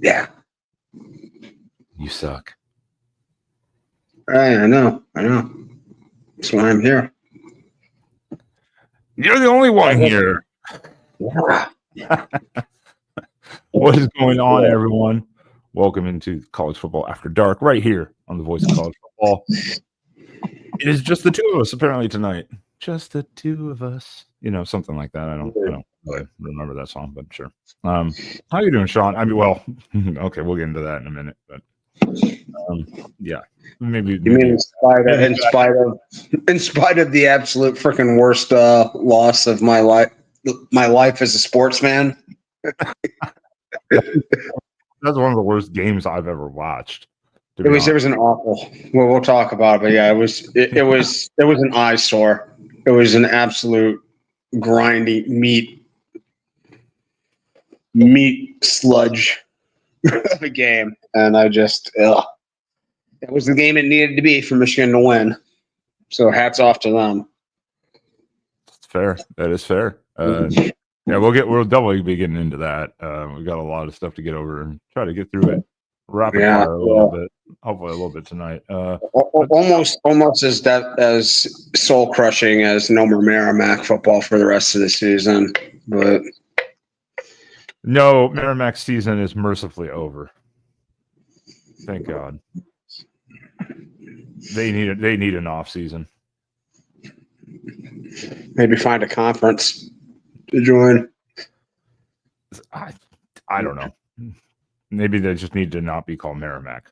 Yeah. You suck. I know. That's why I'm here. You're the only one here. Yeah. What is going on, everyone? Welcome into College Football After Dark, right here on the Voice of College Football. It is just the two of us, apparently, tonight. Just the two of us. You know, something like that. I don't really remember that song, but sure. How you doing, Sean? I mean, well, okay, we'll get into that in a minute, but yeah, maybe. You mean in spite of the absolute freaking worst loss of my life as a sportsman? That's one of the worst games I've ever watched. It was an awful. Well, we'll talk about it, but yeah, it was an eyesore. It was an absolute grindy meat sludge of a game, and I just it was the game it needed to be for Michigan to win. So hats off to them. It's fair. That is fair. Yeah, we'll definitely be getting into that. We've got a lot of stuff to get over and try to get through it rapid fire a little bit. Hopefully a little bit tonight. Almost as soul crushing as no more Merrimack football for the rest of the season. But no, Merrimack's season is mercifully over. Thank God. They need an off season. Maybe find a conference to join. I don't know. Maybe they just need to not be called Merrimack.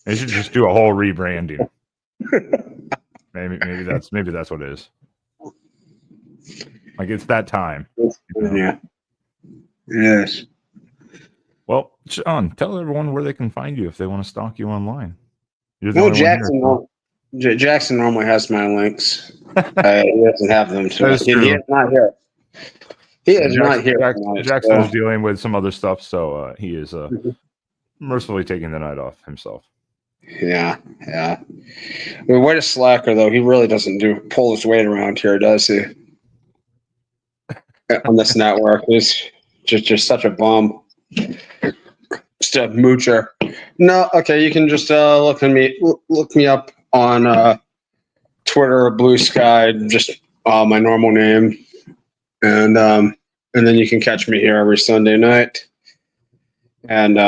They should just do a whole rebranding. maybe that's what it is. Like it's that time. You know? Yeah. Yes. Well, Sean, tell everyone where they can find you if they want to stalk you online. No, Jackson normally has my links. He doesn't have them. So he is not here. He is not here. Jackson is dealing with some other stuff, so he is mercifully taking the night off himself. Yeah. I mean, what a slacker, though. He really doesn't pull his weight around here, does he? On this network, he's just such a bum. Just a moocher. No, okay. You can just look me up on Twitter or Blue Sky, just my normal name, and then you can catch me here every Sunday night. And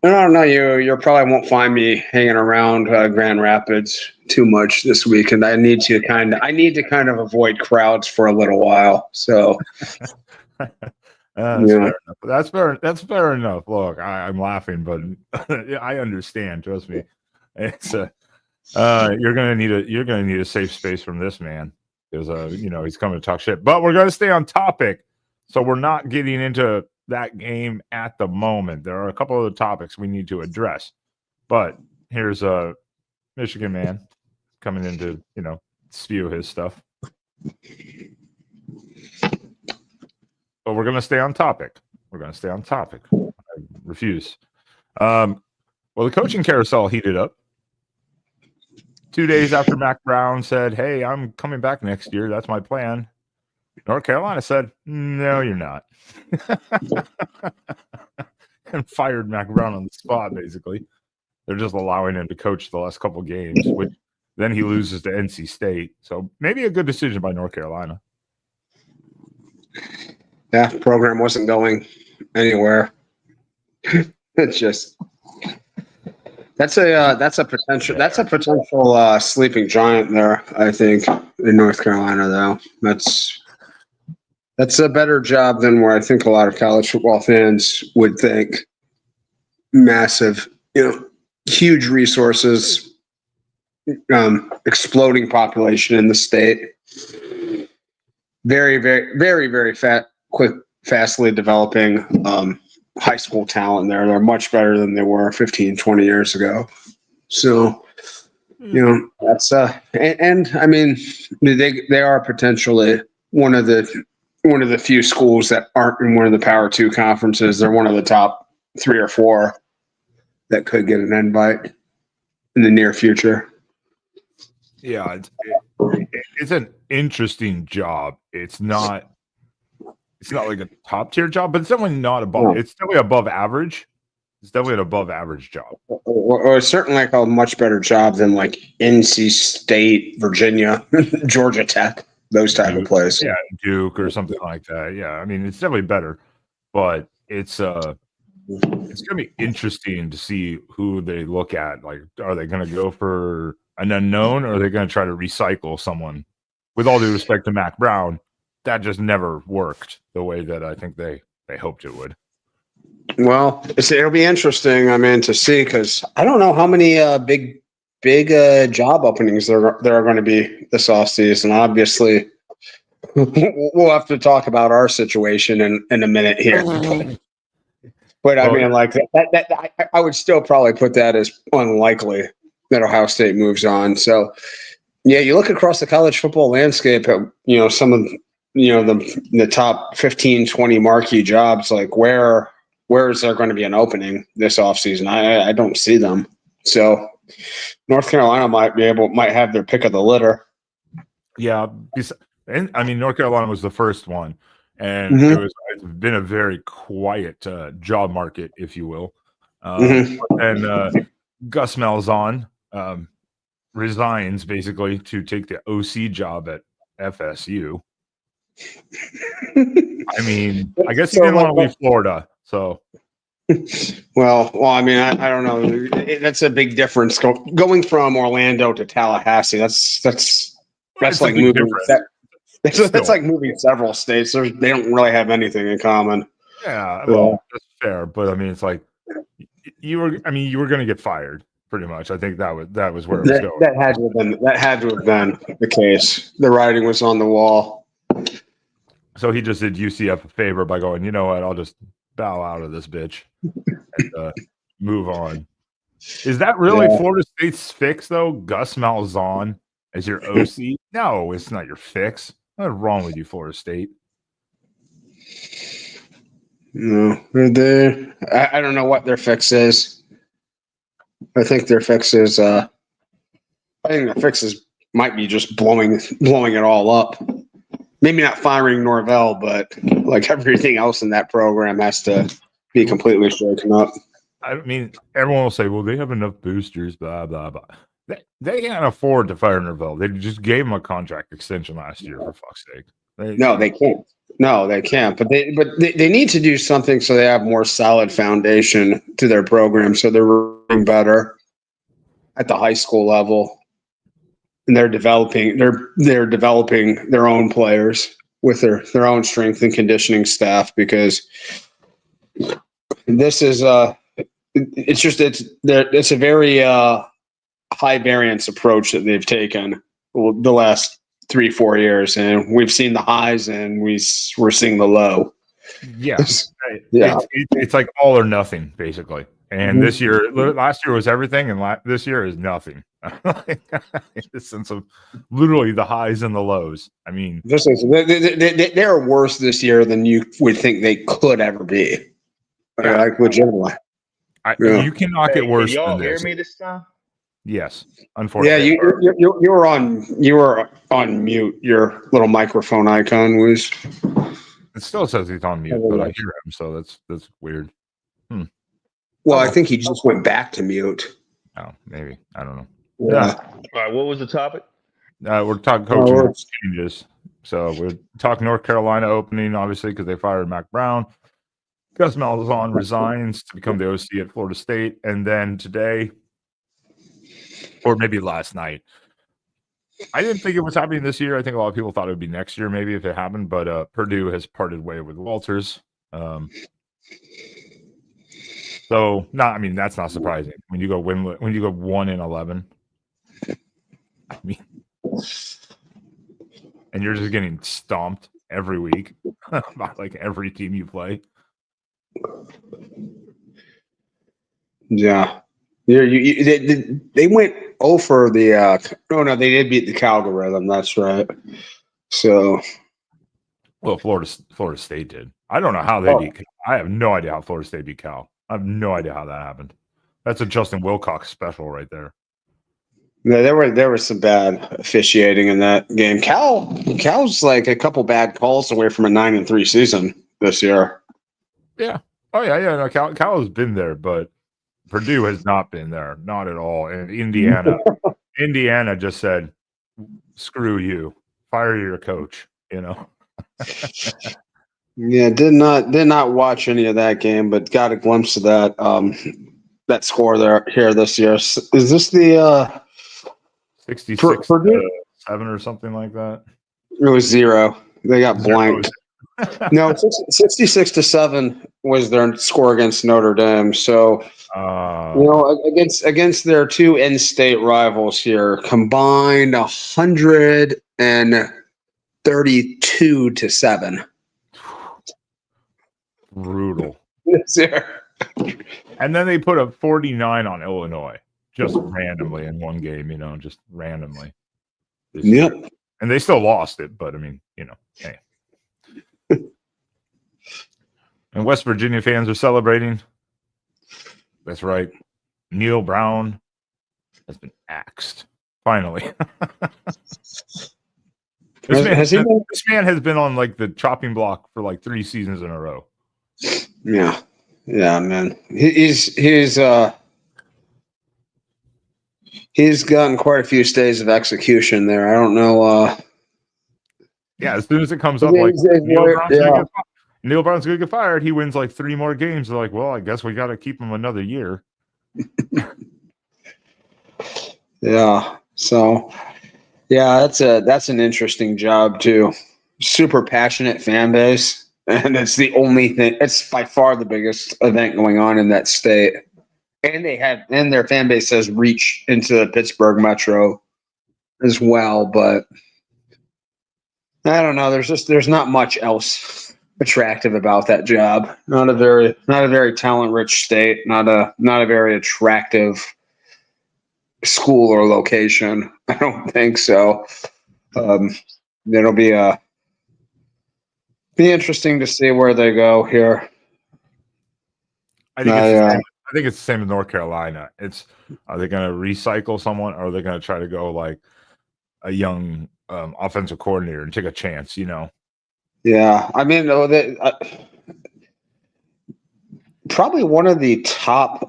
I don't know, you probably won't find me hanging around Grand Rapids too much this week, and I need to kind of avoid crowds for a little while. So fair enough. That's fair enough. Look, I'm laughing, but I understand. Trust me. It's you're gonna need a safe space from this man because he's coming to talk shit. But we're gonna stay on topic, so we're not getting into that game at the moment. There are a couple of topics we need to address, but here's a Michigan man coming in to spew his stuff. But we're gonna stay on topic. I refuse. Well, the coaching carousel heated up 2 days after Mac Brown said, "Hey, I'm coming back next year. That's my plan." North Carolina said, "No, you're not," and fired Mac Brown on the spot. Basically, they're just allowing him to coach the last couple games, which then he loses to NC State. So maybe a good decision by North Carolina. Yeah, program wasn't going anywhere. It's just that's a potential sleeping giant there. I think in North Carolina, though, that's a better job than where I think a lot of college football fans would think. Massive, huge resources, exploding population in the state. Very, very, very, very fastly developing high school talent there. They're much better than they were 15, 20 years ago. So, that's and I mean, they are potentially one of the few schools that aren't in one of the Power 2 conferences. They're one of the top 3 or 4 that could get an invite in the near future. Yeah, it's an interesting job. It's not like a top tier job, but it's definitely not above. It's definitely above average. It's definitely an above average job. Or certainly like a much better job than like NC State, Virginia, Georgia Tech, those type of places. Yeah, Duke or something like that. Yeah, I mean, it's definitely better, but it's going to be interesting to see who they look at. Like, are they going to go for an unknown, or are they going to try to recycle someone? With all due respect to Mac Brown, that just never worked the way that I think they hoped it would. Well, it'll be interesting, to see, because I don't know how many big job openings there are going to be this offseason. Obviously, we'll have to talk about our situation in a minute here. But I would still probably put that as unlikely that Ohio State moves on. So, yeah, you look across the college football landscape at, some of, the top 15, 20 marquee jobs, like where is there going to be an opening this offseason? I don't see them. So North Carolina might have their pick of the litter. Yeah. And North Carolina was the first one. And it's been a very quiet job market, if you will. And Gus Malzahn resigns basically to take the OC job at FSU. I guess he didn't want to leave Florida. So, well, I don't know. That's a big difference going from Orlando to Tallahassee. That's like moving. That's like moving several states. They don't really have anything in common. Yeah, well, that's fair, but it's like you were going to get fired, pretty much. I think that was where it was going. That had to have been the case. The writing was on the wall. So he just did UCF a favor by going, you know what? I'll just bow out of this bitch and move on. Is that really Florida State's fix, though? Gus Malzahn as your OC? No, it's not your fix. What's wrong with you, Florida State? No, I don't know what their fix is. I think their fix is. Might be just blowing it all up. Maybe not firing Norvell, but like everything else in that program has to be completely shaken up. Everyone will say, "Well, they have enough boosters." Blah blah blah. They can't afford to fire Norvell. They just gave him a contract extension last year, for fuck's sake. They can't. No, they can't. But they need to do something so they have more solid foundation to their program, so they're running better at the high school level, and they're developing their own players with their own strength and conditioning staff, because this is it's a very high variance approach that they've taken the last 3-4 years, and we've seen the highs and we're seeing the low. Yeah. It's like all or nothing, basically. And last year was everything, and this year is nothing. In the sense of literally the highs and the lows. They are worse this year than you would think they could ever be. Like legitimately. You cannot get worse. Can y'all than this. hear me this time? Yes, unfortunately. Yeah, you were on mute. Your little microphone icon was. It still says he's on mute, but I hear him, so that's weird. Well, I think he just went back to mute. Oh, maybe, I don't know. Yeah. All right, what was the topic? We're talking coaching changes. So we're talking North Carolina opening, obviously, because they fired Mac Brown. Gus Malzahn resigns to become the OC at Florida State, and then today, or maybe last night, I didn't think it was happening this year. I think a lot of people thought it would be next year, maybe, if it happened. But Purdue has parted way with Walters. So, that's not surprising when you go 1-11. And you're just getting stomped every week by like every team you play. Yeah. They went over the they did beat the Calgary. That's right. So, well, Florida State did. I don't know how they beat. I have no idea how Florida State beat Cal. I have no idea how that happened. That's a Justin Wilcox special right there. Yeah, there was some bad officiating in that game. Cal's like a couple bad calls away from a 9-3 season this year. Yeah, Oh yeah, yeah. No, Cal has been there, but Purdue has not been there, not at all. And Indiana just said, "Screw you, fire your coach." You know. Yeah, did not watch any of that game, but got a glimpse of that score there here this year. Is this the 66 Purdue? 7 or something like that? It was 0. They got 0. blanked. No, 66-7 was their score against Notre Dame. So against their two in-state rivals here, combined 132-7. Brutal. Yeah. And then they put up 49 on Illinois just randomly in one game, just randomly. Yep. And they still lost it, but I mean, hey. And West Virginia fans are celebrating. That's right. Neil Brown has been axed. Finally. This man has been on like the chopping block for like 3 seasons in a row. Yeah. Yeah, man. He's gotten quite a few stays of execution there. I don't know. Yeah, as soon as it comes up, like Neil Brown's gonna get fired, he wins like 3 more games. They're like, well, I guess we got to keep him another year. Yeah. So, yeah, that's an interesting job too. Super passionate fan base, and it's the only thing. It's by far the biggest event going on in that state, and their fan base has reached into the Pittsburgh metro as well. But I don't know. There's not much else attractive about that job. Not a very talent rich state. Not a very attractive school or location. I don't think so. It'll be interesting to see where they go here. I think it's the same as North Carolina. Are they going to recycle someone, or are they going to try to go like a young offensive coordinator and take a chance? Yeah, I mean, probably one of the top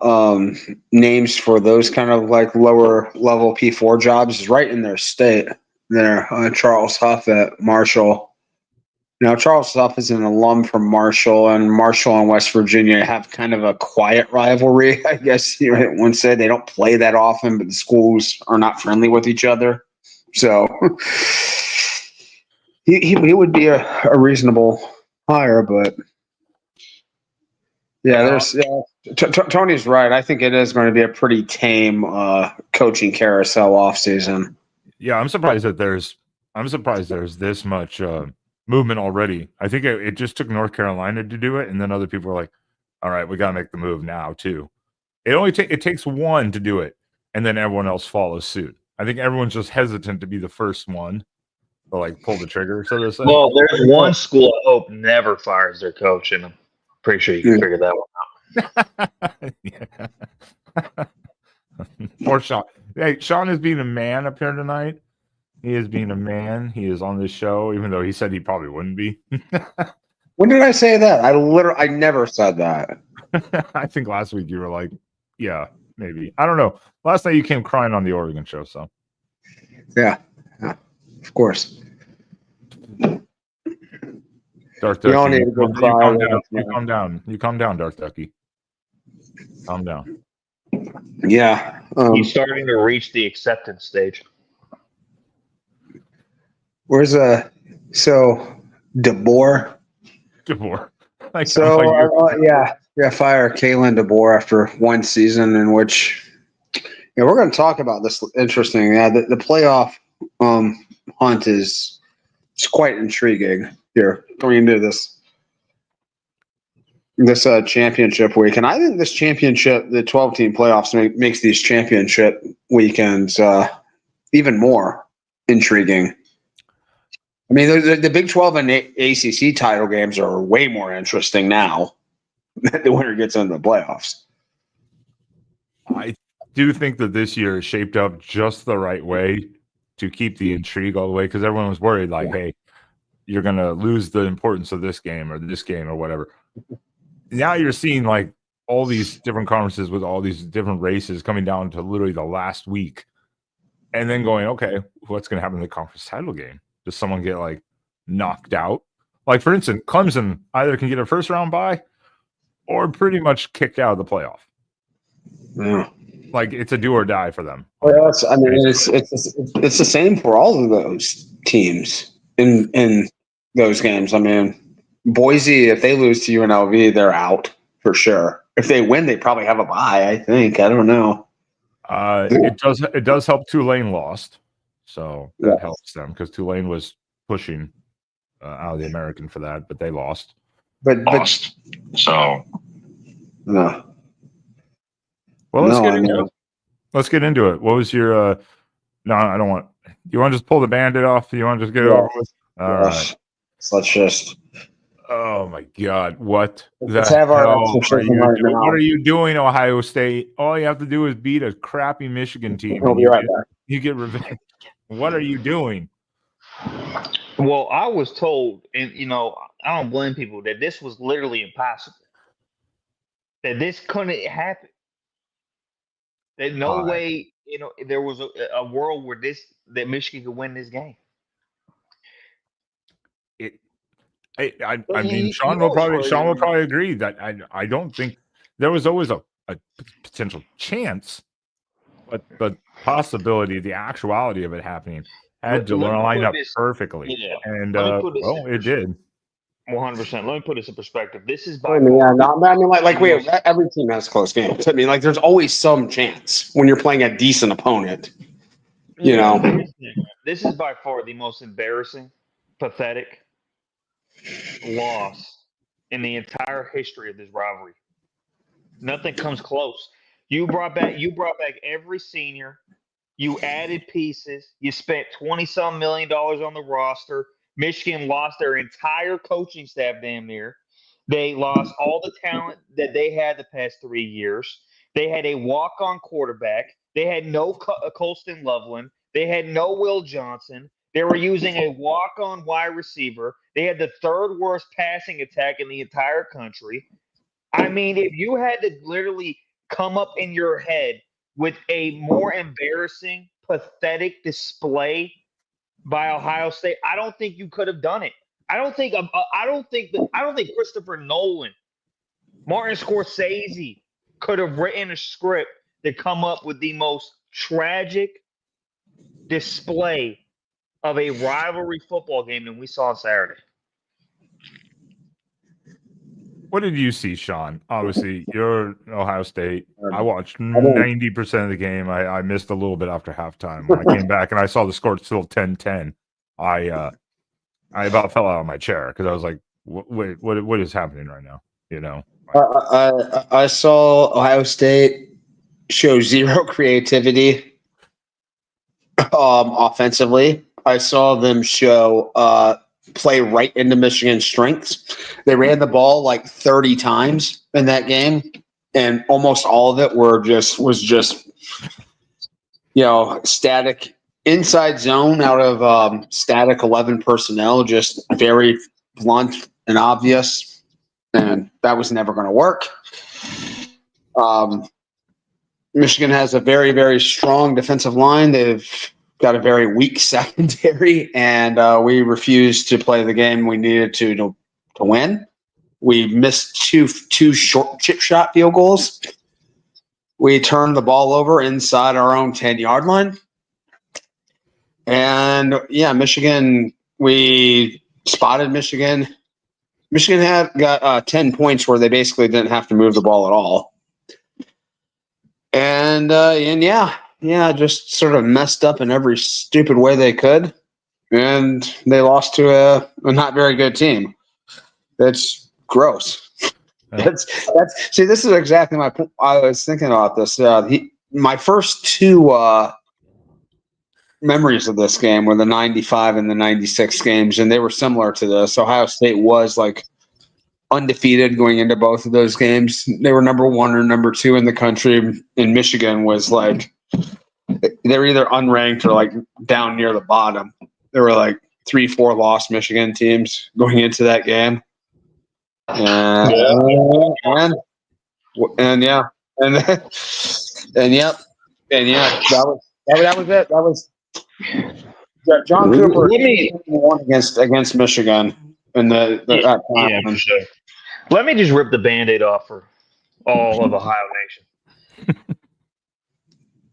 names for those kind of like lower level P4 jobs is right in their state. There, Charles Huff at Marshall. Now, Charles Huff is an alum from Marshall, and Marshall and West Virginia have kind of a quiet rivalry, I guess one said. They don't play that often, but the schools are not friendly with each other. So he would be a reasonable hire, but yeah, Tony's right. I think it is going to be a pretty tame coaching carousel offseason. Yeah, I'm surprised there's this much movement already. I think it just took North Carolina to do it, and then other people were like, "All right, we got to make the move now too." It takes one to do it, and then everyone else follows suit. I think everyone's just hesitant to be the first one to like pull the trigger, so to say. Well, there's one school I hope never fires their coach, and I'm pretty sure you can figure that one out. Poor Sean. Hey, Sean is being a man up here tonight. He is being a man. He is on this show, even though he said he probably wouldn't be. When did I say that? I never said that. I think last week you were like, yeah, maybe. I don't know. Last night you came crying on the Oregon show, so. Yeah, of course. Dark Ducky. You need to go cry. You calm down. You calm down, Dark Ducky. Calm down. Yeah. He's starting to reach the acceptance stage. Where's DeBoer? DeBour. Fire Kalen DeBoer after one season in which we're going to talk about this. Interesting. Yeah, the playoff hunt is quite intriguing here going into this championship week, and I think this championship, the 12-team playoffs, makes these championship weekends even more intriguing. I mean, the Big 12 and ACC title games are way more interesting now that the winner gets into the playoffs. I do think that this year is shaped up just the right way to keep the intrigue all the way, because everyone was worried, like, hey, you're going to lose the importance of this game or whatever. now you're seeing like all these different conferences with all these different races coming down to literally the last week, and then going, okay, what's going to happen in the conference title game? Does someone get like knocked out? Like, for instance, Clemson either can get a first round bye or pretty much kicked out of the playoff. Yeah. Like, it's a do or die for them. Well, it's the same for all of those teams in those games. I mean, Boise, if they lose to UNLV, they're out for sure. If they win, they probably have a bye. I think. I don't know. It does help Tulane lost, so that helps them because Tulane was pushing out of the American for that, but they lost. But So no. Well, let's get into it. What was your no, I don't want. You want to just pull the Band-Aid off? You want to just get it over with? All right. So let's just. Oh my God! What Let's have our what are you doing, Ohio State? All you have to do is beat a crappy Michigan team. We'll be right back. You get revenge. What are you doing? Well, I was told, and I don't blame people, that this was literally impossible. That this couldn't happen. That no way, there was a world where that Michigan could win this game. I mean, Sean will probably agree that I don't think there was always a potential chance, but the possibility, the actuality of it happening had to line up perfectly. Yeah. And it did. 100%. Let me put this in perspective. This is every team has close games. I mean, like, there's always some chance when you're playing a decent opponent. This is by far the most embarrassing, pathetic loss in the entire history of this rivalry. Nothing comes close. You brought back every senior. You added pieces. You spent $20-some million on the roster. Michigan lost their entire coaching staff damn near. They lost all the talent that they had the past 3 years. They had a walk-on quarterback. They had no Colston Loveland. They had no Will Johnson. They were using a walk-on wide receiver. They had the third worst passing attack in the entire country. I mean, if you had to literally come up in your head with a more embarrassing, pathetic display by Ohio State, I don't think you could have done it. I don't think Christopher Nolan, Martin Scorsese could have written a script to come up with the most tragic display of a rivalry football game than we saw on Saturday. What did you see, Sean? Obviously, you're Ohio State. I watched 90% of the game. I missed a little bit after halftime. When I came back and I saw the score still 10-10, I about fell out of my chair because I was like, "Wait, what is happening right now?" I saw Ohio State show zero creativity offensively. I saw them show play right into Michigan's strengths. They ran the ball like 30 times in that game, and almost all of it was just static inside zone out of static 11 personnel, just very blunt and obvious, and that was never going to work. Michigan has a very, very strong defensive line. They've got a very weak secondary, and we refused to play the game we needed to win. We missed two short chip shot field goals. We turned the ball over inside our own 10-yard line. And, Michigan, we spotted Michigan. Michigan got 10 points where they basically didn't have to move the ball at all. And just sort of messed up in every stupid way they could. And they lost to a not very good team. That's gross. This is exactly my point. I was thinking about this. My first two memories of this game were the 95 and the 96 games, and they were similar to this. Ohio State was like undefeated going into both of those games. They were number 1 or number 2 in the country, and Michigan was like they were either unranked or like down near the bottom. There were like 3-4 lost Michigan teams going into that game. And yeah, and yep, and yeah, that was it. That was John Cooper won against Michigan in that time. Yeah, for sure. Let me just rip the Band-Aid off for all of Ohio Nation.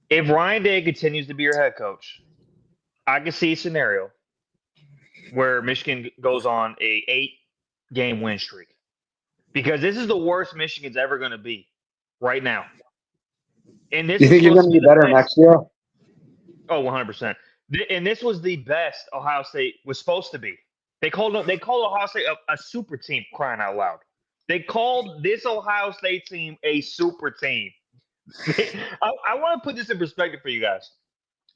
If Ryan Day continues to be your head coach, I can see a scenario where Michigan goes on a 8-game win streak. Because this is the worst Michigan's ever going to be right now. And this You think you're going to be better next year? Oh, 100%. And this was the best Ohio State was supposed to be. They called Ohio State a super team, crying out loud. They called this Ohio State team a super team. I want to put this in perspective for you guys.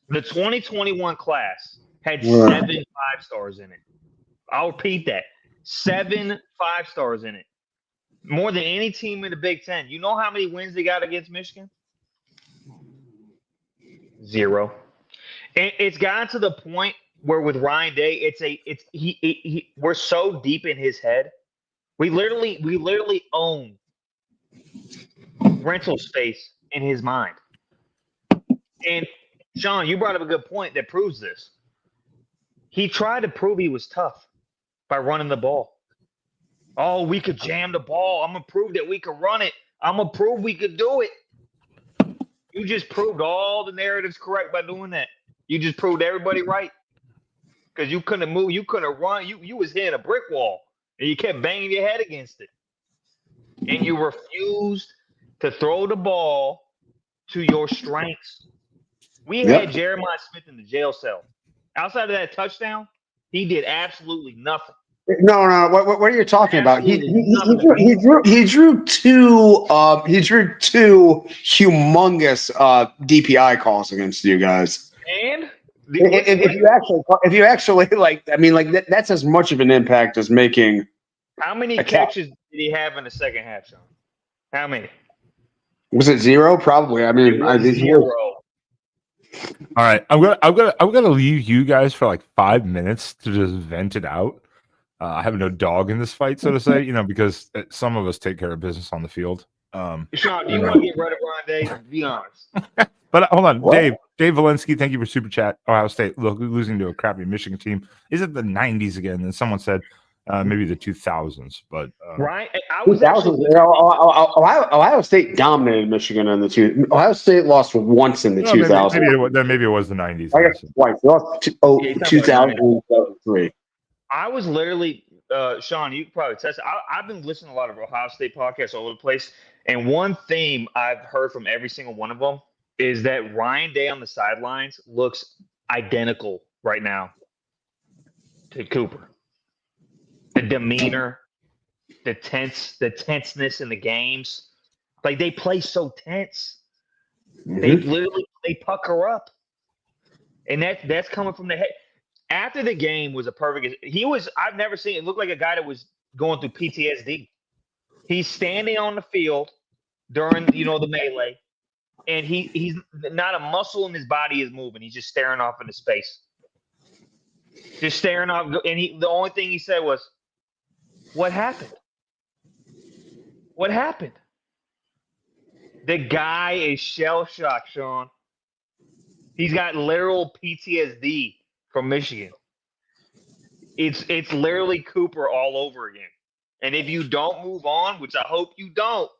The 2021 class had 7 5-stars in it. I'll repeat that. 7 5-stars in it. More than any team in the Big Ten. You know how many wins they got against Michigan? 0. And it's gotten to the point where with Ryan Day, we're so deep in his head. We literally own rental space in his mind. And Sean, you brought up a good point that proves this. He tried to prove he was tough by running the ball. Oh, we could jam the ball. I'm going to prove that we could run it. I'm going to prove we could do it. You just proved all the narratives correct by doing that. You just proved everybody right. Because you couldn't move. You couldn't run. You was hitting a brick wall. And you kept banging your head against it. And you refused to throw the ball to your strengths. We had Jeremiah Smith in the jail cell. Outside of that touchdown, he did absolutely nothing. No. What are you talking about? He drew two humongous DPI calls against you guys. And if you actually that's as much of an impact as making. How many catches did he have in the second half, Sean? How many? Was it 0? Probably. I mean, I think 0. All right, I'm gonna leave you guys for like 5 minutes to just vent it out. I have no dog in this fight, so to say, because some of us take care of business on the field. Sean, do you want to get rid of Ryan Day? Be honest. But hold on, Dave Valensky, thank you for super chat. Ohio State losing to a crappy Michigan team. Is it the 90s again? And someone said maybe the 2000s, but right. I was Ohio State dominated Michigan in the two. Ohio State lost once in the 2000s. Maybe it was the 90s. I guess twice. They lost 2003. I was literally, Sean, you can probably test it. I've been listening to a lot of Ohio State podcasts all over the place. And one theme I've heard from every single one of them is that Ryan Day on the sidelines looks identical right now to Cooper. The demeanor, the tenseness in the games. Like they play so tense. Mm-hmm. They pucker up. And that's coming from the head. After the game was a perfect. I've never seen it look like a guy that was going through PTSD. He's standing on the field during the melee, and he's not a muscle in his body is moving. He's just staring off into space, just staring off. And the only thing he said was, "What happened? What happened?" The guy is shell shocked, Sean. He's got literal PTSD. From Michigan. It's literally Cooper all over again. And if you don't move on, which I hope you don't,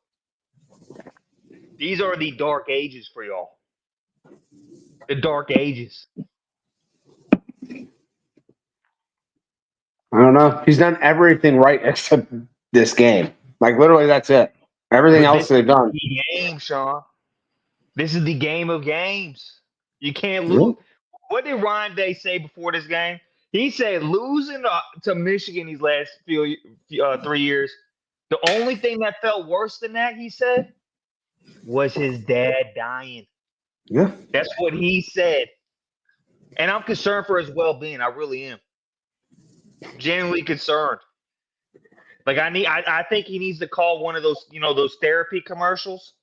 these are the dark ages for y'all. The dark ages. I don't know. He's done everything right except this game. Like literally that's it. Everything else they've done. This is the game, Sean. This is the game of games. You can't lose. What did Ryan Day say before this game? He said losing to Michigan these last 3 years, the only thing that felt worse than that, he said, was his dad dying. Yeah. That's what he said. And I'm concerned for his well-being. I really am. Genuinely concerned. Like I think he needs to call one of those, those therapy commercials.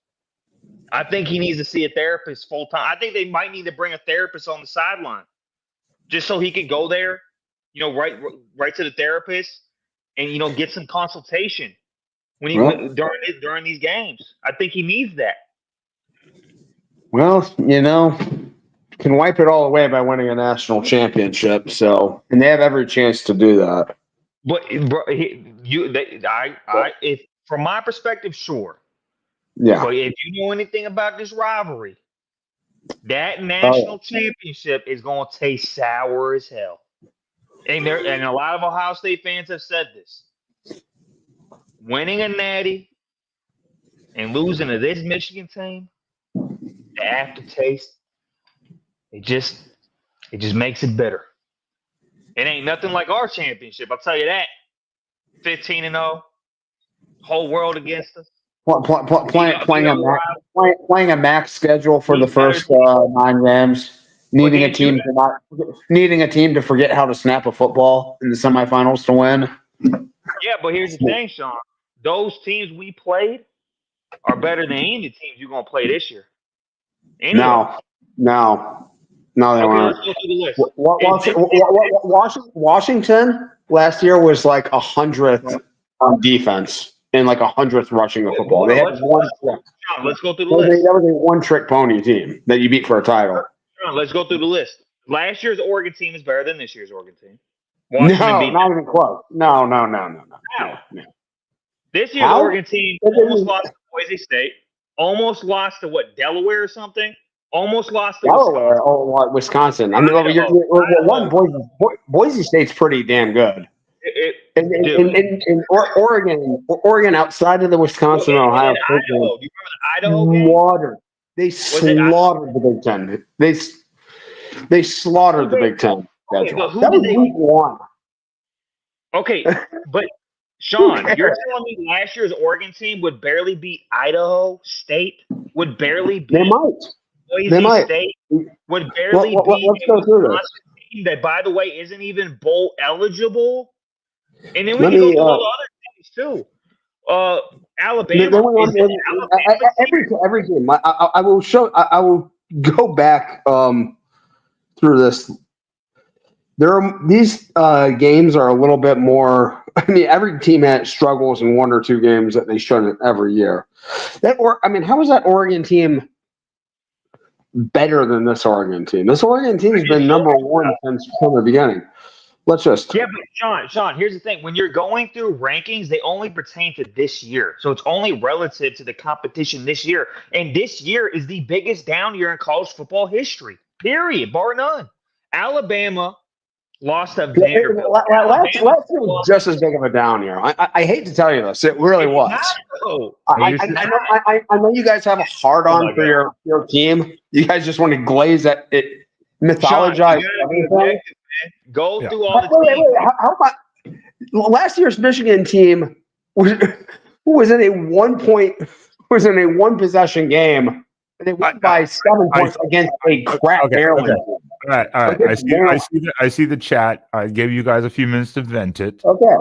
I think he needs to see a therapist full time. I think they might need to bring a therapist on the sideline just so he can go there, right to the therapist and, get some consultation during these games. I think he needs that. Well, can wipe it all away by winning a national championship. So, and they have every chance to do that. But bro, if from my perspective, sure. Yeah. But if you know anything about this rivalry, that national championship is going to taste sour as hell. And a lot of Ohio State fans have said this. Winning a natty and losing to this Michigan team, the aftertaste, it just makes it bitter. It ain't nothing like our championship, I'll tell you that. 15-0, whole world against us. Playing a max schedule for the first 9 games, needing a team to forget how to snap a football in the semifinals to win. Yeah, but here's the thing, Sean. Those teams we played are better than any of the teams you're gonna play this year. No, they weren't. Let's go through the list. Washington last year was like 100th on defense and like 100th rushing the football. They had one trick. Let's go through the list. That was a one-trick pony team that you beat for a title. Let's go through the list. Last year's Oregon team is better than this year's Oregon team. Not even close. No. How? No. This year's Oregon team almost lost to Boise State. Almost lost to Delaware or something. Almost lost to Delaware. Wisconsin. I mean, Boise State's pretty damn good. Oregon outside of the Wisconsin and Ohio State. Do you remember the Idaho game? They slaughtered the Big Ten. They slaughtered the Big Ten. Okay, but that was week 1. Okay, but Sean, you're telling me last year's Oregon team would barely beat Idaho State? Would barely beat Boise State? Would barely beat a Wisconsin team that, by the way, isn't even bowl eligible? And then we can go through all the other teams too. Alabama. Every game. I will show. I will go back through this. These games are a little bit more. I mean, every team struggles in 1 or 2 games that they shouldn't every year. How is that Oregon team better than this Oregon team? This Oregon team has been number 1 since from the beginning. Let's just. Yeah, but Sean, here's the thing. When you're going through rankings, they only pertain to this year. So it's only relative to the competition this year. And this year is the biggest down year in college football history, period, bar none. Alabama lost to Vanderbilt. Last year was just as big of a down year. I hate to tell you this. It really was. I know you guys have a hard-on for your team. You guys just want to glaze at it, mythologize everything. Go through all the teams. How about last year's Michigan team was in a 1 possession game. They won by 7 points against a crap Maryland. All right. I see the chat. I gave you guys a few minutes to vent it. Okay.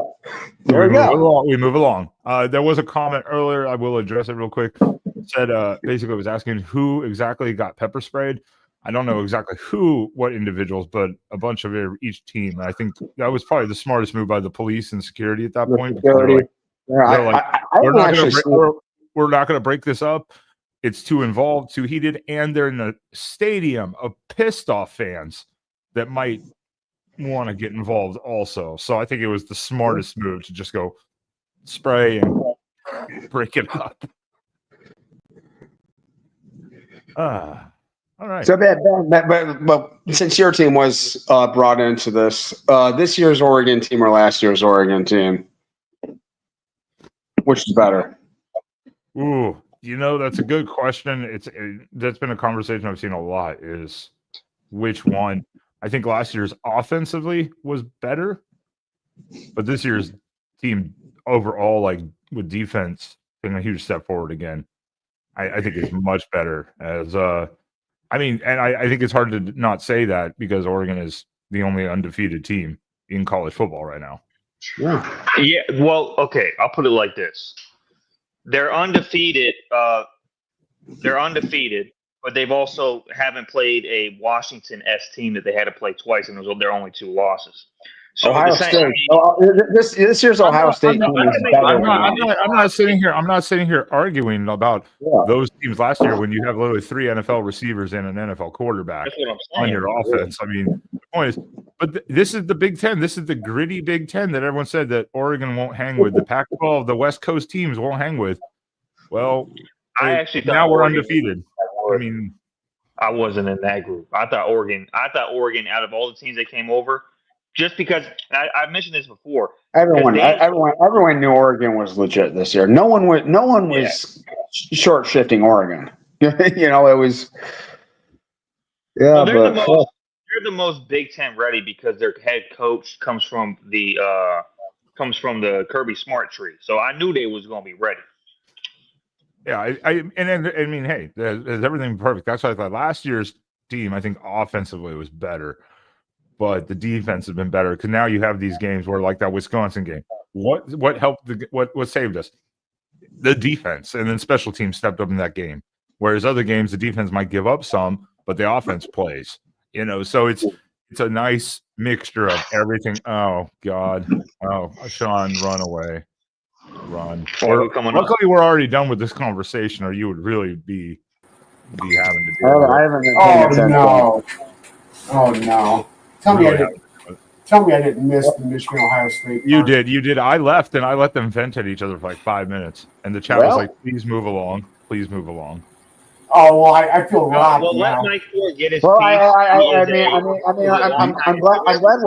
There we go. We move along. There was a comment earlier. I will address it real quick. It said basically it was asking who exactly got pepper sprayed. I don't know exactly what individuals, but a bunch of each team. And I think that was probably the smartest move by the police and security at that point. We're not going to break this up. It's too involved, too heated, and they're in a stadium of pissed off fans that might want to get involved also. So I think it was the smartest move to just go spray and break it up. All right. So, but since your team was brought into this year's Oregon team or last year's Oregon team, which is better? Ooh, that's a good question. That's been a conversation I've seen a lot. Is which one? I think last year's offensively was better, but this year's team overall, like with defense, taking a huge step forward again. I think it's much better as I think it's hard to not say that because Oregon is the only undefeated team in college football right now. Yeah. Yeah. Well, okay. I'll put it like this: they're undefeated. But they've also haven't played a Washington S team that they had to play twice, and those are their only 2 losses. So Ohio the same, State. This year's Ohio State team is better. I'm not sitting here. I'm not sitting here arguing about those teams last year when you have literally 3 NFL receivers and an NFL quarterback that's what I'm saying. on your offense. I mean, the point is, but this is the Big Ten. This is the gritty Big Ten that everyone said that Oregon won't hang with. The Pac-12, the West Coast teams won't hang with. Well, I actually thought now we're Oregon undefeated. I mean, I wasn't in that group. I thought Oregon, out of all the teams that came over, just because I mentioned this before. Everyone knew Oregon was legit this year. No one was short shifting Oregon. It was. Yeah, Well, they're but the most Big Ten ready because their head coach comes from the Kirby Smart tree. So I knew they was going to be ready. Yeah, I mean, hey, is everything perfect? That's why I thought last year's team, I think offensively was better, but the defense has been better because now you have these games where, like that Wisconsin game, what helped what saved us? The defense, and then special teams stepped up in that game. Whereas other games, the defense might give up some, but the offense plays. So it's a nice mixture of everything. Oh God, Sean, run away. Run. Luckily, we're already done with this conversation, or you would really be having to do it. I haven't been paying attention. Oh no! Tell me I didn't miss the Michigan Ohio State. You did. I left and I let them vent at each other for like 5 minutes, and the chat was like, "Please move along. Please move along." Oh well, I feel robbed. Well, now. let Mike Ford get his. Well, I'm glad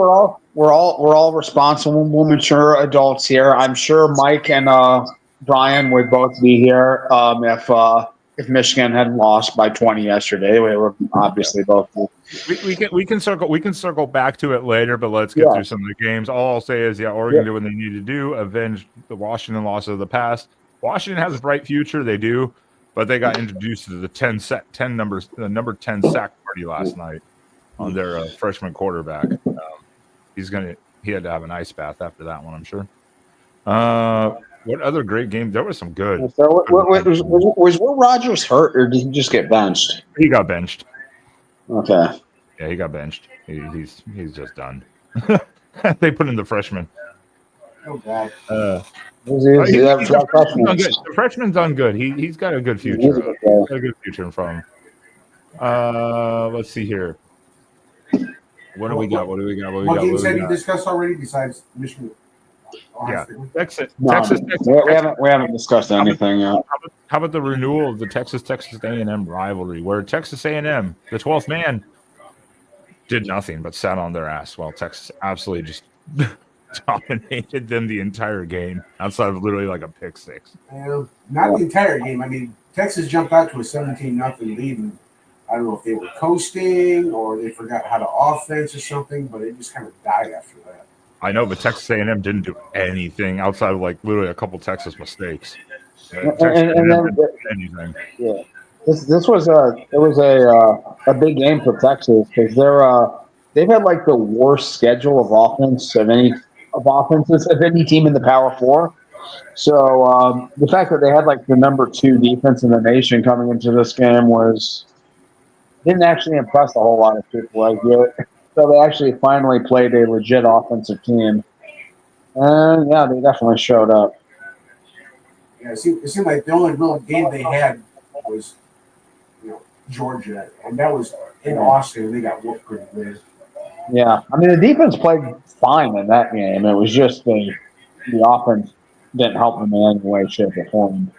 we're all responsible, mature adults here. I'm sure Mike and Brian would both be here if Michigan had lost by 20 yesterday. We were obviously both. We can circle back to it later, but let's get through some of the games. All I'll say is, Oregon did what they needed to do, avenge the Washington loss of the past. Washington has a bright future, they do, but they got introduced to the number 10 sack party last night on their freshman quarterback. He had to have an ice bath after that one, I'm sure. What other great game? There was some good. So was Will Rogers hurt, or did he just get benched? He got benched. Okay. Yeah, he got benched. He's just done. They put in the freshman. Oh God. The freshman's done good. He's got a good future. He's got a good future in front of him. Let's see here. What do we got? What games have you discussed already besides Michigan? Texas. We haven't discussed anything yet. How about the renewal of the Texas A&M rivalry, where Texas A&M, the 12th man, did nothing but sat on their ass while Texas absolutely just dominated them the entire game, outside of literally like a pick six. Not the entire game. I mean, Texas jumped out to a 17-0 lead, and I don't know if they were coasting or they forgot how to offense or something, but it just kind of died after that. I know, but Texas A&M didn't do anything outside of like literally a couple Texas mistakes. Anything. Yeah, this was a big game for Texas because they've had like the worst schedule of offenses of any team in the Power Four. So the fact that they had like the number 2 defense in the nation coming into this game didn't actually impress a whole lot of people. So they actually finally played a legit offensive team. And they definitely showed up. Yeah, it seemed like the only real game they had was, Georgia, and that was in Austin. They got whooped pretty good. Yeah, I mean the defense played fine in that game. It was just the offense didn't help them in any way, shape, or form.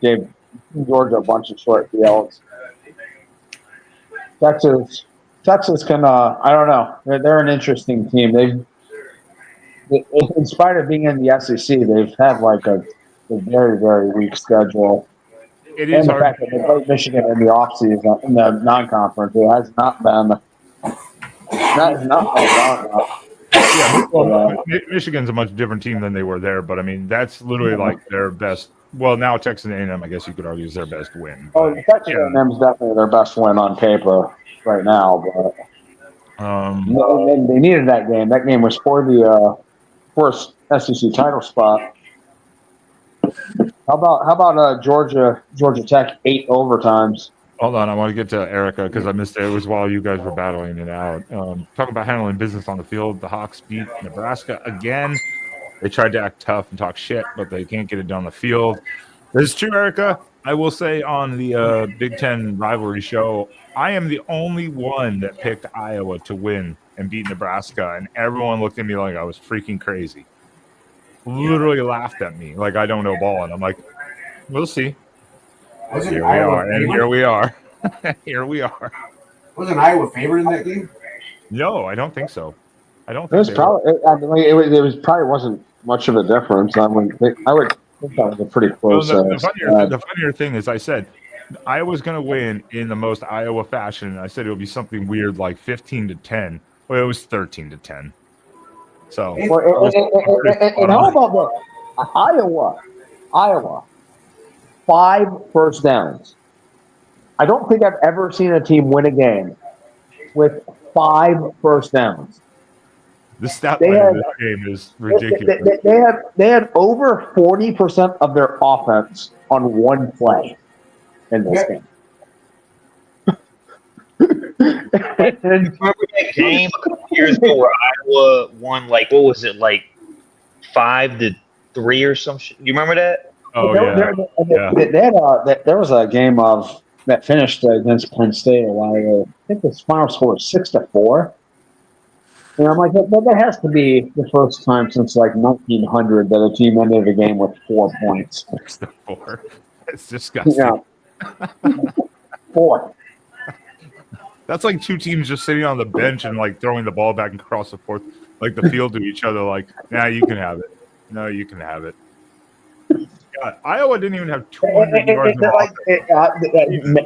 Gave Georgia a bunch of short fields. Texas can, I don't know. They're an interesting team. They, in spite of being in the SEC, they've had like a very, very weak schedule. It is the fact that they played Michigan in the offseason, in the non-conference, it has not been. Michigan's a much different team than they were there, but I mean that's literally like their best. Well, now Texas A&M, I guess you could argue, is their best win. But, Texas A&M is definitely their best win on paper right now, but they needed that game. That game was for the first SEC title spot. How about Georgia Tech 8 overtimes? Hold on, I want to get to Erica because I missed it. It was while you guys were battling it out. Talking about handling business on the field, the Hawks beat Nebraska again. They tried to act tough and talk shit, but they can't get it done on the field. This is true, Erica. I will say on the Big Ten rivalry show, I am the only one that picked Iowa to win and beat Nebraska, and everyone looked at me like I was freaking crazy. Literally laughed at me like I don't know ball, and I'm like, we'll see. Wasn't Here we Iowa are, and favored? here we are. Here we are. Wasn't Iowa favored in that game? No, I don't think so. I don't It think was they probably. I mean, it was probably wasn't much of a difference. I would think that was a pretty Well, close. the funnier thing is, I said Iowa's going to win in the most Iowa fashion, and I said it would be something weird like 15-10. Well, it was 13-10. So, and how about that? Iowa, 5 first downs. I don't think I've ever seen a team win a game with 5 first downs. the stat line of this game is ridiculous. They had over 40% of their offense on one play in this game. Remember that game a couple years ago where Iowa won like what was it like 5-3 or some shit? You remember that? Oh yeah. There was a game that finished against Penn State a while ago. I think the final score was 6-4. And I'm like, that has to be the first time since like 1900 that a team ended a game with 4 points. 6-4. It's disgusting. Yeah. 4. That's like two teams just sitting on the bench and like throwing the ball back and across the the field to each other. Like, nah, you can have it. No, you can have it. God, Iowa didn't even have 200 yards.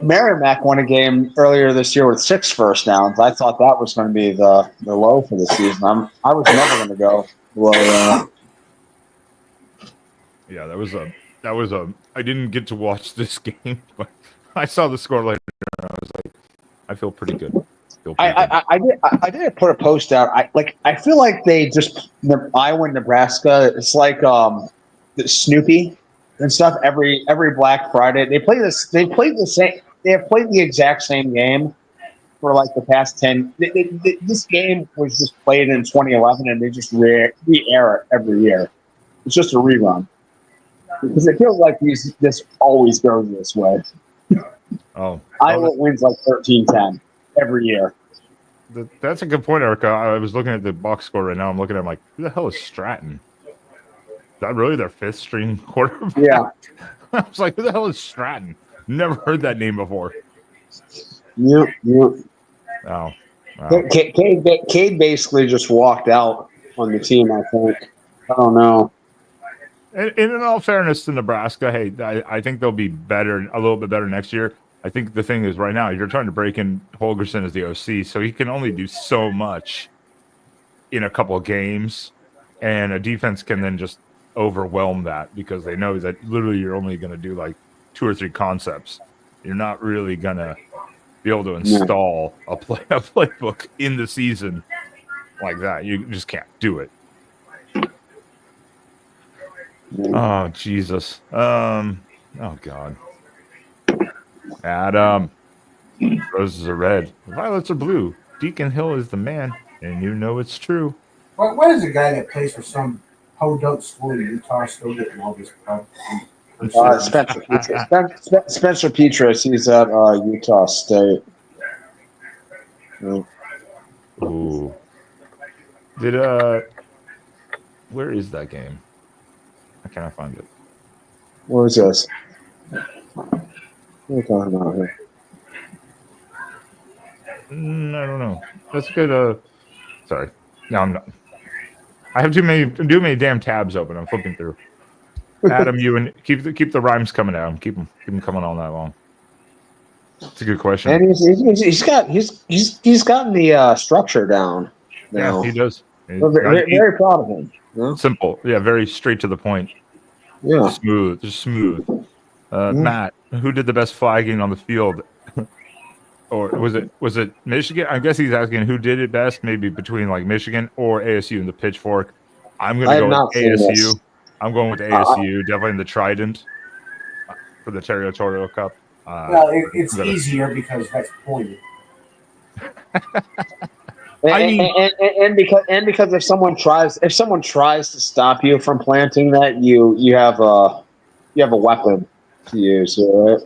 Merrimack won a game earlier this year with 6 first downs. I thought that was going to be the low for the season. I was never going to go below that. Yeah, that was a. I didn't get to watch this game, but I saw the score later. And I was like, I feel pretty good. I did put a post out. I feel like they just Iowa and Nebraska. It's like Snoopy and stuff. Every Black Friday they play this. They played the same. They have played the exact same game for like the past 10. This game was just played in 2011, and they just re-air it every year. It's just a rerun because it feels like this always goes this way. Oh, Iowa wins like 13-10 every year. That's a good point, Erica. I was looking at the box score right now. I'm looking at who the hell is Stratton? Is that really their 5th string quarterback? Yeah. I was like, who the hell is Stratton? Never heard that name before. Yep. Oh. Wow. Cade basically just walked out on the team, I think. I don't know. And in all fairness to Nebraska, hey, I think they'll be better, a little bit better next year. I think the thing is right now, you're trying to break in Holgerson as the OC, so he can only do so much in a couple of games, and a defense can then just overwhelm that because they know that literally you're only going to do like 2 or 3 concepts. You're not really going to be able to install a playbook in the season like that. You just can't do it. Oh, Jesus. Oh, God. Adam. Roses are red. Violets are blue. Deacon Hill is the man, and you know it's true. What is the guy that plays for some podunk school in Utah still getting all this stuff? Spencer Petras. He's at Utah State. Ooh. Where is that game? I cannot find it. What is this? What are you talking about here? I don't know. That's good. Sorry. No, I'm not. I have too many damn tabs open. I'm flipping through. Adam, you and keep the rhymes coming out. Keep them coming all night long. It's a good question. And he's gotten the structure down. Now. Yeah, he does. Very proud of him. Yeah. Simple. Yeah, very straight to the point. Yeah. Smooth. Matt, who did the best flagging on the field? Or was it Michigan? I guess he's asking who did it best, maybe between like Michigan or ASU in the pitchfork. I'm going to go with ASU. I'm going with ASU, definitely in the Trident for the Territorial Cup. Well, it's easier because that's pointed. And because if someone tries to stop you from planting that, you have a weapon to use. Right?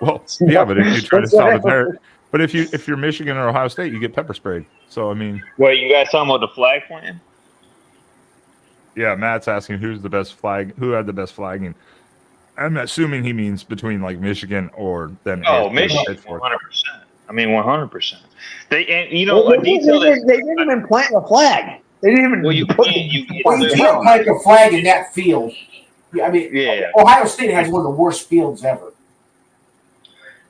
Well, yeah, but if you try to stop it there, but if you're Michigan or Ohio State, you get pepper sprayed. So I mean, Wait, you guys talking about the flag plan? yeah, Matt's asking who had the best flagging. I'm assuming he means between like Michigan or then. Oh, Michigan, 100%. I mean, 100%. They a detail they didn't even plant the flag. They didn't even. Well, you can't plant a flag in that field. I mean, Ohio State has one of the worst fields ever.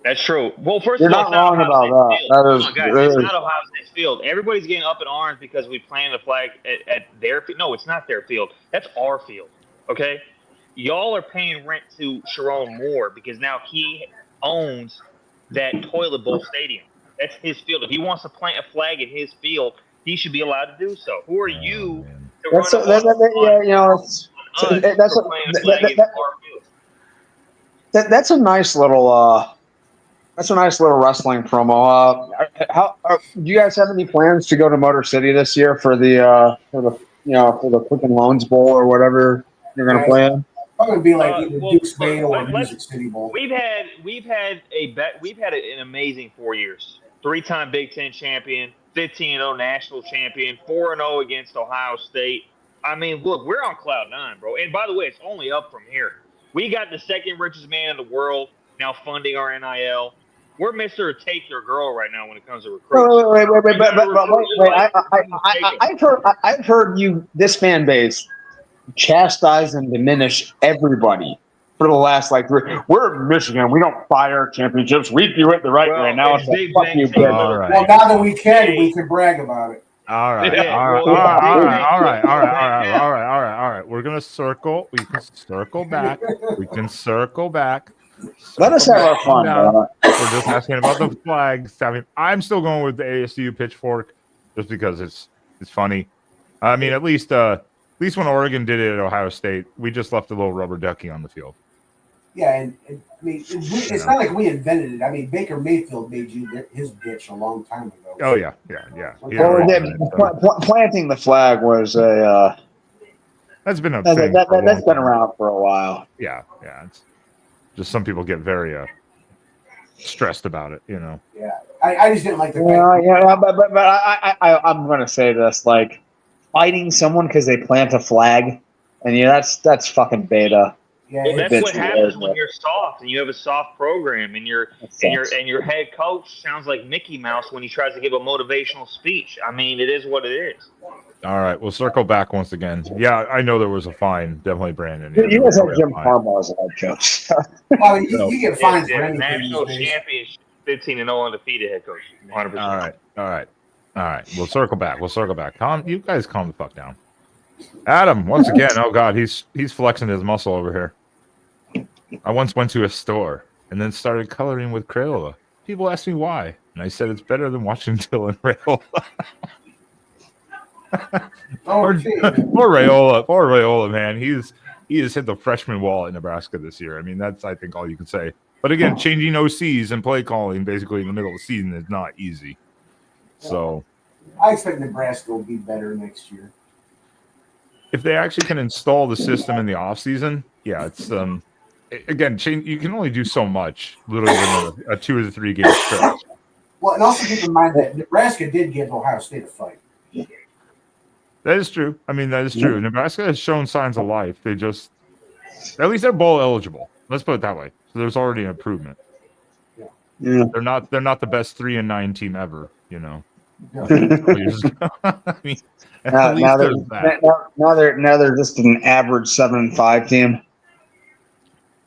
That's true. Well, first You're of all, not wrong about that. That is, guys, it's not Ohio State's field. Everybody's getting up in arms because we planted a flag at their field. No, it's not their field. That's our field. Okay, y'all are paying rent to Sharon Moore because now he owns that toilet bowl stadium. That's his field. If he wants to plant a flag in his field, he should be allowed to do so. Who are you to run that's a nice little wrestling promo. Do you guys have any plans to go to Motor City this year for the Quicken Loans Bowl or whatever you're going to play in? I'm going to be like either Duke's Bay or Music City Bowl. We've had an amazing 4 years. 3-time Big Ten champion, 15-0 national champion, 4-0 against Ohio State. I mean, look, we're on cloud 9, bro. And by the way, it's only up from here. We got the second richest man in the world now funding our NIL. We're Mr. Take Your Girl right now when it comes to recruiting. I've heard you, this fan base, chastise and diminish everybody for the last we're Michigan. We don't fire championships. We do it the right way. Now it's like, fuck you, kid. Right. Well, now that we can brag about it. All right. We're gonna circle. We can circle back. Let us have our fun. We're just asking about the flags. I mean, I'm still going with the ASU pitchfork just because it's funny. I mean, at least when Oregon did it at Ohio State, we just left a little rubber ducky on the field. Yeah, and I mean, it's not like we invented it. I mean, Baker Mayfield made his bitch a long time ago. Oh yeah. Planting the flag was a. That's been a thing. That's been around for a while. Yeah. It's just some people get very stressed about it, you know. Yeah, I just didn't like the. But I'm gonna say this, like fighting someone because they plant a flag, and that's fucking beta. Yeah, well, that's what happens when you're soft and you have a soft program, and your head coach sounds like Mickey Mouse when he tries to give a motivational speech. I mean, it is what it is. All right, we'll circle back once again. Yeah, I know there was a fine, definitely, Brandon. You guys have Jim Harbaugh's head coach. Well, you get fined for anything. National championship, 15-0 undefeated head coach. 100%. All right. We'll circle back. You guys calm the fuck down. Adam, once again, oh God, he's flexing his muscle over here. I once went to a store and then started coloring with Crayola. People asked me why, and I said it's better than watching Dylan Rayola. Poor Rayola, man. He has hit the freshman wall at Nebraska this year. I mean, that's, I think, all you can say. But again, changing OCs and play calling basically in the middle of the season is not easy. So I expect Nebraska will be better next year. If they actually can install the system in the offseason, yeah, it's again, you can only do so much, literally in a 2 or 3 game stretch. Well, and also keep in mind that Nebraska did give Ohio State a fight. That is true. I mean, that is true. Nebraska has shown signs of life. They just, at least they're bowl eligible. Let's put it that way. So there's already an improvement. Yeah. They're not the best 3-9 team ever, you know. Yeah. I mean, now they're just an average 7-5 team.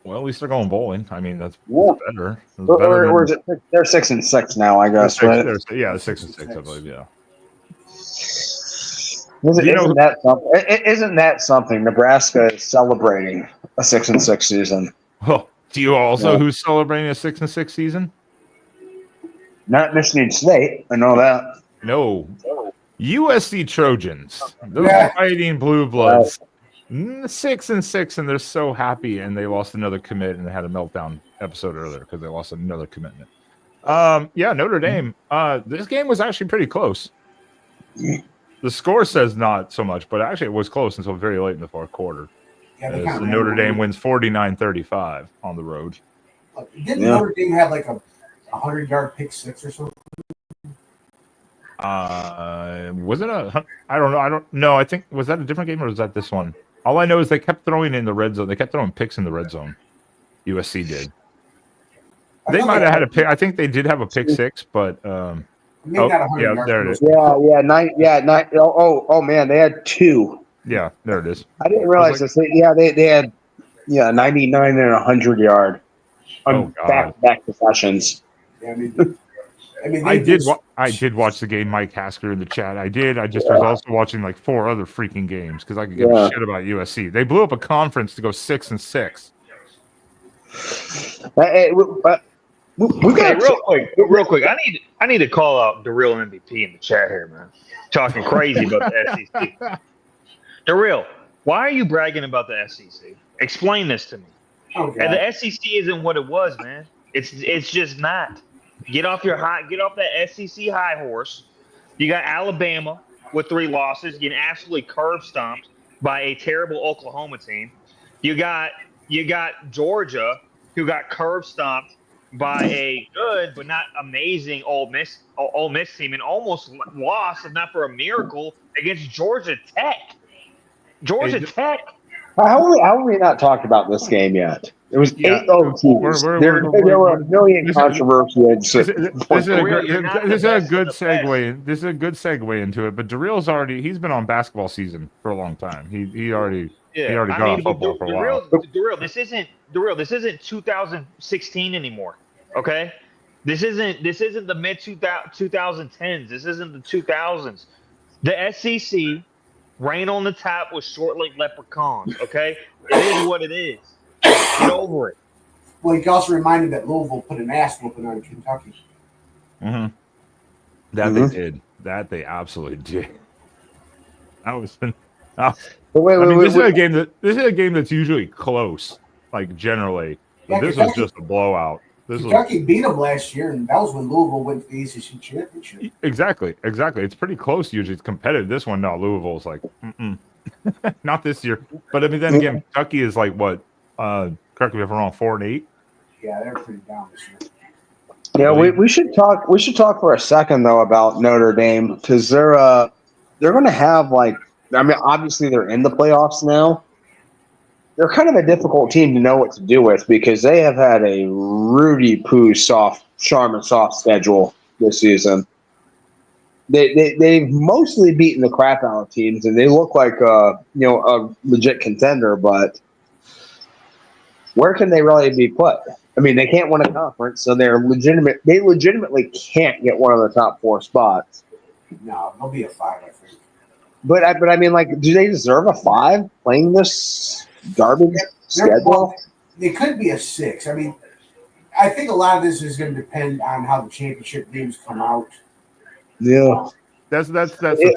Well, at least they're going bowling. I mean, that's better. Or is it? They're 6-6 now, I guess. Right? They're 6-6, I believe. Yeah. Isn't that something? Nebraska is celebrating a 6-6 season. Oh, do you also who's celebrating a 6-6 season? Not Michigan State. I know that. No. USC Trojans. Those fighting blue bloods. 6-6, and they're so happy, and they lost another commit, and they had a meltdown episode earlier because they lost another commitment. Yeah, Notre Dame. This game was actually pretty close. The score says not so much, but actually it was close until very late in the fourth quarter. Yeah, they As kind of Notre Dame wins 49-35 on the road. Didn't Notre Dame have like a 100-yard pick six or something? Was it a? I don't know. I don't know. I think was that a different game or was that this one? All I know is they kept throwing in the red zone. They kept throwing picks in the red zone. USC did. They might have had a pick. I think they did have a pick six, but Maybe not 100 yards. there it is. Nine. Oh man, they had two. Yeah, there it is. I didn't realize this. They had 99 and 100-yard on back-to-back possessions. Yeah, I mean, I did watch the game. Mike Hasker in the chat. I did. I just was also watching like 4 other freaking games because I could give a shit about USC. They blew up a conference to go 6-6. We got real quick. I need to call out the real MVP in the chat here, man. Talking crazy about the SEC. The real. Why are you bragging about the SEC? Explain this to me. Okay. And the SEC isn't what it was, man. It's just not. Get off that SEC high horse. You got Alabama with 3 losses, getting absolutely curb stomped by a terrible Oklahoma team. You got Georgia, who got curb stomped by a good but not amazing Ole Miss team, and almost lost, if not for a miracle, against Georgia Tech. Tech. How have we not talked about this game yet? It was 8-0 teams. There were a million controversies. This is a good segue. This is a good segue into it. But Darrell's he's been on basketball season for a long time. He already got on football for a while. Darrell, this isn't 2016 anymore. Okay, this isn't the mid 2010s. This isn't the 2000s. The SEC rain on the top with short-legged leprechauns. Okay, it is what it is. Get over it. Well, you also reminded that Louisville put an ass whooping on Kentucky. Mm-hmm. They did. That they absolutely did. This is a game that's usually close, like generally. But this was just a blowout. Kentucky beat them last year, and that was when Louisville went to the ACC championship. Exactly. It's pretty close. Usually, it's competitive. This one, no. Louisville's like, not this year. But I mean, then again, Kentucky is like what? Correct me if I'm wrong. 4-8. Yeah, they're pretty down this year. Yeah, we should talk. We should talk for a second though about Notre Dame because they're going to have obviously they're in the playoffs now. They're kind of a difficult team to know what to do with because they have had a Rudy Poo Charmin soft schedule this season. They've mostly beaten the crap out of teams, and they look like a legit contender. But where can they really be put? I mean, they can't win a conference, so they legitimately can't get one of the top 4 spots. No, they'll be a 5, I think. But I mean, do they deserve a 5 playing this garbage schedule? They could be a 6. I mean, I think a lot of this is going to depend on how the championship games come out. Yeah, that's the thing.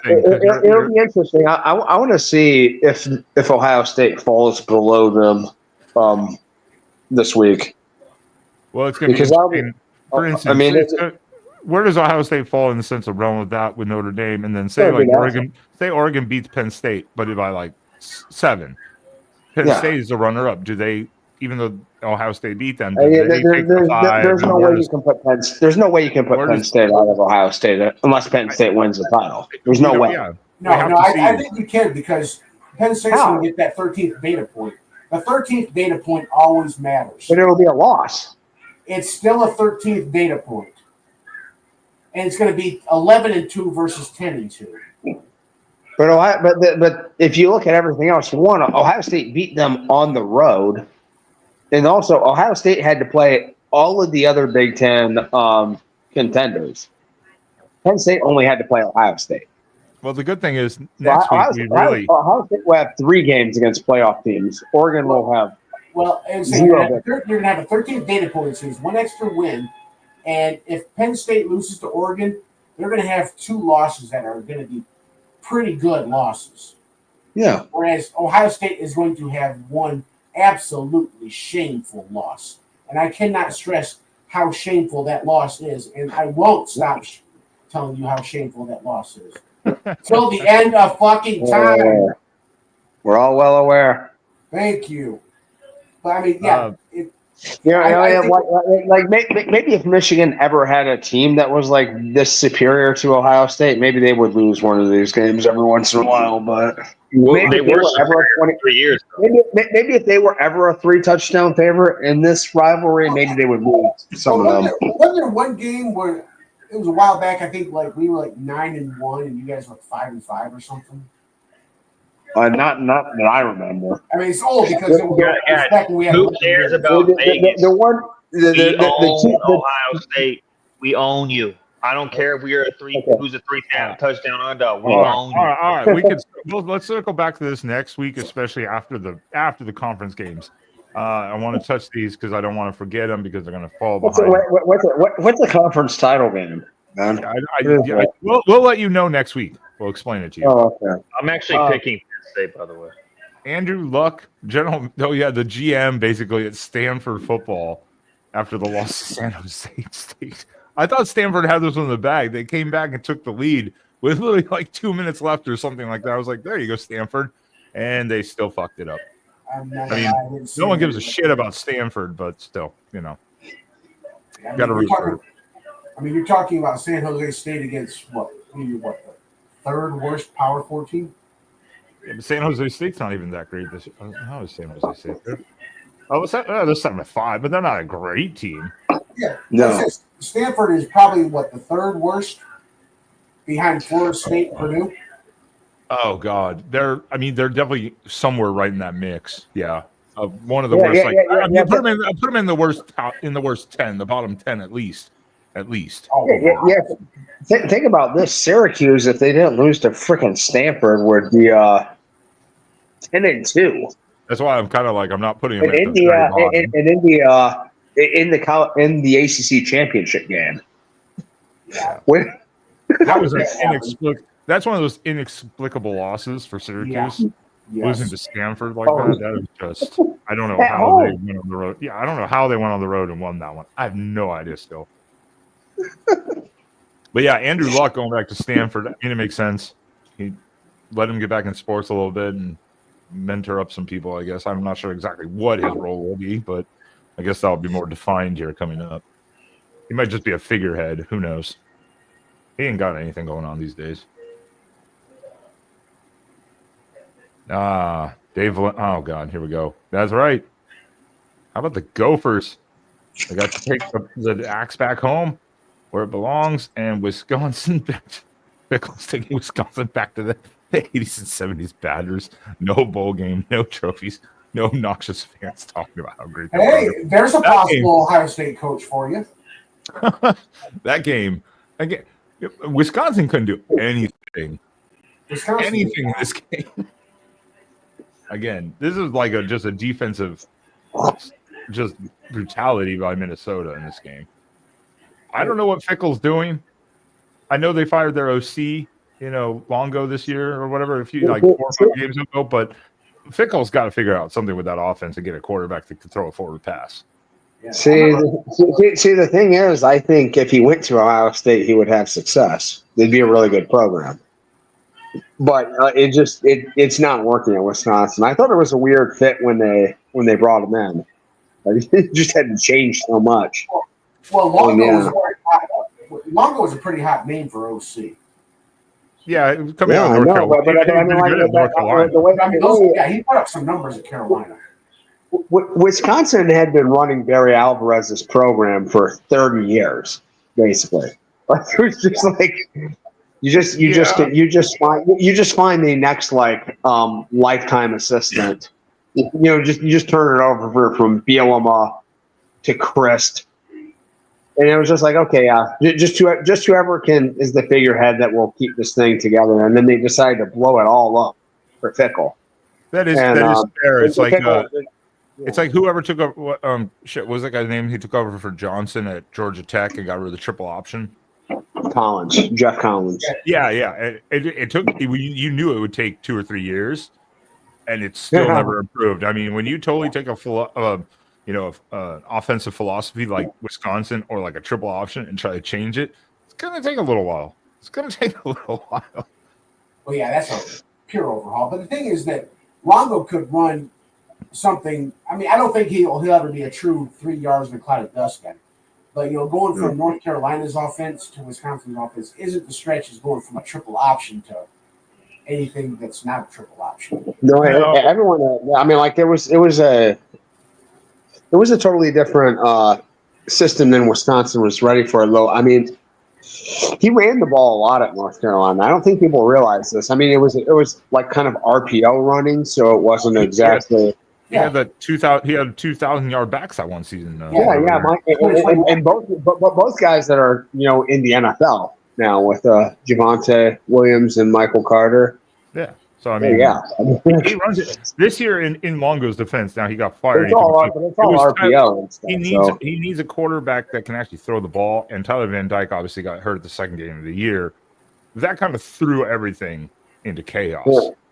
It'll be interesting. I want to see if Ohio State falls below them this week. Well, it's going to be interesting. For instance, where does Ohio State fall in the sense of realm with that with Notre Dame, and then say Oregon beats Penn State, but by 7. Penn State is the runner-up. Do they, even though Ohio State beat them, there's no way you can put Penn State out of Ohio State unless Penn State wins the title. There's no way. Yeah. No, I think you can because Penn State's going to get that 13th data point. The 13th data point always matters. But it'll be a loss. It's still a 13th data point. And it's going to be 11-2 versus 10-2. But if you look at everything else, Ohio State beat them on the road. And also, Ohio State had to play all of the other Big Ten contenders. Penn State only had to play Ohio State. Well, the good thing is next week Ohio State will have 3 games against playoff teams. Oregon will have you're going to have a 13th data point, so it's 1 extra win. And if Penn State loses to Oregon, they're going to have 2 losses that are going to be pretty good losses. Yeah. Whereas Ohio State is going to have one absolutely shameful loss. And I cannot stress how shameful that loss is. And I won't stop telling you how shameful that loss is. Till the end of fucking time. We're all well aware. Thank you. But I mean, yeah. Maybe if Michigan ever had a team that was like this superior to Ohio State, maybe they would lose one of these games every once in a while. But maybe they were ever 3 years ago. Maybe if they were ever a 3-touchdown favorite in this rivalry, maybe they would lose some of them. Wasn't there one game where it was a while back? I think like we were like 9-1, and you guys were 5-5 or something. Not that I remember. I mean, it's old because it was back when we had. Who cares about Vegas? We own Ohio State. We own you. I don't care if we are who's a 3-touchdown underdog. We own you. All right. Let's circle back to this next week, especially after the conference games. I want to touch these because I don't want to forget them because they're going to fall behind. What's the conference title game, man? We'll let you know next week. We'll explain it to you. Oh, okay. I'm actually picking Penn State, by the way. Andrew Luck, the GM, basically at Stanford football after the loss to San Jose State. I thought Stanford had this one in the bag. They came back and took the lead with literally like 2 minutes left or something like that. I was like, there you go, Stanford. And they still fucked it up. No one gives a shit about Stanford, but still, got to root for it. I mean, you're talking about San Jose State against what the third worst Power 4 team? Yeah, but San Jose State's not even that great this year. How is San Jose State? They're 7-5, but they're not a great team. Yeah. No. Stanford is probably the third worst behind Florida State, Purdue. Oh God, they're definitely somewhere right in that mix. Yeah, one of the worst. Put them in the worst 10, the bottom 10 at least. Oh, Think about this: Syracuse, if they didn't lose to freaking Stanford, would be 10-2. That's why I'm kind of like I'm not putting them in the ACC championship game. Yeah. That was that's one of those inexplicable losses for Syracuse. Yes. Losing to Stanford like that. That was just I don't know how they went on the road. Yeah, I don't know how they went on the road and won that one. I have no idea still. But yeah, Andrew Luck going back to Stanford, it makes sense. He let him get back in sports a little bit and mentor up some people, I guess. I'm not sure exactly what his role will be, but I guess that'll be more defined here coming up. He might just be a figurehead. Who knows? He ain't got anything going on these days. Dave. Oh, God. Here we go. That's right. How about the Gophers? They got to take the axe back home where it belongs, and Wisconsin. Pickles taking Wisconsin back to the 80s and 70s Badgers. No bowl game, no trophies, no obnoxious fans talking about how great they are. Hey, there's a possible Ohio State coach for you. That game, again, Wisconsin couldn't do anything. Anything in this game. Again, this is like just a defensive, just brutality by Minnesota in this game. I don't know what Fickle's doing. I know they fired their OC, Longo this year or whatever, 4 or 5 games ago, but Fickle's got to figure out something with that offense and get a quarterback to throw a forward pass. Yeah. See, the thing is, I think if he went to Ohio State, he would have success. They'd be a really good program. But it's not working at Wisconsin. I thought it was a weird fit when they brought him in. It just hadn't changed so much. Well, Longo was a pretty hot name for OC. Yeah, coming out of North Carolina. He put up some numbers at Carolina. Wisconsin had been running Barry Alvarez's program for 30 years, basically. It was just like you just find the next lifetime assistant. You just turn it over from Bielema to Christ. And it was just like, okay, just whoever is the figurehead that will keep this thing together. And then they decided to blow it all up for Fickle. That is fair. It's like it's like whoever took over. What was that guy's name? He took over for Johnson at Georgia Tech and got rid of the triple option. Jeff Collins. Yeah. It took. You knew it would take 2 or 3 years, and it's still never improved. I mean, when you totally take offensive philosophy like Wisconsin or like a triple option and try to change it, it's going to take a little while. Well, yeah, that's a pure overhaul. But the thing is that Longo could run something. I mean, I don't think he'll ever be a true 3 yards in a cloud of dust guy. But, going from North Carolina's offense to Wisconsin's offense isn't the stretch as going from a triple option to anything that's not a triple option. No, everyone. I mean, like it was a totally different system than Wisconsin was ready for. I mean, he ran the ball a lot at North Carolina. I don't think people realize this. I mean, it was like kind of RPO running, so it wasn't exactly. He had 2,000-yard backs that one season. And both guys that are in the NFL now with Javonte Williams and Michael Carter. Yeah. So I mean, he runs it this year in Longo's defense. Now he got fired. It's all RPO and stuff. He needs a quarterback that can actually throw the ball. And Tyler Van Dyke obviously got hurt the second game of the year. That kind of threw everything into chaos.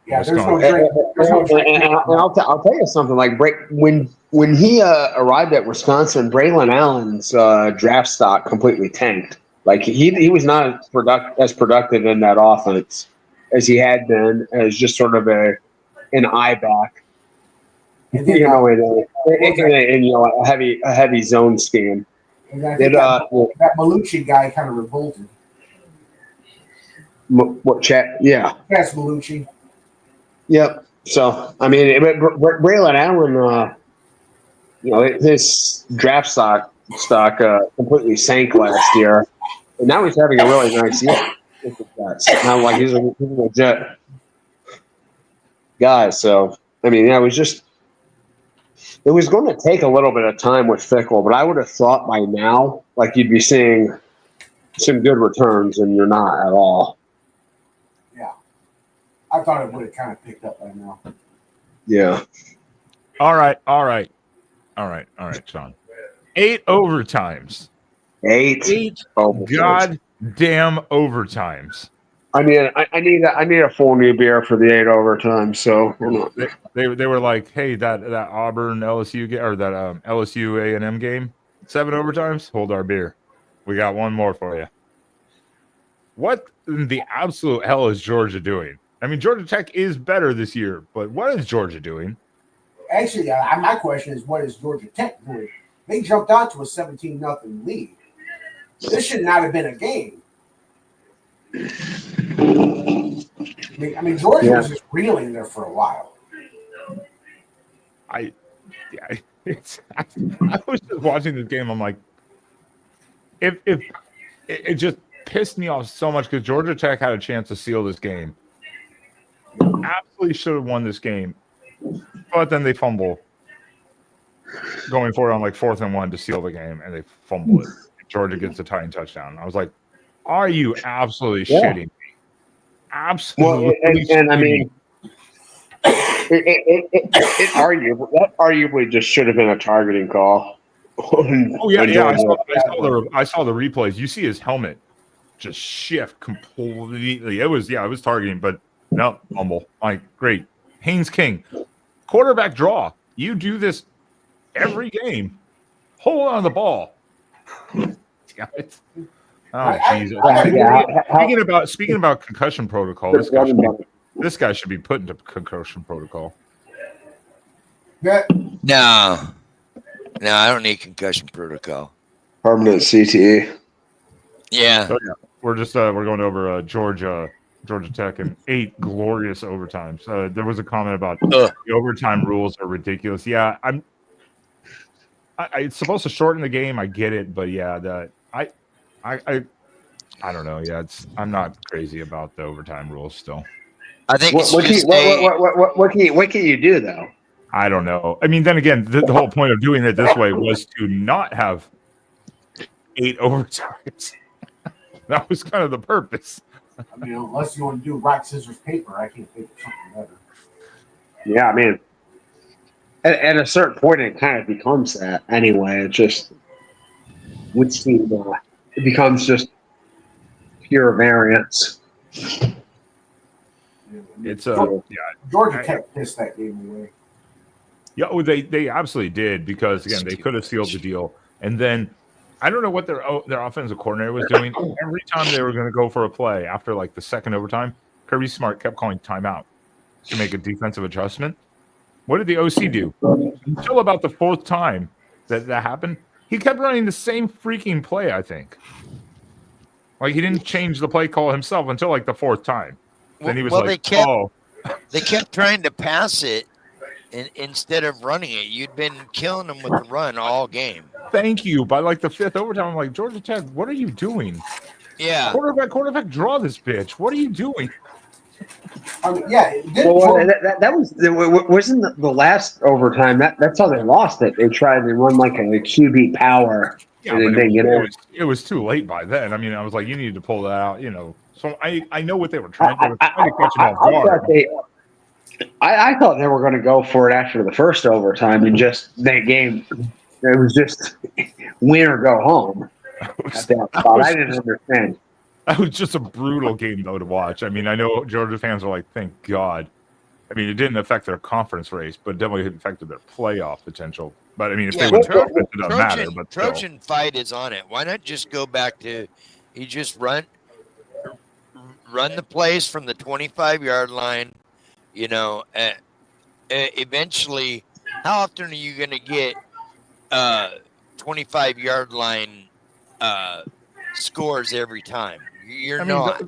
Yeah, and I'll tell you something. Like when he arrived at Wisconsin, Braylon Allen's draft stock completely tanked. Like he was not as productive in that offense as he had been as just sort of an eye back, and in a heavy zone scheme. And I think that Malucci guy kind of revolted. What chat? Yeah, that's Malucci. Yep. So I mean, Braylon Allen, his draft stock completely sank last year, and now he's having a really nice year. Not like he's a legit guy. So I mean, it was going to take a little bit of time with Fickle, but I would have thought by now, like you'd be seeing some good returns, and you're not at all. Yeah, I thought it would have kind of picked up by now. Yeah. All right, Sean. 8 overtimes. 8 overtimes. Damn overtimes. I need a full new beer for the 8 overtime. So they were like, hey, that Auburn LSU game or that LSU A&M game, 7 overtimes. Hold our beer. We got one more for you. What in the absolute hell is Georgia doing? I mean, Georgia Tech is better this year, but what is Georgia doing? Actually, my question is, what is Georgia Tech doing? They jumped out to a 17-0 lead. This should not have been a game. I mean, Georgia was just reeling there for a while. I was just watching this game. I'm like, if it just pissed me off so much because Georgia Tech had a chance to seal this game. Absolutely should have won this game, but then they fumble going forward on like 4th and 1 to seal the game, and they fumble it. Georgia gets the tying touchdown. I was like, are you absolutely shitting me? Absolutely. Well, and I mean, it arguably just should have been a targeting call. I saw the replays. You see his helmet just shift completely. It was targeting, but no, fumble. Like, great. Haynes King, quarterback draw. You do this every game. Hold on to the ball. Oh, Jesus. Speaking about concussion protocol, this guy should be put into concussion protocol. No, I don't need concussion protocol. Permanent CTE. Yeah. So, we're going over Georgia Tech and 8 glorious overtimes. There was a comment about the overtime rules are ridiculous. Yeah, it's supposed to shorten the game. I get it, but yeah, I don't know. Yeah, I'm not crazy about the overtime rules still. I think what can you do though? I don't know. I mean, then again, the whole point of doing it this way was to not have 8 overtimes. That was kind of the purpose. I mean, unless you want to do rock, scissors, paper, I can't think of something better. Yeah, I mean, at a certain point, it kind of becomes that anyway. It just which team it becomes just pure variance. It's Georgia Tech pissed that game away. Yeah, well, they absolutely did because again they could have sealed the deal, and then I don't know what their offensive coordinator was doing. Every time they were going to go for a play after like the second overtime, Kirby Smart kept calling timeout to make a defensive adjustment. What did the OC do? Until about the fourth time that happened, he kept running the same freaking play. I think, like he didn't change the play call himself until like the fourth time. Then he was they kept trying to pass it. Instead of running it, you'd been killing them with the run all game. Thank you. By like the fifth overtime, I'm like, Georgia Tech, what are you doing? Yeah. Quarterback, draw this bitch. What are you doing? That wasn't the last overtime. That's how they lost it. They tried to run like a QB power. Yeah, but it was too late by then. I mean, I was like, you need to pull that out, you know. So I know what they were trying. They were trying to catch him off guard. I thought they were going to go for it after the first overtime and just that game. It was just win or go home. I didn't understand. That was just a brutal game, though, to watch. I mean, I know Georgia fans are like, thank God. I mean, it didn't affect their conference race, but definitely affected their playoff potential. But, I mean, if they would have it doesn't matter. But Trojan fight is on it. Why not just go back to you just run the plays from the 25-yard line, you know, eventually, how often are you going to get 25-yard line scores every time? You're not.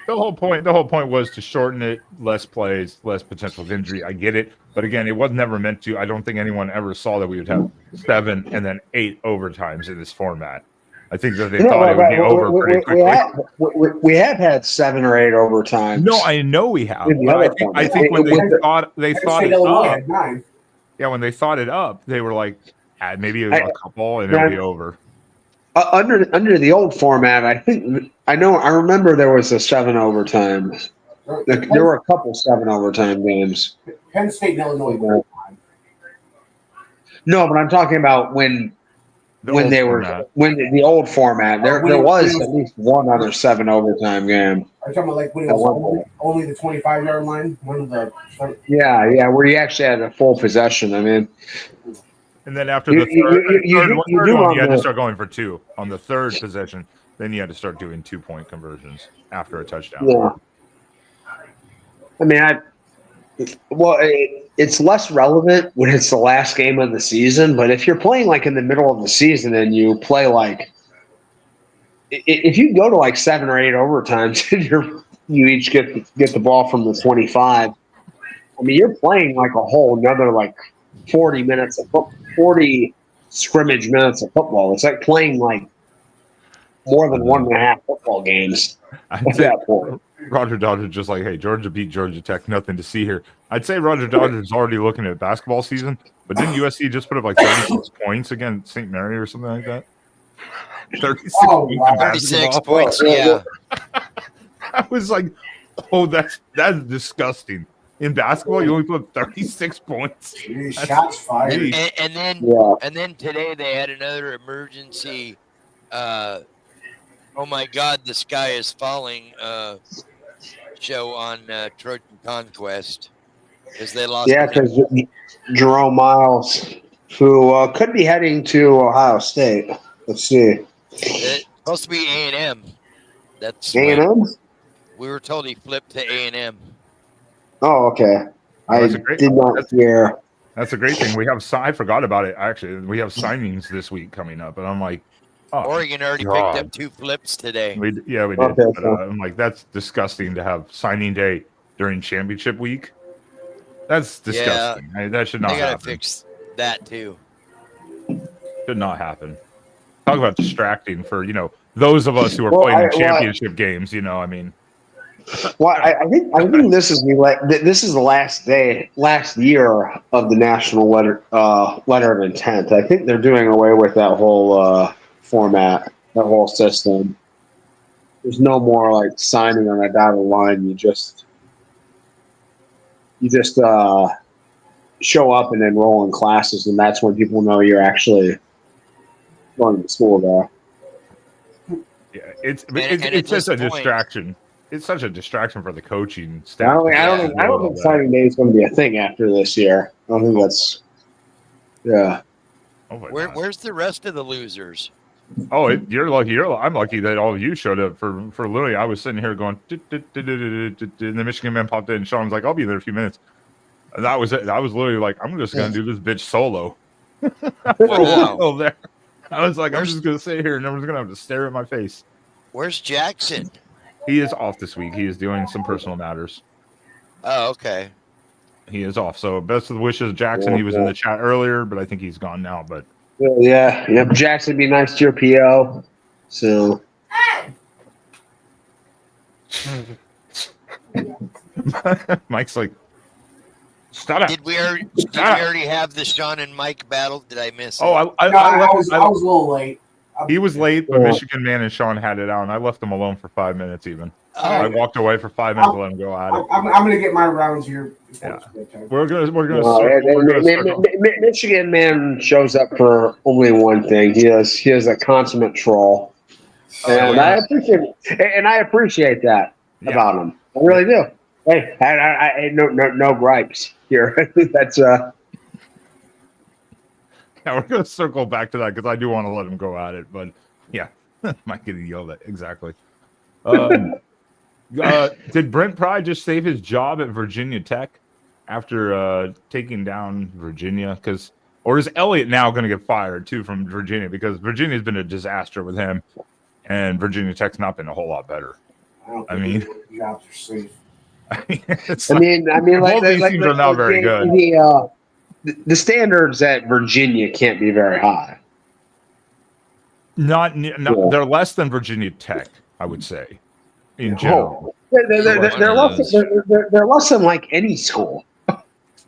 The whole point was to shorten it, less plays, less potential of injury. I get it. But again, it was never meant to. I don't think anyone ever saw that we would have 7 and then 8 overtimes in this format. I think that they thought it would be over pretty quickly. We have had 7 or 8 overtimes. No, I know we have. I think when they thought it up. Yeah, when they thought it up, they were like, maybe a couple and it'll be over. Under the old format, I remember there was a 7 overtime. There were a couple 7 overtime games. Penn State and Illinois. No, but I'm talking about when the old format, there was at least one other 7 overtime game. Are you talking about like when it was only the 25-yard line? Yeah, where you actually had a full possession. I mean, and then after the third one, you had to start going for 2 on the third possession. Then you had to start doing 2-point conversions after a touchdown. Yeah. I mean, it's less relevant when it's the last game of the season, but if you're playing like in the middle of the season and you play like, if you go to like 7 or 8 overtimes and you each get the ball from the 25, I mean, you're playing like a whole another like 40 scrimmage minutes of football. It's like playing like more than 1.5 football games at that point. Roger Dodger just like, hey, Georgia beat Georgia Tech, nothing to see here. I'd say Roger Dodger's already looking at basketball season, but didn't USC just put up like 36 points against St. Mary or something like that? 36 points, yeah. I was like, oh, that's disgusting. In basketball, you only put up 36 points. Shots fired. And then today they had another emergency oh my God, the sky is falling show on Trojan Conquest because they lost. Yeah, because Jerome Miles, who could be heading to Ohio State. Let's see. It's supposed to be A&M. That's A&M? We were told he flipped to A&M. Oh, okay. I did not hear. That's a great thing. I forgot about it. Actually, we have signings this week coming up, and I'm like, oh, Oregon already picked up 2 flips today. We did. Okay, but, I'm like, that's disgusting to have signing day during championship week. That's disgusting. Yeah, that should not happen. They got to fix that too. Should not happen. Talk about distracting for, those of us who are playing in championship games, I mean. Well, I think this is the last year of the national letter of intent. I think they're doing away with that whole format, that whole system. There's no more like signing on a dotted line. You just show up and enroll in classes, and that's when people know you're actually going to school there. Yeah, it's just a distraction. it's such a distraction for the coaching I staff. don't think signing day is going to be a thing after this year. I don't think that's. Yeah. Where's the rest of the losers? Oh, you're lucky. I'm lucky that all of you showed up for Louis. I was sitting here going, and the Michigan man popped in. And Sean was like, "I'll be there in a few minutes." And that was it. I was literally like, "I'm just gonna do this bitch solo." For a while there, I was like, "I'm just gonna sit here, and everyone's gonna have to stare at my face." Where's Jackson? He is off this week. He is doing some personal matters. Oh, okay. He is off. So best of the wishes, Jackson. He was in the chat earlier, but I think he's gone now. But yeah. Jackson would be nice to your PO. So. Mike's like, stop it. Did we already have the Sean and Mike battle? Did I miss it? Oh, I was a little late. He was late, but Michigan Man and Sean had it out, and I left them alone for 5 minutes even. I walked away for 5 minutes to let him go at it. I'm going to get my rounds here. Yeah. We're gonna Michigan Man shows up for only one thing. He is a consummate troll. And I appreciate that about him. I really do. Hey, I no gripes here. That's Yeah, we're gonna circle back to that because I do want to let him go at it, but yeah, might get yelled at exactly. Did Brent Pry just save his job at Virginia Tech after taking down Virginia? Or is Elliott now going to get fired too from Virginia because Virginia's been a disaster with him, and Virginia Tech's not been a whole lot better. I mean, jobs are safe. Both these teams are now very good. The standards at Virginia can't be very high. They're less than Virginia Tech, I would say, in general. They're less than like any school.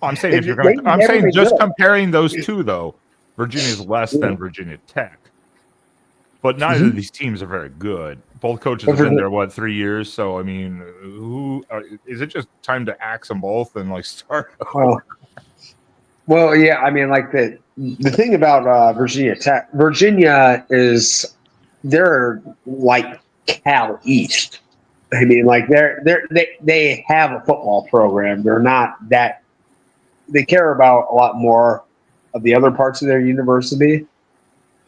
I'm saying if you're going, I'm saying just comparing those two though, Virginia's less than Virginia Tech. But neither of these teams are very good. Both coaches have been there 3 years. So I mean, is it just time to axe them both and like start? Well, yeah. I mean, like the thing about Virginia Tech, Virginia they're like Cal East. I mean, like they have a football program. They're not that. They care about a lot more of the other parts of their university.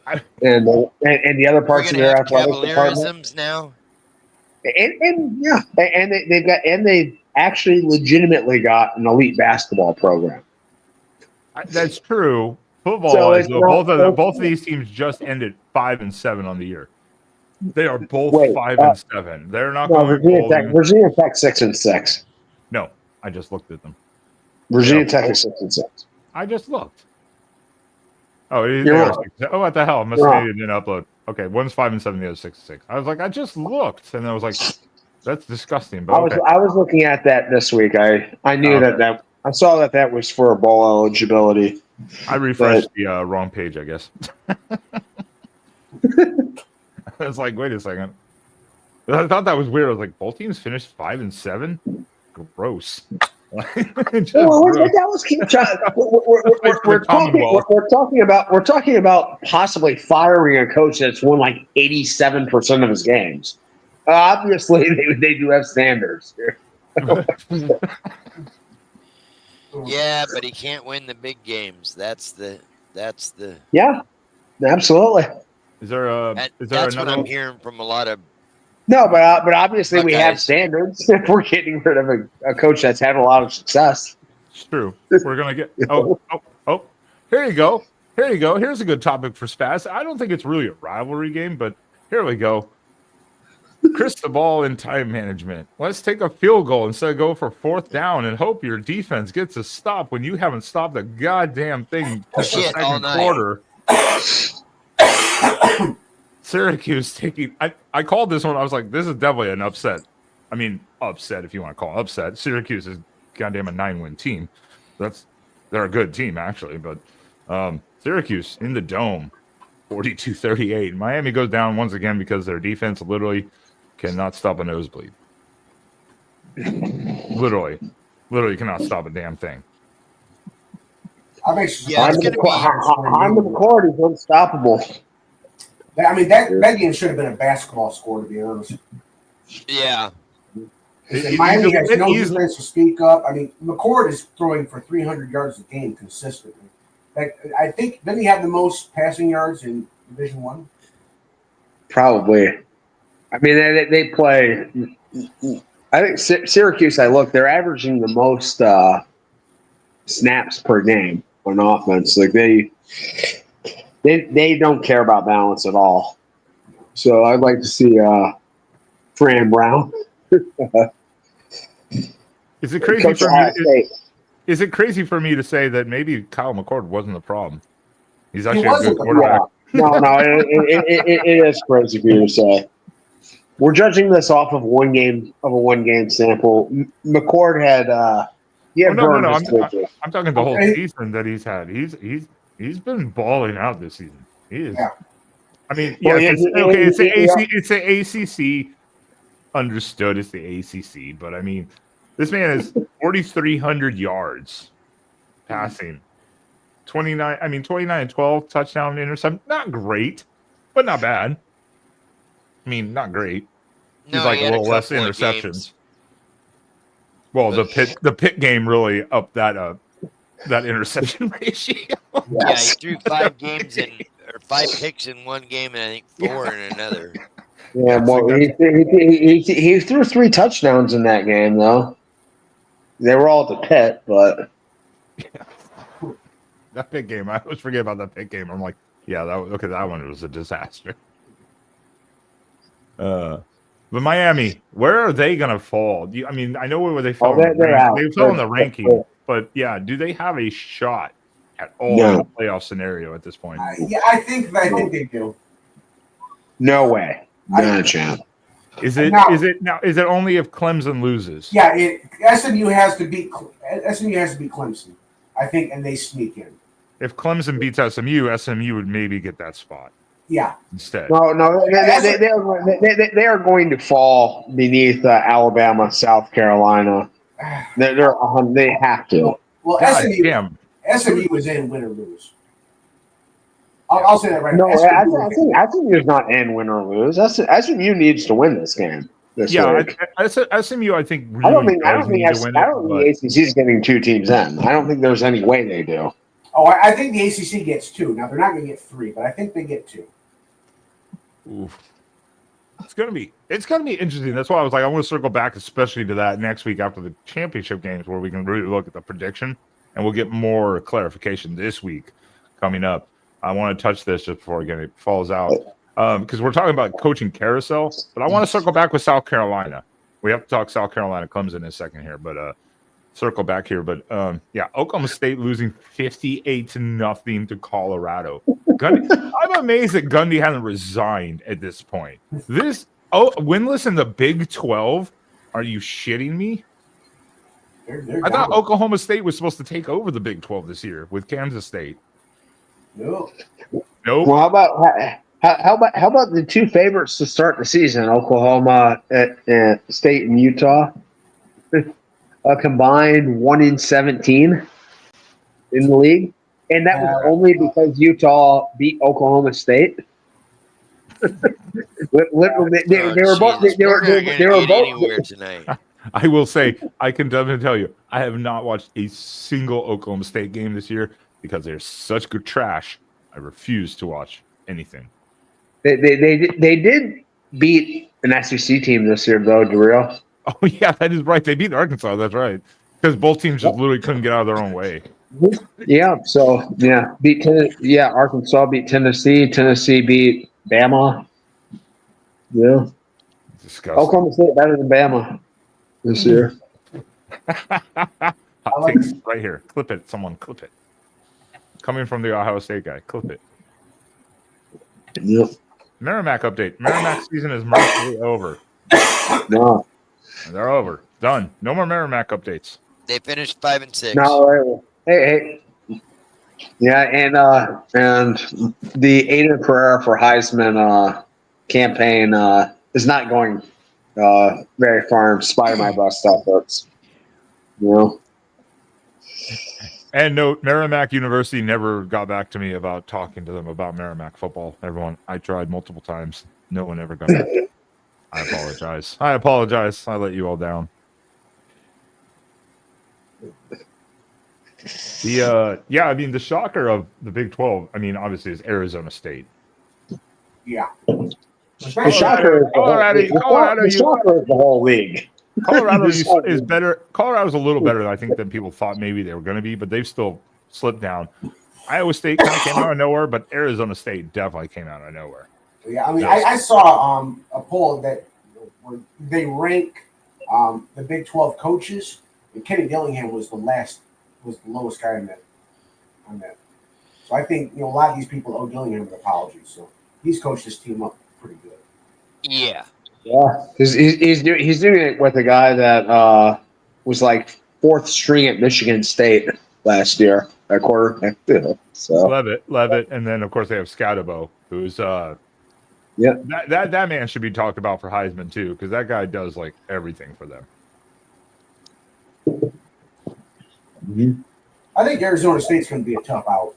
And the other parts of their athletic department now, they've actually legitimately got an elite basketball program. That's true. Football, both of these teams just ended 5-7 on the year. They are both 5-7. They're not going. Virginia Tech 6-6. No, I just looked at them. Virginia Tech is 6-6. I just looked. Oh, what the hell? Must have been an upload. Okay, one's 5-7, the other 6-6. I was like, I just looked, and I was like, that's disgusting. But I was looking at that this week. I knew that I saw that was for bowl eligibility. I refreshed the wrong page, I guess. I was like, wait a second. I thought that was weird. I was like, both teams finished 5-7. Gross. We're talking about possibly firing a coach that's won like 87% of his games. Obviously, they do have standards. Yeah, but he can't win the big games. That's the. Yeah, absolutely. That's what I'm hearing from a lot of. No, but obviously we have standards. If we're getting rid of a coach that's had a lot of success, it's true. We're gonna get. Oh! Here you go. Here's a good topic for Spaz. I don't think it's really a rivalry game, but here we go. Cristobal in time management. Let's take a field goal instead of go for 4th down and hope your defense gets a stop when you haven't stopped a goddamn thing the second quarter. Syracuse taking. I called this one. I was like, this is definitely an upset. I mean, upset if you want to call it upset. Syracuse is goddamn a 9-win team. They're a good team actually, but Syracuse in the dome, 42-38. Miami goes down once again because their defense literally cannot stop a nosebleed. literally cannot stop a damn thing. Hyman McCord is unstoppable. I mean, that game should have been a basketball score, to be honest. Yeah. Miami has no defense to speak of. I mean, McCord is throwing for 300 yards a game consistently. Like, I think, didn't he have the most passing yards in Division One? Probably. I mean, they play. I think Syracuse. They're averaging the most snaps per game on offense. Like they don't care about balance at all. So I'd like to see Fran Brown. Is it crazy for me? Is it crazy for me to say that maybe Kyle McCord wasn't the problem? He's actually a good quarterback. No, it is crazy for you to say. We're judging this off of a one game sample. McCord had I'm talking the whole season that he's had. He's been balling out this season. He is. Yeah. I mean, it's the ACC. Understood, it's the ACC, but I mean, this man has 4,300 yards passing, 29 12 touchdown interception. Not great, but not bad. I mean, not great. He's like a little less interceptions. Well, the pit game really upped that interception ratio. Yeah, he threw 5 picks in one game, and I think 4 in another. Yeah, well, he threw 3 touchdowns in that game, though. They were all at the pit, but that pit game, I always forget about that pit game. I'm like, yeah, that one was a disaster. But Miami, where are they going to fall? I mean, I know where they fell. They fell in the ranking, but yeah, do they have a shot at all in the playoff scenario at this point? I think they do. No way. Not a chance. Is it only if Clemson loses? Yeah, SMU has to beat Clemson, I think, and they sneak in. If Clemson beats SMU would maybe get that spot. Yeah. Instead. No, they are going to fall beneath Alabama, South Carolina. They have to. Well, SMU is in win or lose. I'll say that right now. No, I think there's not in win or lose. SMU needs to win this game. SMU, I think. Really I don't think the ACC is getting 2 teams in. I don't think there's any way they do. Oh, I think the ACC gets 2. Now they're not going to get 3, but I think they get 2. Oof. It's gonna be interesting. That's why I was like, I want to circle back, especially to that next week after the championship games, where we can really look at the prediction, and we'll get more clarification this week coming up. I want to touch this just before it falls out, because we're talking about coaching carousel, but I want to circle back with South Carolina. We have to talk South Carolina Clemson in a second here, but circle back here. But Oklahoma State losing 58-0 to Colorado. I'm amazed that Gundy hasn't resigned at this point. Winless in the Big 12? Are you shitting me? I thought Oklahoma State was supposed to take over the Big 12 this year with Kansas State. Nope. Well, how about the 2 favorites to start the season? Oklahoma State and Utah, combined 1-17 in the league, and that was only because Utah beat Oklahoma State. They were both anywhere tonight. I will say, I can definitely tell you, I have not watched a single Oklahoma State game this year because they're such good trash. I refuse to watch anything. They did beat an SEC team this year, though, Darrell. Oh, yeah, that is right. They beat Arkansas. That's right. Because both teams just literally couldn't get out of their own way. Yeah, so, Arkansas beat Tennessee. Tennessee beat Bama. Yeah. Disgusting. Oklahoma State better than Bama this year. Right here. Clip it. Someone clip it. Coming from the Ohio State guy. Clip it. Yep. Merrimack update. Merrimack season is mercifully over. No. They're over. Done. No more Merrimack updates. They finished 5-6. No, hey. Yeah, and the Aiden Pereira for Heisman campaign is not going very far in spite of my best efforts. You know. And note, Merrimack University never got back to me about talking to them about Merrimack football. Everyone, I tried multiple times. No one ever got back. I apologize. I let you all down. Yeah, I mean the shocker of the Big 12. I mean, obviously is Arizona State. Yeah. The Especially shocker is the whole- Colorado, the shocker is the whole league. Colorado The shocker is better. Colorado's a little better than I think than people thought maybe they were going to be, but they've still slipped down. Iowa State kind of came out of nowhere, but Arizona State definitely came out of nowhere. Yeah, I mean, I saw a poll that where they rank the Big 12 coaches, and Kenny Dillingham was the lowest guy on that. So I think a lot of these people owe Dillingham an apology. So he's coached his team up pretty good. Yeah. Yeah, he's doing it with a guy that was like fourth string at Michigan State last year at quarterback. So Levitt, and then of course they have Scatabo, who's that man should be talked about for Heisman too, because that guy does like everything for them. Mm-hmm. I think Arizona State's going to be a tough out.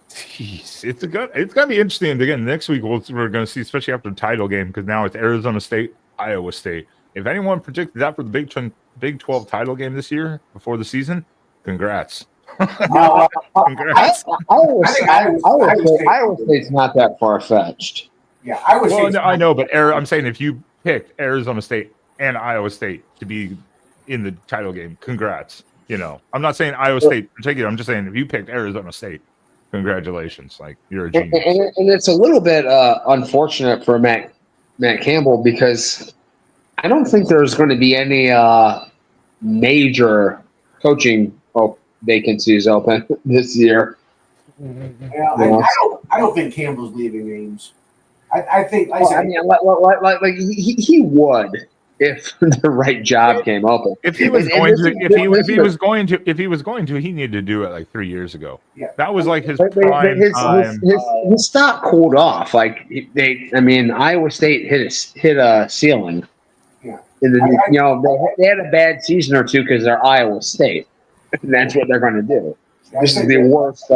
Jeez, it's going to be interesting. Again, next week we're going to see, especially after the title game, because now it's Arizona State, Iowa State. If anyone predicted that for the Big 12 title game this year before the season, congrats. Congrats. Iowa State's not that far fetched. Yeah, Iowa State. Well, no, I know, but I'm saying if you picked Arizona State and Iowa State to be in the title game, congrats. I'm not saying Iowa State in particular. I'm just saying if you picked Arizona State, congratulations. Like, you're a genius. And it's a little bit unfortunate for Matt Campbell, because I don't think there's going to be any major coaching vacancies open this year. Yeah, I don't think Campbell's leaving Ames. I think he would if the right job came open. If he was going to, he needed to do it like 3 years ago. Yeah. That was like his prime time. His stock cooled off. Like Iowa State hit a ceiling. Yeah. They had a bad season or two because they're Iowa State. And that's what they're going to do. This is the worst,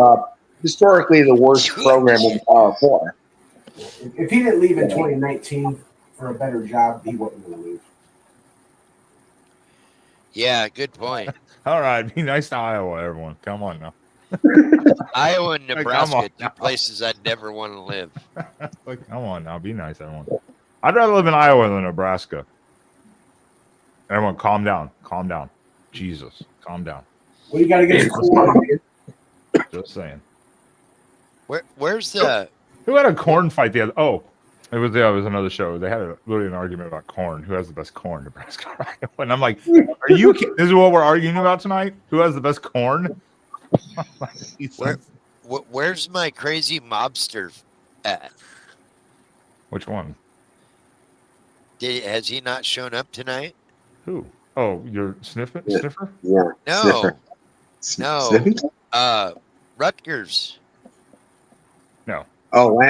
historically the worst program in the Power Four. If he didn't leave in 2019 for a better job, he wasn't going to leave. Yeah, good point. All right, be nice to Iowa, everyone. Come on now. Iowa and Nebraska, two places I'd never want to live. Come on now, be nice, everyone. I'd rather live in Iowa than Nebraska. Everyone, calm down. Calm down. Jesus, calm down. What do you got against Corn? Just saying. Where's the? Who had a corn fight the other? Oh, it was another show. They had literally an argument about corn. Who has the best corn, Nebraska or Iowa? And I'm like, are you kidding? This is what we're arguing about tonight? Who has the best corn? Where's my crazy mobster at? Which one? Has he not shown up tonight? Who? Oh, you're sniffer? Yeah. No. Sniffing? Rutgers. No. Oh,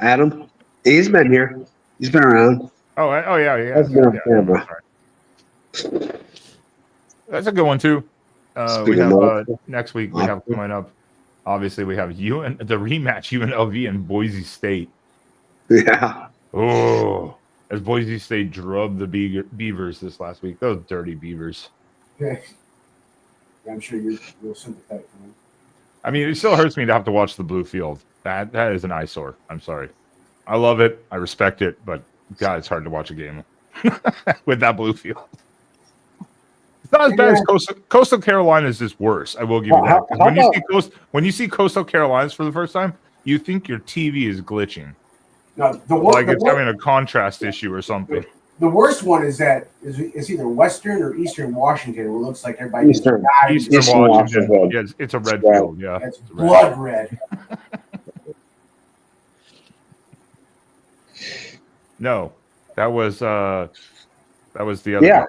Adam? He's been here. He's been around. Oh yeah. That's been on camera. That's a good one too. We have next week. We have coming up. Obviously, we have the rematch UNLV and Boise State. Yeah. Oh, as Boise State drubbed the Beavers this last week. Those dirty Beavers. Yeah, I'm sure you're sympathetic for them. I mean, it still hurts me to have to watch the blue field. That is an eyesore. I'm sorry. I love it. I respect it, but God, it's hard to watch a game with that blue field. It's not as bad as Coastal Carolina's is worse. I will give you that. When you see Coastal Carolinas for the first time, you think your TV is glitching. No, it's having a contrast issue or something. The worst one is it's either Western or Eastern Washington, where it looks like everybody Eastern Washington. Yeah, it's a red field. Yeah, it's blood red. No, that was the other. Yeah.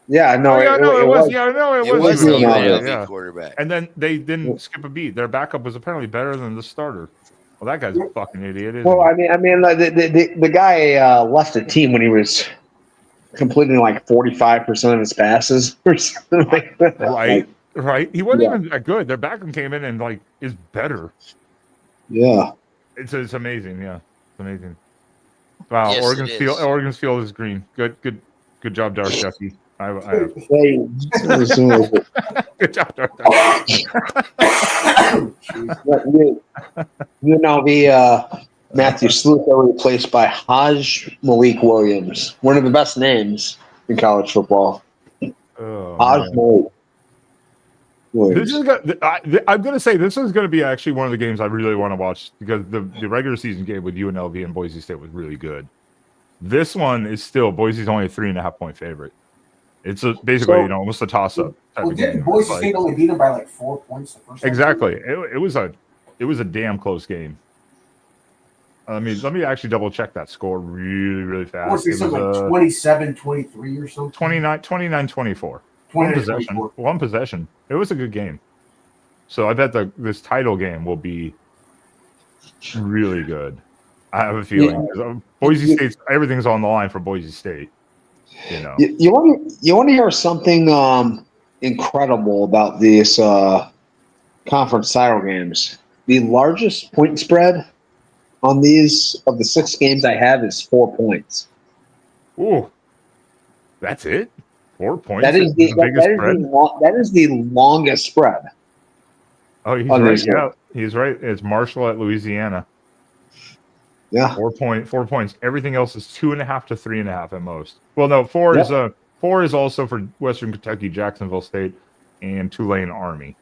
Yeah, no, it was. It was the UNLV quarterback. And then they didn't skip a beat. Their backup was apparently better than the starter. Well, that guy's a fucking idiot. Well, I mean, the guy left the team when he was completing like 45% of his passes or something like that. Right. He wasn't even that good. Their backup came in and like is better. Yeah. It's amazing. Yeah, it's amazing. Wow, Yes, Oregon's field is green. Good job, Dark Jeffy. I have. Hey, Good job, Darth. UNLV Matthew Slutho replaced by Haj Malik Williams, one of the best names in college football. Oh, Haj man. Malik This Williams. is I'm going to say this is going to be actually one of the games I really want to watch because the regular season game with UNLV and Boise State was really good. This one is still Boise's only a 3.5 point favorite. It's basically almost a toss up type Well, of game. didn't Boise State only beat them by like 4 points the first time? Exactly. It was a damn close game. Let me actually double check that score really, really fast. Boise State like 27-23 or something. 29-24. One possession. It was a good game. So I bet this title game will be really good. I have a feeling. Boise State's everything's on the line for Boise State. You know. You want to hear something incredible about these conference title games? The largest point spread on these of the 6 games I have is 4 points. Ooh, that's it. 4 points. That is the longest spread. Oh, he's right. Yeah, he's right. It's Marshall at Louisiana. Yeah, 4 points. Everything else is 2.5 to 3.5 at most. Well, no, 4 is also for Western Kentucky, Jacksonville State, and Tulane Army.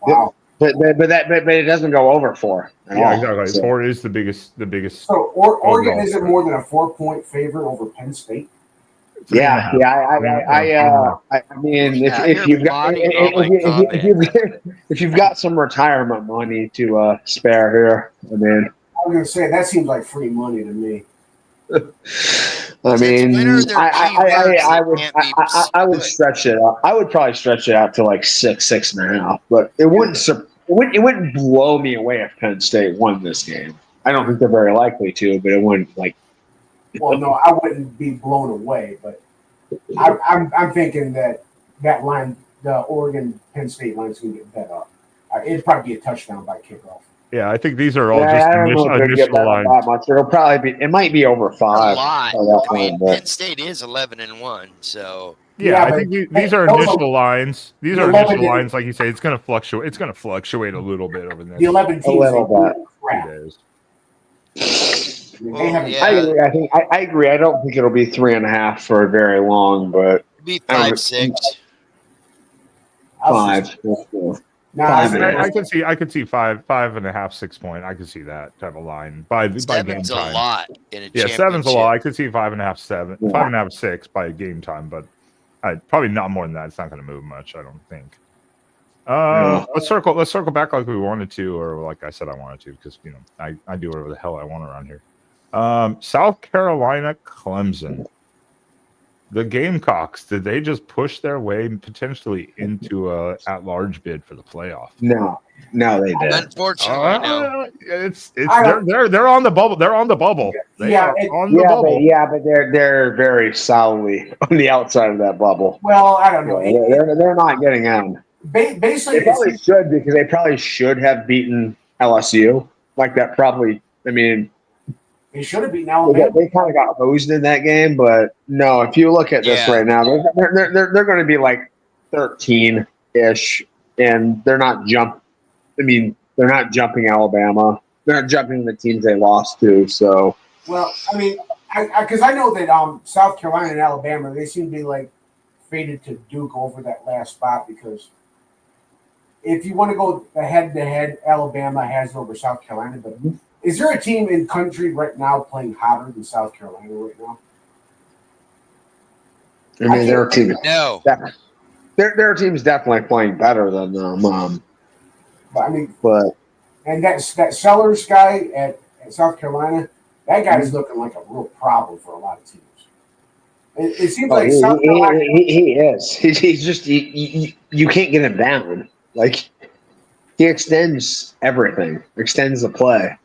Wow. But it doesn't go over 4. Exactly. So. 4 is the biggest. So Oregon isn't more than a 4-point favorite over Penn State. Yeah. I mean, if you've got some retirement money to spare here, I mean, I was gonna say that seems like free money to me. I mean, I would stretch it out. I would probably stretch it out to like 6.5, but it wouldn't blow me away if Penn State won this game. I don't think they're very likely to, but it wouldn't like. Well, no, I wouldn't be blown away, but I'm thinking that line, the Oregon Penn State line, is going to get bet up. It'd probably be a touchdown by kickoff. Yeah, I think these are all just initial lines. That much. It'll probably be. It might be over 5. A lot. I mean, Penn State is 11-1, so. Yeah, I think these are initial lines. These are initial lines, like you say. It's going to fluctuate. It's going to fluctuate a little bit over the next. The 11 teams. I agree. I don't think it'll be 3.5 for very long, but it'll be 5-6. 5. I could see 5.5, 6 point. I could see that type of line by game time. 7's a lot in a championship. 7's a lot. I could see 5.5, 7, 5.5, 6 by game time, but probably not more than that. It's not going to move much, I don't think. Let's circle back like we wanted to, or like I said I wanted to, because I do whatever the hell I want around here. South Carolina, Clemson. The Gamecocks, did they just push their way potentially into a at-large bid for the playoff? No, they did. Unfortunately, no. They're on the bubble. They're on the bubble. But they're very solidly on the outside of that bubble. Well, I don't know. They're not getting in. Basically, they probably should, because they probably should have beaten LSU. Like that, probably. I mean. They should have beaten Alabama. They kind of got hosed in that game, but no. If you look at this right now, they're going to be like 13-ish, and they're not they're not jumping Alabama. They're not jumping the teams they lost to. So, well, I mean, because I know that South Carolina and Alabama, they seem to be like fated to duke over that last spot, because if you want to go head-to-head, Alabama has it over South Carolina, but. Is there a team in country right now playing hotter than South Carolina right now? I mean, there are teams. No. There are teams definitely playing better than them. And that Sellers guy at South Carolina, that guy is looking like a real problem for a lot of teams. It seems like South Carolina. He is. He's just you can't get him down. Like, he extends everything. Extends the play.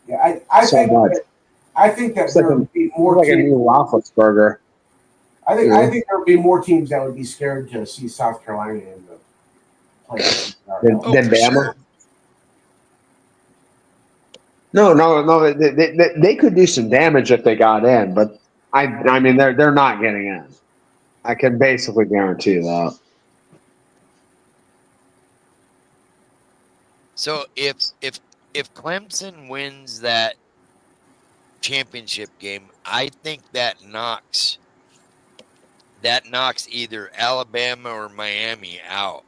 Yeah, I think that there would be more like teams. A new Roethlisberger. I think there would be more teams that would be scared to see South Carolina in the playoffs than Bama. Sure. No. They could do some damage if they got in, but I mean they're not getting in. I can basically guarantee that. So if Clemson wins that championship game, I think that knocks either Alabama or Miami out.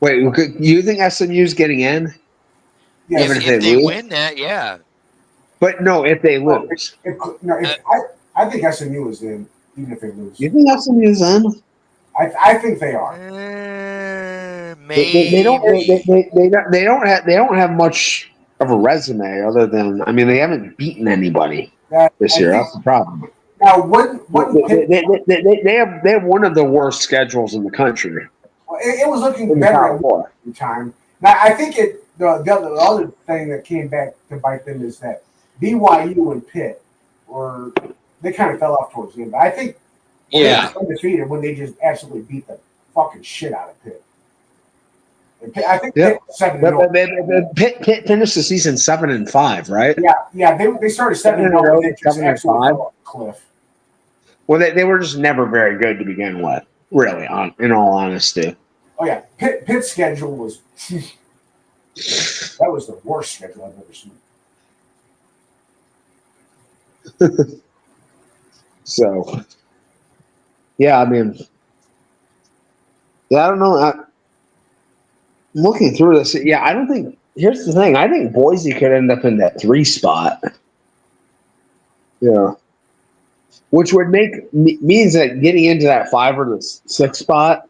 Wait, you think SMU's getting in? Yes. Even If if they lose? win that, yeah. But no, if they lose. I think SMU is in, even if they lose. You think SMU's in? I think they are. Maybe. They don't have much of a resume other than, I mean, they haven't beaten anybody this year. That's the problem. Now, They have one of the worst schedules in the country. it was looking In the better Power at Four. the time. Now, I think the other thing that came back to bite them is that BYU and Pitt they kind of fell off towards the end. But I think they were undefeated when they just absolutely beat the fucking shit out of Pitt. And Pitt, I think Pitt was 7-0. Pitt finished the season 7-5, right? Yeah. They started 7-0 and just absolutely fell off the cliff. Well, they were just never very good to begin with, really, in all honesty. Oh, yeah. Pitt's schedule was that was the worst schedule I've ever seen. So, yeah, I mean, I don't know. I'm looking through this. Yeah, I don't think. Here's the thing. I think Boise could end up in that 3 spot. Yeah. Which would means that getting into that 5 or the 6 spot,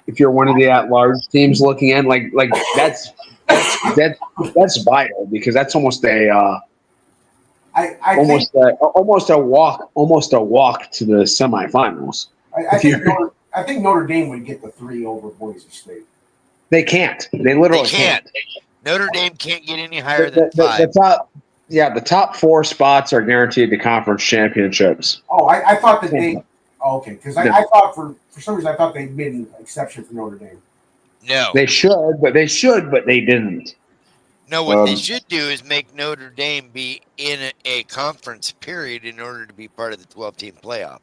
if you're one of the at-large teams looking in, like that's vital, because that's almost a almost a walk to the semifinals. I think Notre Dame would get the 3 over Boise State. They can't. They literally can't. Notre Dame can't get any higher than 5. The top 4 spots are guaranteed the conference championships. Oh, I thought that they. Oh, okay, because I thought for some reason I thought they made an exception for Notre Dame. No, they should, but they didn't. No, what they should do is make Notre Dame be in a conference period in order to be part of the 12-team playoff.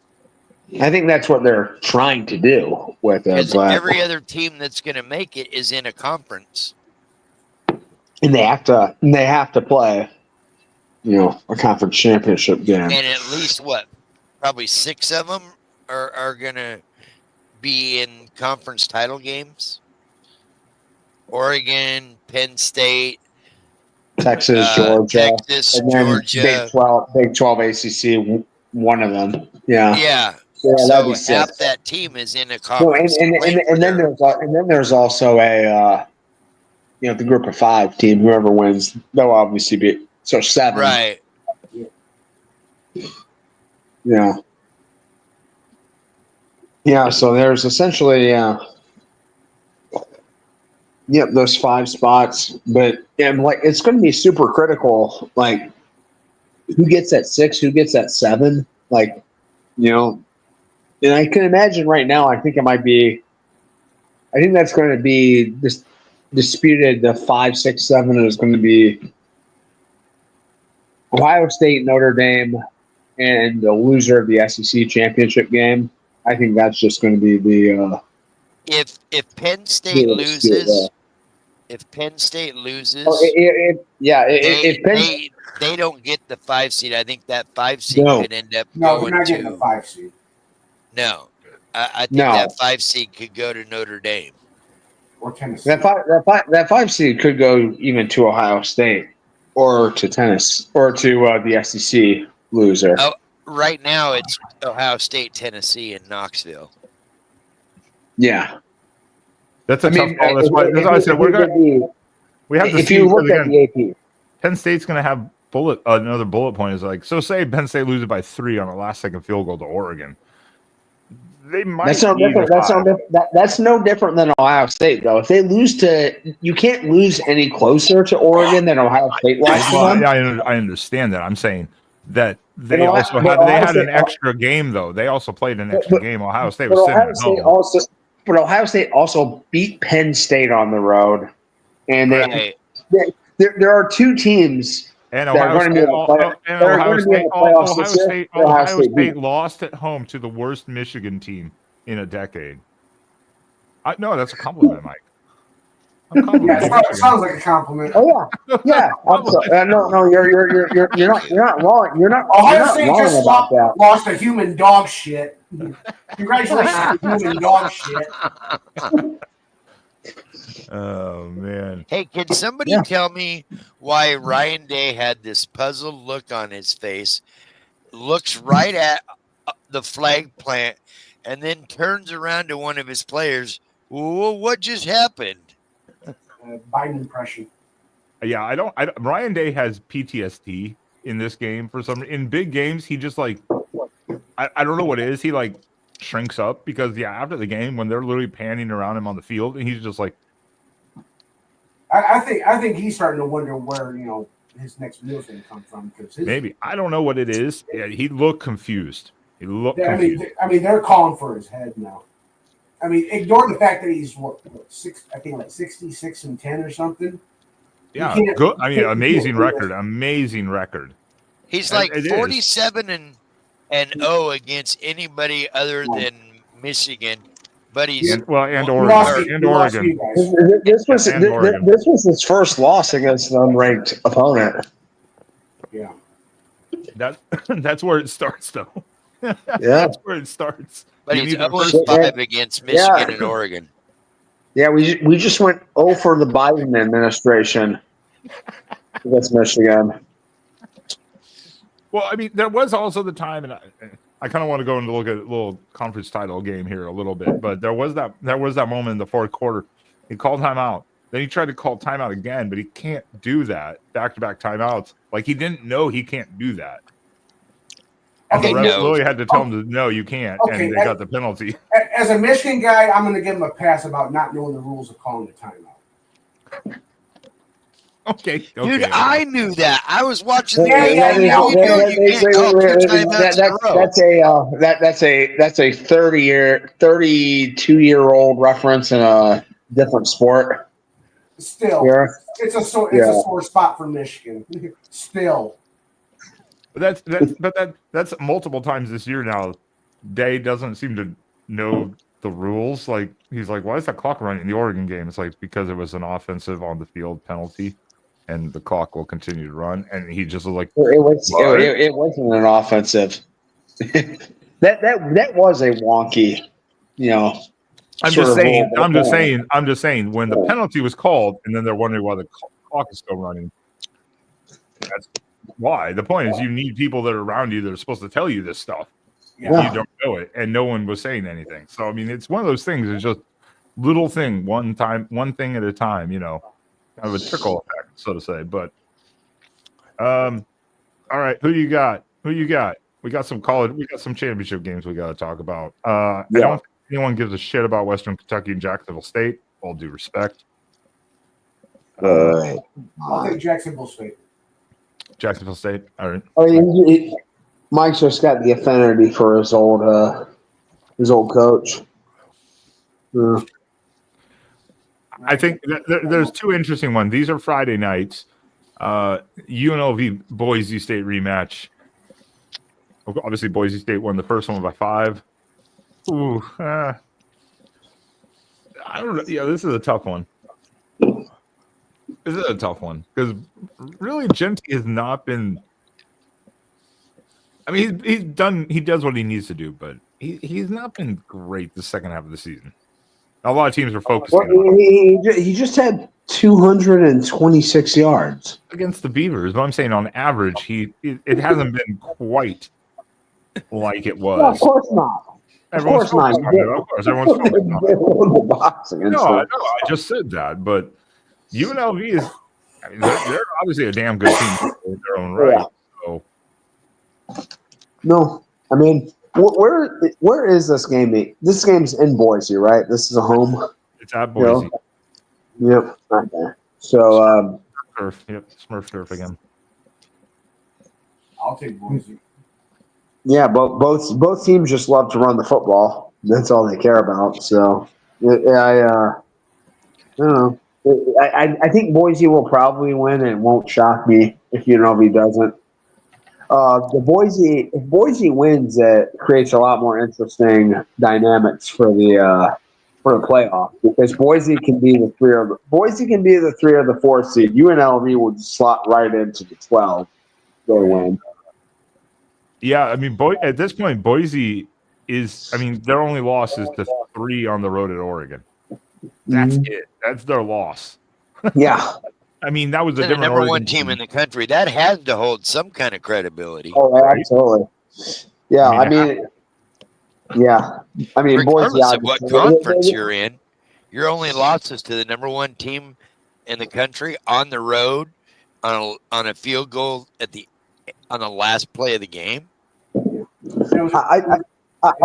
I think that's what they're trying to do with it. Because every other team that's going to make it is in a conference, and they have to play, a conference championship game. And at least probably 6 of them are going to be in conference title games. Oregon, Penn State, Texas, Georgia, and then Georgia, Big 12 ACC, one of them. Yeah. Yeah. So half that team is in a conference. And then there's also a the group of 5 team. Whoever wins, they'll obviously be 7. Right. Yeah. Yeah. So there's essentially those 5 spots, but it's going to be super critical. Like, who gets that 6? Who gets that 7? And I can imagine right now. I think that's going to be disputed. The 5, 6, 7 is going to be Ohio State, Notre Dame, and the loser of the SEC championship game. I think that's just going to be the. If Penn State loses, if Penn State loses, they don't get the 5 seed. I think that 5 seed could end up going they're not getting the 5 seed. No, I think that 5 seed could go to Notre Dame or Tennessee. That 5 seed could go even to Ohio State or to Tennessee or to the SEC loser. Oh, right now it's Ohio State, Tennessee, and Knoxville. Yeah, that's a tough call. That's why I said we have to if see. You look at the AP. Penn State's going to have another bullet point is like, so say Penn State loses by 3 on a last-second field goal to Oregon. They might. That's no different. That's no different than Ohio State, though. If they lose you can't lose any closer to Oregon than Ohio State was. I understand that. I'm saying that they had an extra game, though. They also played an extra game. Ohio State was sitting at home. But Ohio State also beat Penn State on the road, and there are 2 teams And They're Ohio going to be State, in the play- they're Ohio going to be in State, the playoffs this year. Ohio State beat. lost at home to the worst Michigan team in a decade. No, that's a compliment, Mike. I'm Yeah, complimenting it Michigan. sounds like a compliment. Oh yeah. No, you're not wrong. You're not Ohio State wrong just about that. lost a human dog shit. Congratulations, human dog shit. Oh man. Hey, can somebody tell me why Ryan Day had this puzzled look on his face, looks right at the flag plant, and then turns around to one of his players? Well, what just happened? Biden impression. Yeah, Ryan Day has PTSD in this game for some. In big games, he just like I don't know what it is. He like shrinks up because after the game when they're literally panning around him on the field, and he's just like. I think he's starting to wonder where his next meal's going to come from because Maybe I don't know what it is. Yeah, he looked confused. He looked confused. I mean, they're calling for his head now. I mean, ignore the fact that he's what 6, I think like 66-10 or something. Yeah, good. I mean, amazing record. Amazing record. He's like 47-0 against anybody other than Michigan. But he's and Oregon. This was his first loss against an unranked opponent. Yeah, that's where it starts, though. Yeah, that's where it starts. But he's 0-5 against Michigan and Oregon. Yeah, we just went 0 for the Biden administration against Michigan. Well, I mean, there was also the time, and I kind of want to go and look at a little conference title game here a little bit, but there was that moment in the fourth quarter. He called timeout. Then he tried to call timeout again, but he can't do that. Back-to-back timeouts. Like, he didn't know he can't do that. And the ref really had to tell him, no, you can't, and they got the penalty. As a Michigan guy, I'm going to give him a pass about not knowing the rules of calling a timeout. Okay. Dude, I knew that. I was watching the game. That's a 32-year-old reference in a different sport. Still, it's a sore spot for Michigan. Still. But that's multiple times this year now. Day doesn't seem to know the rules. Like, he's like, why is that clock running in the Oregon game? It's like, because it was an offensive on the field penalty, and the clock will continue to run. And he just was like, it wasn't an offensive. that was a wonky, I'm just saying when the penalty was called, and then they're wondering why the clock is still running. That's why. The point is, you need people that are around you that are supposed to tell you this stuff. Yeah. You don't know it, and no one was saying anything. So I mean, it's one of those things. It's just little thing, one thing at a time. Kind of a trickle effect, so to say. But all right, who you got? We got some college. We got some championship games we got to talk about. I don't think anyone gives a shit about Western Kentucky and Jacksonville State. All due respect. I'll take Jacksonville State. Jacksonville State. All right. I mean, Mike's just got the affinity for his old coach. Yeah. I think there's two interesting ones. These are Friday nights. UNLV Boise State rematch. Obviously, Boise State won the first one by 5. Ooh, I don't know. Yeah, this is a tough one. This is a tough one because really, Genty has not been. I mean, he does what he needs to do, but he's not been great the second half of the season. A lot of teams are focusing on he just had 226 yards against the Beavers. But I'm saying on average, it hasn't been quite like it was. No, of course not. Of course not. Of course, everyone's focused on it. No, I just said that, but UNLV is. I mean, they're obviously a damn good team in their own right. Yeah. So. No, I mean, where is this game? This game's in Boise, right? This is a home. It's at Boise. Yep. Okay. So, Turf. Yep. Smurf turf again. I'll take Boise. Yeah, but both teams just love to run the football. That's all they care about. So, I don't know. I think Boise will probably win. It won't shock me if UNLV doesn't. If Boise wins, it creates a lot more interesting dynamics for the playoff because Boise can be the 3 or the 4 seed. UNLV would slot right into the 12. They win. Yeah, I mean, at this point, Boise is. I mean, their only loss is to 3 on the road at Oregon. That's it. That's their loss. Yeah. I mean, that was the different number Oregon one team in the country. That has to hold some kind of credibility. Oh, absolutely. Yeah, I mean, Boise. Regardless of what conference you're in, your only loss is to the number one team in the country on the road on a field goal on the last play of the game. I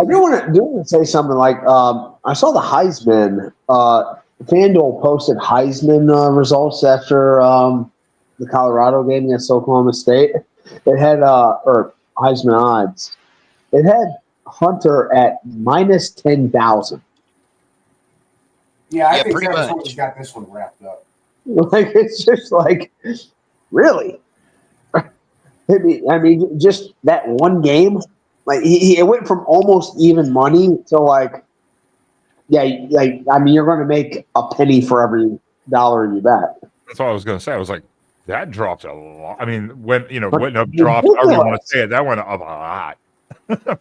do want to say something like I saw the Heisman. FanDuel posted Heisman results after the Colorado game against Oklahoma State. It had or Heisman odds. It had Hunter at minus 10,000. Yeah, I think pretty Travis much. Hunter's got this one wrapped up. Like it's just like, really? I mean, just that one game. Like it went from almost even money to like, yeah, like I mean, you're going to make a penny for every dollar you bet. That's what I was going to say. I was like, that dropped a lot. I mean, went up, It's dropped. However you want ridiculous. to say it, that went up a lot.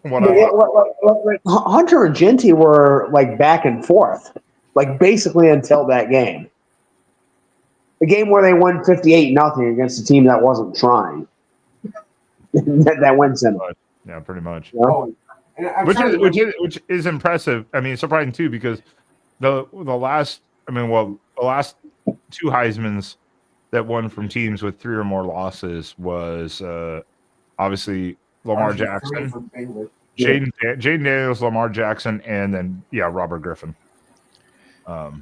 Like Hunter and Genty were like back and forth, like basically until that game. The game where they won 58-0 against a team that wasn't trying. that wins them. Yeah, pretty much. You know? Oh, and I'm trying to Which is impressive. I mean, surprising too because the last 2 Heismans that won from teams with 3 or more losses was obviously Lamar Jackson, Jaden Daniels, Lamar Jackson, and then Robert Griffin. And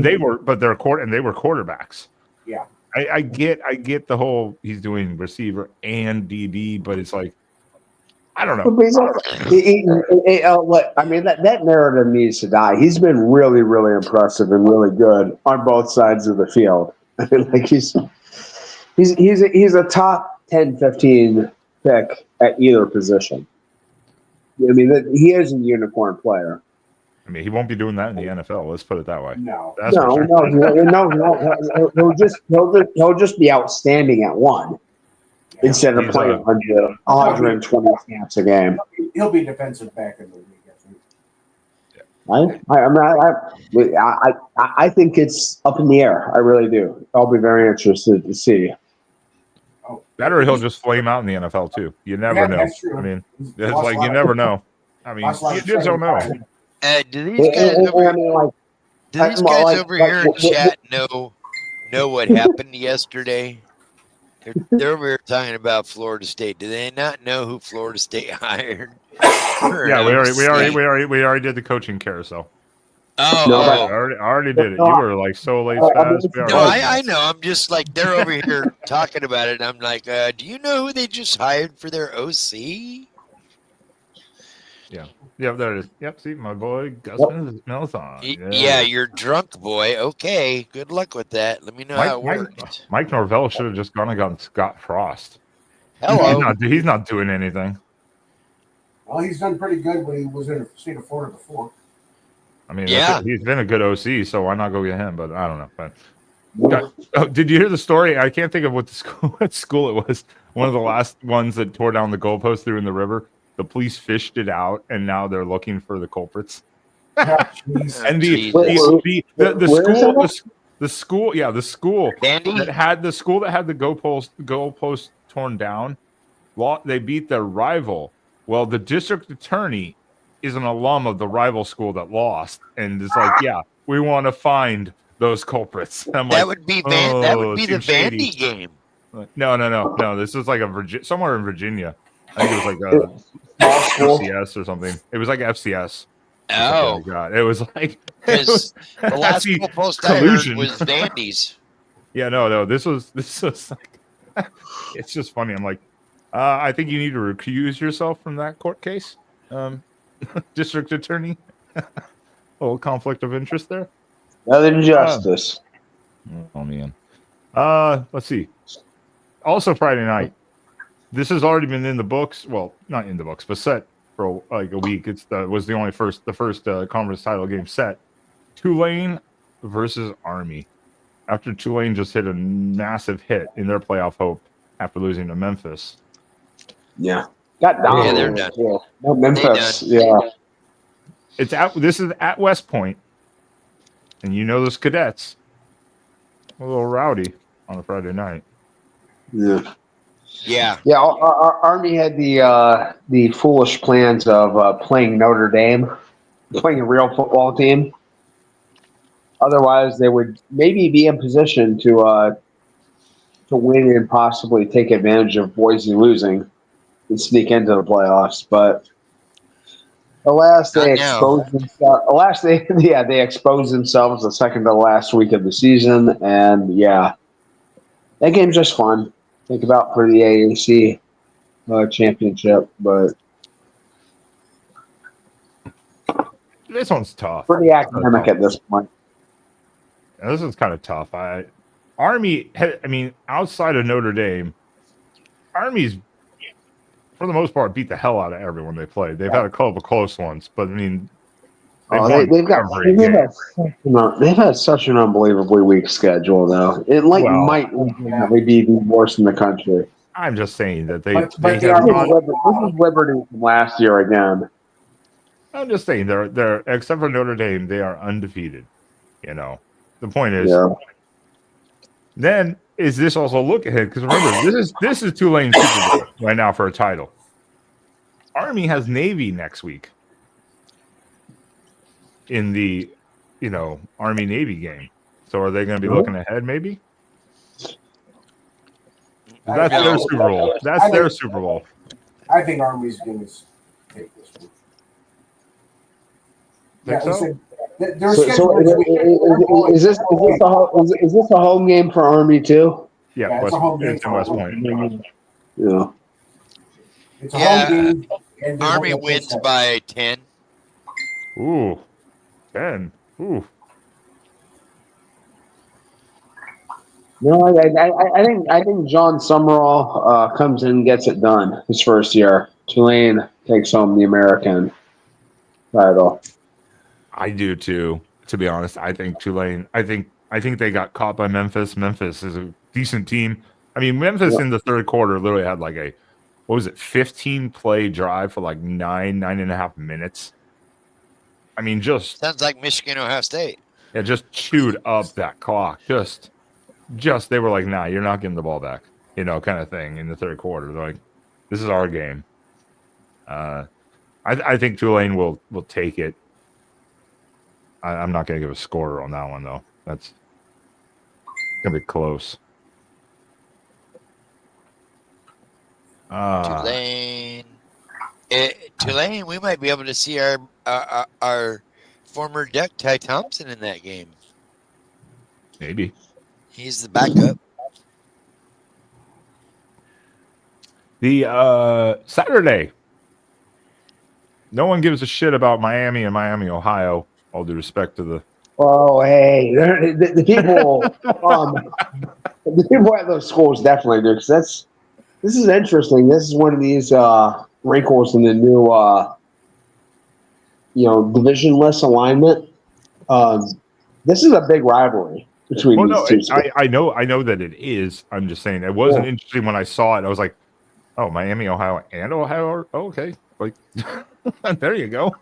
they were quarterbacks. Yeah. I get the whole he's doing receiver and DB, but it's like I don't know. I mean, that narrative needs to die. He's been really, really impressive and really good on both sides of the field. I mean, like he's a top 10, 15 pick at either position. I mean, he is a unicorn player. I mean, he won't be doing that in the NFL. Let's put it that way. No. He'll just be outstanding at one instead of playing 120 snaps a game. He'll be defensive back in the league, I think it's up in the air. I really do. I'll be very interested to see. Better he'll just flame out in the NFL too. You never know. That's true. I mean, it's like you never know. I mean, you just don't know. Do these guys over here in chat know what happened yesterday? They're over here talking about Florida State. Do they not know who Florida State hired? Yeah, we already did the coaching carousel. No, I already did it. You were like so late fast. No, I know. I'm just like they're over here talking about it. I'm like, do you know who they just hired for their OC? Yeah, there it is. Yep, see, my boy Gus Melthon. Yeah, you're drunk, boy. Okay, good luck with that. Let me know how it worked. Mike Norvell should have just gone and gotten Scott Frost. Hello. He's not doing anything. Well, he's done pretty good when he was in the state of Florida before. I mean, he's been a good OC, so why not go get him? But I don't know. But did you hear the story? I can't think of what school it was. One of the last ones that tore down the goalpost through in the river. The police fished it out, and now they're looking for the culprits. And the school that had the goalpost torn down, they beat their rival. Well, the district attorney is an alum of the rival school that lost, and is like, yeah, we want to find those culprits. That would be the Vandy game. No. This was like somewhere in Virginia. I think it was like FCS or something. It was like FCS. Oh, God! It was like the last post I heard was Vandy's. Yeah, no. This was like it's just funny. I'm like, I think you need to recuse yourself from that court case, district attorney. A little conflict of interest there. Another injustice. Oh man. Let's see. Also Friday night. This has already been in the books. Well, not in the books, but set for like a week. Was the first conference title game set. Tulane versus Army. After Tulane just hit a massive hit in their playoff hope after losing to Memphis. Yeah. Got down. Yeah, they're done. Yeah. No, Memphis. They Yeah. This is at West Point. And you know those cadets. A little rowdy on a Friday night. Yeah. Yeah. Yeah. Our Army had the foolish plans of playing Notre Dame, playing a real football team. Otherwise, they would maybe be in position to win and possibly take advantage of Boise losing and sneak into the playoffs. But alas, they exposed themselves. Alas, they exposed themselves the second to last week of the season, and yeah, that game's just fun. Think about for the AAC championship, but this one's tough. pretty academic at this point. Now, this is kind of tough. Army, I mean, outside of Notre Dame, Army's, for the most part, beat the hell out of everyone they played. They've had a couple of close ones, but I mean, they've had such an unbelievably weak schedule, though. It might be the worst in the country. I'm just saying that But they they have are not. This is Liberty from last year again. I'm just saying they're except for Notre Dame, they are undefeated. You know, the point is. Yeah. Then is this also look ahead? Because remember, this is Tulane Super Bowl right now for a title. Army has Navy next week in the Army Navy game. So are they going to be looking ahead? Maybe that's their Super Bowl. That's their Super Bowl. I think Army's going to take this one. Think so? Is this a home game for Army too? Yeah, it's a home game. It's in West Point. Yeah. It's a home game. And Army wins by 10. Ooh, 10. Ooh. No, I think John Summerall comes in and gets it done his first year. Tulane takes home the American title. I do too. To be honest, I think Tulane. I think they got caught by Memphis. Memphis is a decent team. I mean, Memphis in the third quarter literally had like a 15 play drive for like 9.5 minutes. I mean, just sounds like Michigan, Ohio State. Yeah, just chewed up that clock. Just they were like, nah, you're not getting the ball back, kind of thing in the third quarter. They're like, this is our game. I think Tulane will take it. I'm not going to give a score on that one, though. That's going to be close. Tulane. Tulane, we might be able to see our former Duck, Ty Thompson, in that game. Maybe. He's the backup. The Saturday. No one gives a shit about Miami and Miami, Ohio. All due respect to the. Oh, hey, the people, the people at those schools definitely do. Because this is interesting. This is one of these wrinkles in the new, divisionless alignment. This is a big rivalry between these two schools. I know that it is. I'm just saying it wasn't interesting when I saw it. I was like, oh, Miami, Ohio, and Ohio. Okay, like there you go.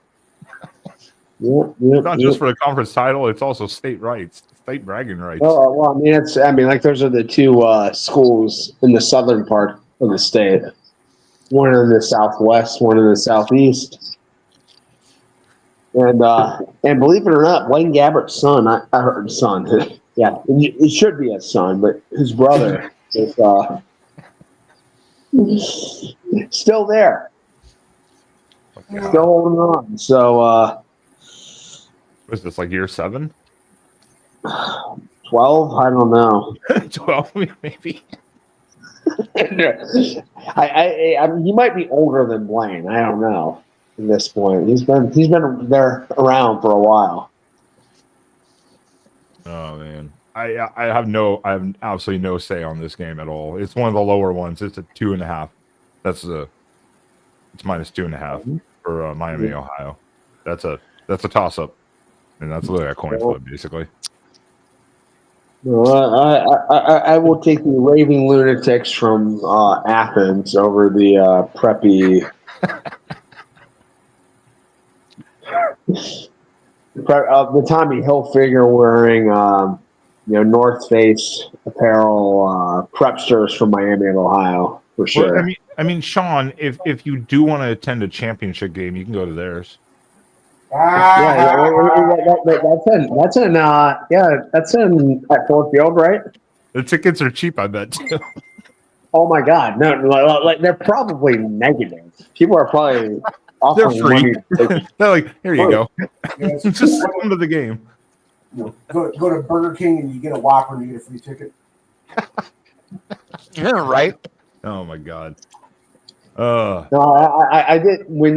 Not just for the conference title; it's also state rights, state bragging rights. Oh well, like those are the two schools in the southern part of the state. One in the southwest, one in the southeast. And believe it or not, Blaine Gabbert's son, I heard son. Yeah, it should be a son, but his brother is still there. Okay. Still holding on. So was this like year 7? 12? I don't know. 12 maybe. He might be older than Blaine. I don't know at this point. He's been there around for a while. Oh man. I have absolutely no say on this game at all. It's one of the lower ones. It's a 2.5. It's minus 2.5 for Miami, Ohio. That's a toss up, and that's literally a coin flip, basically. No, I will take the raving lunatics from Athens over the preppy. The Tommy Hilfiger wearing, North Face apparel prepsters from Miami and Ohio for sure. Well, I mean, Sean, if you do want to attend a championship game, you can go to theirs. That's in at Ford Field, right? The tickets are cheap, I bet. Too. Oh my God, no, like they're probably negative. People are probably offering They're free. money. They're like, here you go. Yeah, Just come to the game. Go to Burger King and you get a Whopper and you get a free ticket. Yeah, right. Oh my God. No, I did when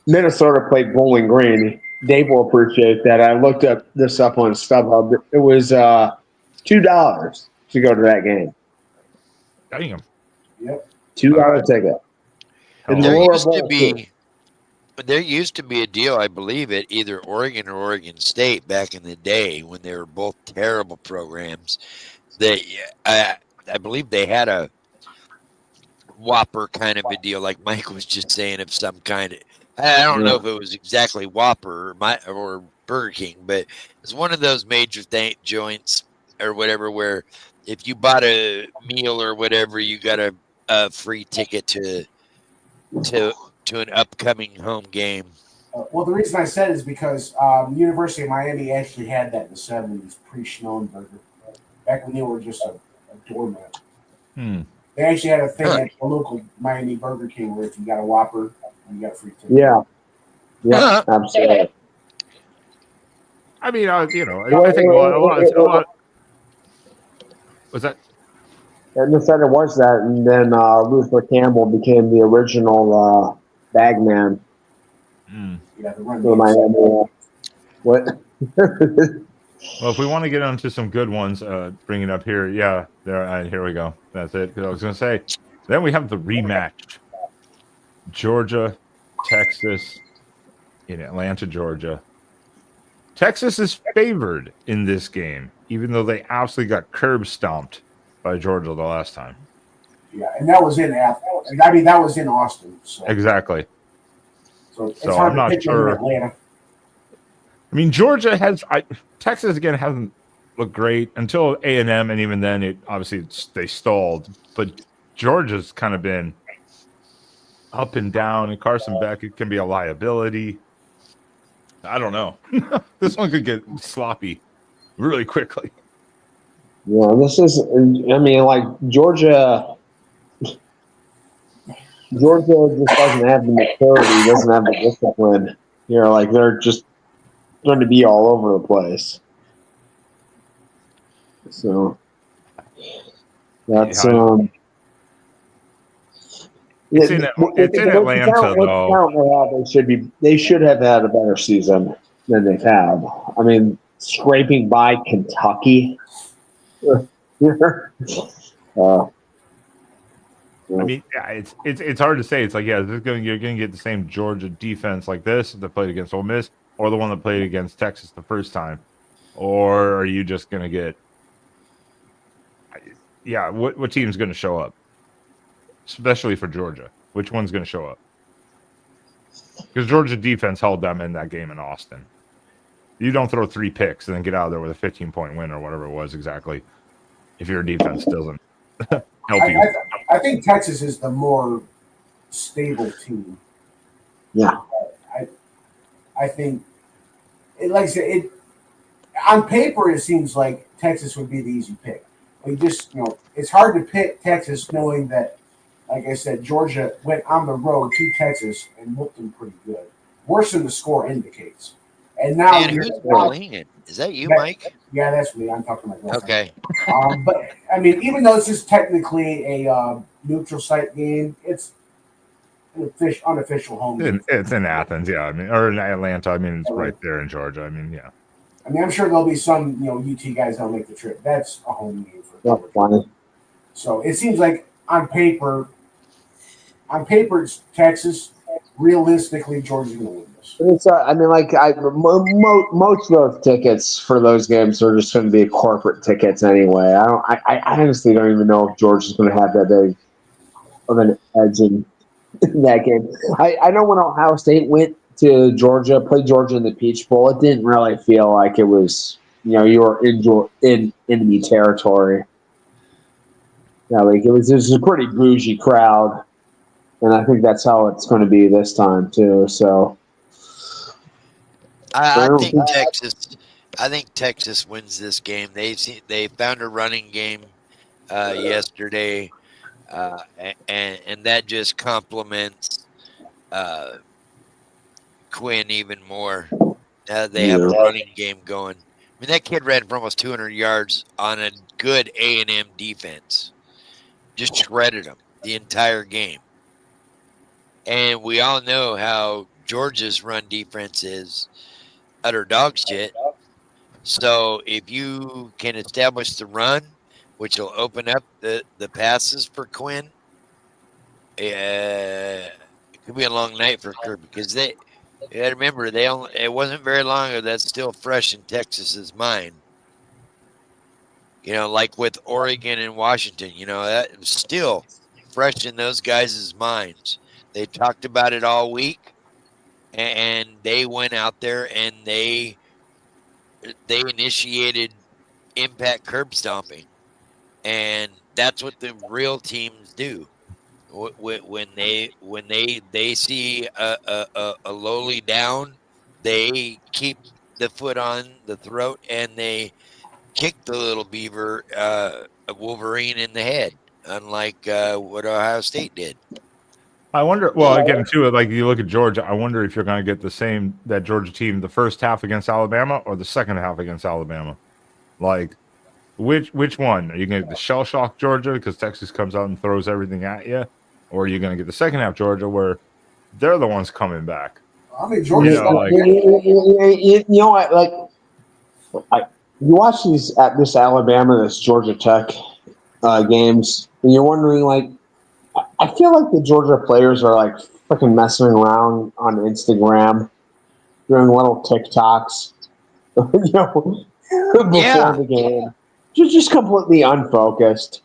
Minnesota played Bowling Green. Dave will appreciate that. I looked this up on StubHub. It was $2 to go to that game. Damn. Yep. $2 ticket. And There used to be a deal, I believe, at either Oregon or Oregon State back in the day when they were both terrible programs. That I believe they had a Whopper kind of a deal, like Mike was just saying, of some kind of. I don't know if it was exactly Whopper or Burger King, but it's one of those major joints or whatever where if you bought a meal or whatever, you got a free ticket to an upcoming home game. Well, the reason I said is because the University of Miami actually had that in the 70s, pre-Schnellenberger, back when they were just a doormat. They actually had a thing at the local Miami Burger King where if you got a Whopper, you got a free ticket. Yeah, absolutely. I mean, I think a lot. Was that? And the center was that, and then Luther Campbell became the original bagman Yeah, the run for Miami. What? Well, if we want to get onto some good ones, bring it up here. Yeah, here we go. That's it. Because I was going to say, then we have the rematch. Georgia, Texas, in Atlanta, Georgia. Texas is favored in this game, even though they absolutely got curb stomped by Georgia the last time. Yeah, and that was in Athens. I mean, that was in Austin. So. Exactly. So it's hard I'm not to picture sure. in Atlanta. I mean, Georgia Texas again hasn't looked great until A&M, and even then, they stalled. But Georgia's kind of been up and down, and Carson Beck, it can be a liability. I don't know. This one could get sloppy really quickly. Yeah, this is. I mean, like Georgia just doesn't have the maturity, doesn't have the discipline. Like they're just going to be all over the place. So that's It's in Atlanta, though. They should have had a better season than they've had. I mean, scraping by Kentucky. I mean, it's hard to say. It's like, you're going to get the same Georgia defense like this that played against Ole Miss, or the one that played against Texas the first time, or are you just going to get? Yeah, what team's going to show up? Especially for Georgia, which one's going to show up? Because Georgia defense held them in that game in Austin. You don't throw 3 picks and then get out of there with a 15-point win or whatever it was exactly. If your defense doesn't help you, I think Texas is the more stable team. Yeah, I think, like I said, on paper it seems like Texas would be the easy pick. It's hard to pick Texas knowing that, like I said, Georgia went on the road to Texas and looked them pretty good, worse than the score indicates. And now, who's bullying? Is that you, Mike? Yeah, that's me. I'm talking about girlfriend. Okay. But I mean, even though this is technically a neutral site game, it's an unofficial home game. it's in Athens, yeah. I mean, or in Atlanta. I mean, it's right there in Georgia. I mean, yeah. I mean, I'm sure there'll be some, UT guys that'll make the trip. That's a home game for That's Georgia. funny. So it seems like on paper, it's Texas. Realistically, Georgia's going to win this. It's, most of those tickets for those games are just going to be corporate tickets anyway. I honestly don't even know if Georgia's going to have that big of an edge in that game. I know when Ohio State went to Georgia, played Georgia in the Peach Bowl, it didn't really feel like it was, you were in enemy territory. Like it was a pretty bougie crowd. And I think that's how it's going to be this time too. So I think Texas wins this game. They found a running game yesterday, and that just complements Quinn even more. They have a running game going. I mean, that kid ran for almost 200 yards on a good A&M defense. Just shredded them the entire game. And we all know how Georgia's run defense is utter dog shit. So if you can establish the run, which will open up the passes for Quinn, it could be a long night for Kirby because you got to remember it wasn't very long ago that's still fresh in Texas's mind. Like with Oregon and Washington, that was still fresh in those guys' minds. They talked about it all week, and they went out there and they initiated impact curb stomping, and that's what the real teams do. When they see a lowly down, they keep the foot on the throat and they kick the little beaver, Wolverine in the head, unlike what Ohio State did. I wonder. Well, again, too, like you look at Georgia. I wonder if you're going to get that Georgia team the first half against Alabama or the second half against Alabama. Like, which one are you going to get? The shell shock Georgia because Texas comes out and throws everything at you, or are you going to get the second half Georgia where they're the ones coming back? I mean, Georgia's you watch this Alabama, this Georgia Tech games, and you're wondering, like, I feel like the Georgia players are like freaking messing around on Instagram, doing little TikToks, before the game, just completely unfocused,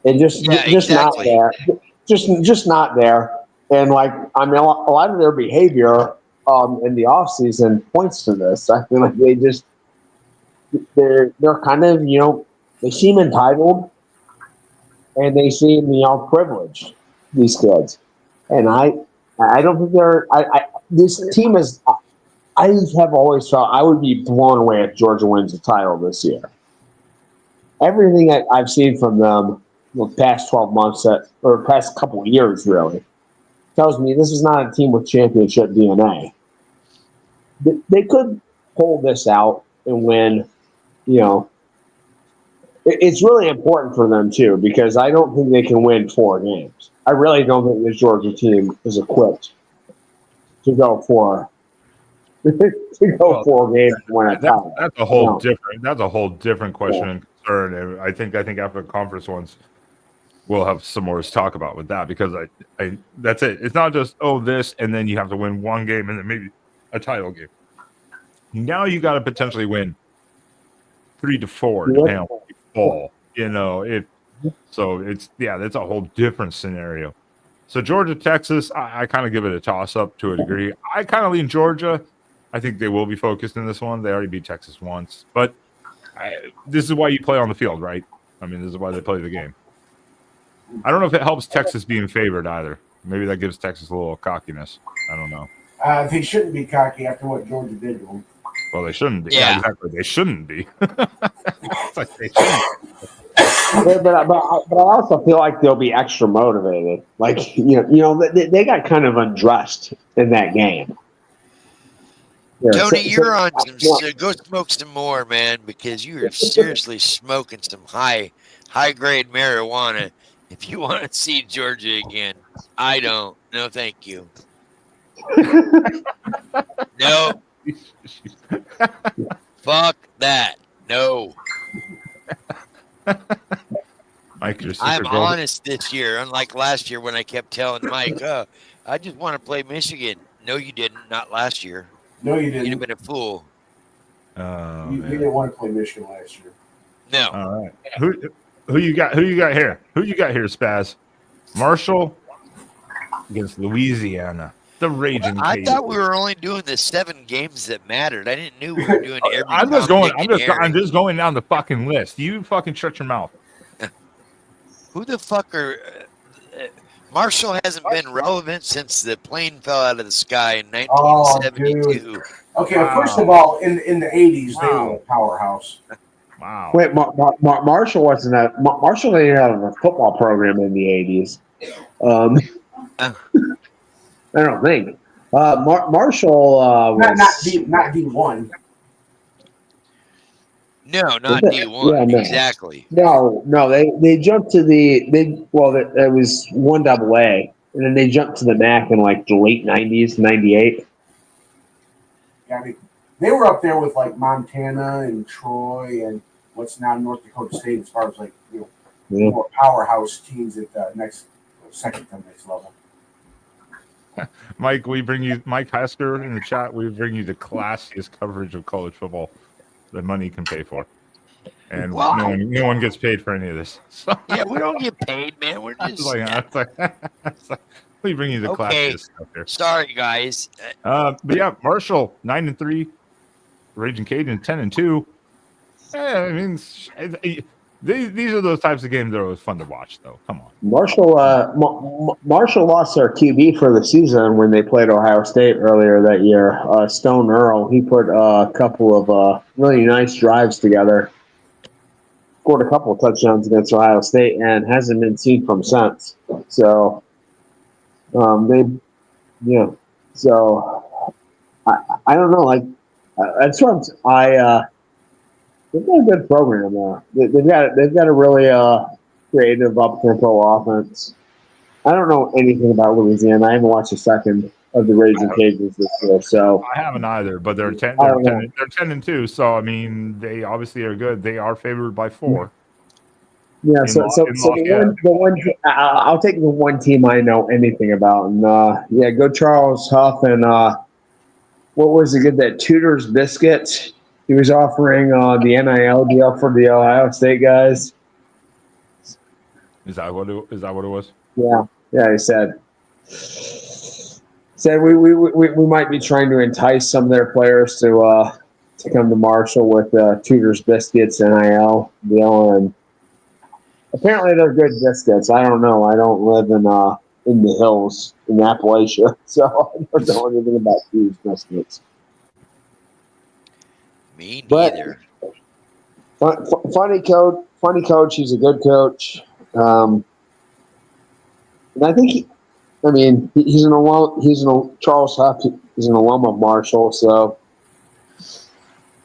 and just not there, just not there. And like, I mean, a lot of their behavior in the off season points to this. I feel like they're kind of they seem entitled. And they seem, privileged, these kids. And I don't think this team is, I have always felt I would be blown away if Georgia wins the title this year. Everything that I've seen from them the past 12 months, or past couple of years, really, tells me this is not a team with championship DNA. They could pull this out and win, It's really important for them, too, because I don't think they can win 4 games. I really don't think this Georgia team is equipped to go 4 games and win a title. That's a whole different question and concern. And I think after the conference ones, we'll have some more to talk about with that because I that's it. It's not just this and then you have to win 1 game and then maybe a title game. Now you got to potentially win 3 to 4 depending on what you fall. That's a whole different scenario. So Georgia, Texas, I kind of give it a toss up to a degree. I kind of lean Georgia. I think they will be focused in this one. They already beat Texas once, but this is why you play on the field, right? I mean, this is why they play the game. I don't know if it helps Texas being favored either. Maybe that gives Texas a little cockiness. I don't know. They shouldn't be cocky after what Georgia did to them. Well, they shouldn't be. Yeah, exactly. They shouldn't be. It's like they shouldn't. But I also feel like they'll be extra motivated. Like they got kind of undressed in that game. Tony, you're on some. Go smoke some more, man, because you are seriously smoking some high grade marijuana. If you want to see Georgia again, I don't. No, thank you. No. Fuck that. No. Mike, your sister I'm girl. honest this year, unlike last year when I kept telling Mike, I just want to play Michigan. No, you didn't. Not last year. No, you You'd have didn't. been a fool. Oh, You man. didn't want to play Michigan last year. No. All right. Who you got? Who you got here? Who you got here, Spaz? Marshall against Louisiana. The Raging I Cajuns. thought we were only doing the 7 games that mattered. I didn't know we were doing every. I'm just Tom, going. Dick, and I'm Harry. just going down the fucking list. You fucking shut your mouth. Who the fuck are? Marshall hasn't been relevant since the plane fell out of the sky in 1972. Okay, Wow. first of all, in the 80s, they Wow. were a powerhouse. Wow. Wait, Marshall wasn't that. Marshall didn't have a football program in the 80s. I don't think. Marshall was Not D1. No, not D1. Yeah, no. Exactly. No. They jumped to it was 1AA, and then they jumped to the MAC in like the late 90s, 98. Yeah, I mean, they were up there with like Montana and Troy and what's now North Dakota State as far as like more powerhouse teams at the second to next level. Mike, Mike Hasker in the chat. We bring you the classiest coverage of college football that money can pay for, and no one gets paid for any of this. So, Yeah, we don't get paid, man. We're just. We bring you the classiest stuff here. Sorry, guys. But yeah, Marshall 9-3, Raging Cajun 10-2. I mean, these are those types of games that are always fun to watch, though. Come on. Marshall lost their QB for the season when they played Ohio State earlier that year. Stone Earl, he put a couple of really nice drives together, scored a couple of touchdowns against Ohio State, and hasn't been seen from since. So, So, I don't know. Like, that's what they've got a good program there. They've got a really creative up-tempo offense. I don't know anything about Louisiana. I haven't watched a second of the Raging Cajuns this year, so I haven't either. But they're 10-2. So I mean, they obviously are good. They are favored by 4. Yeah, the one I'll take the one team I know anything about, and go Charles Huff and what was it? Get that Tudor's biscuits. He was offering the NIL deal for the Ohio State guys. Is that what it was? Yeah. He said we might be trying to entice some of their players to come to Marshall with Tudor's biscuits NIL deal, and apparently they're good biscuits. I don't know. I don't live in the hills in Appalachia, so I don't know anything about Tudor's biscuits. Me neither. Funny coach. He's a good coach. And I think he's an alum. Charles Huff is an alum of Marshall, so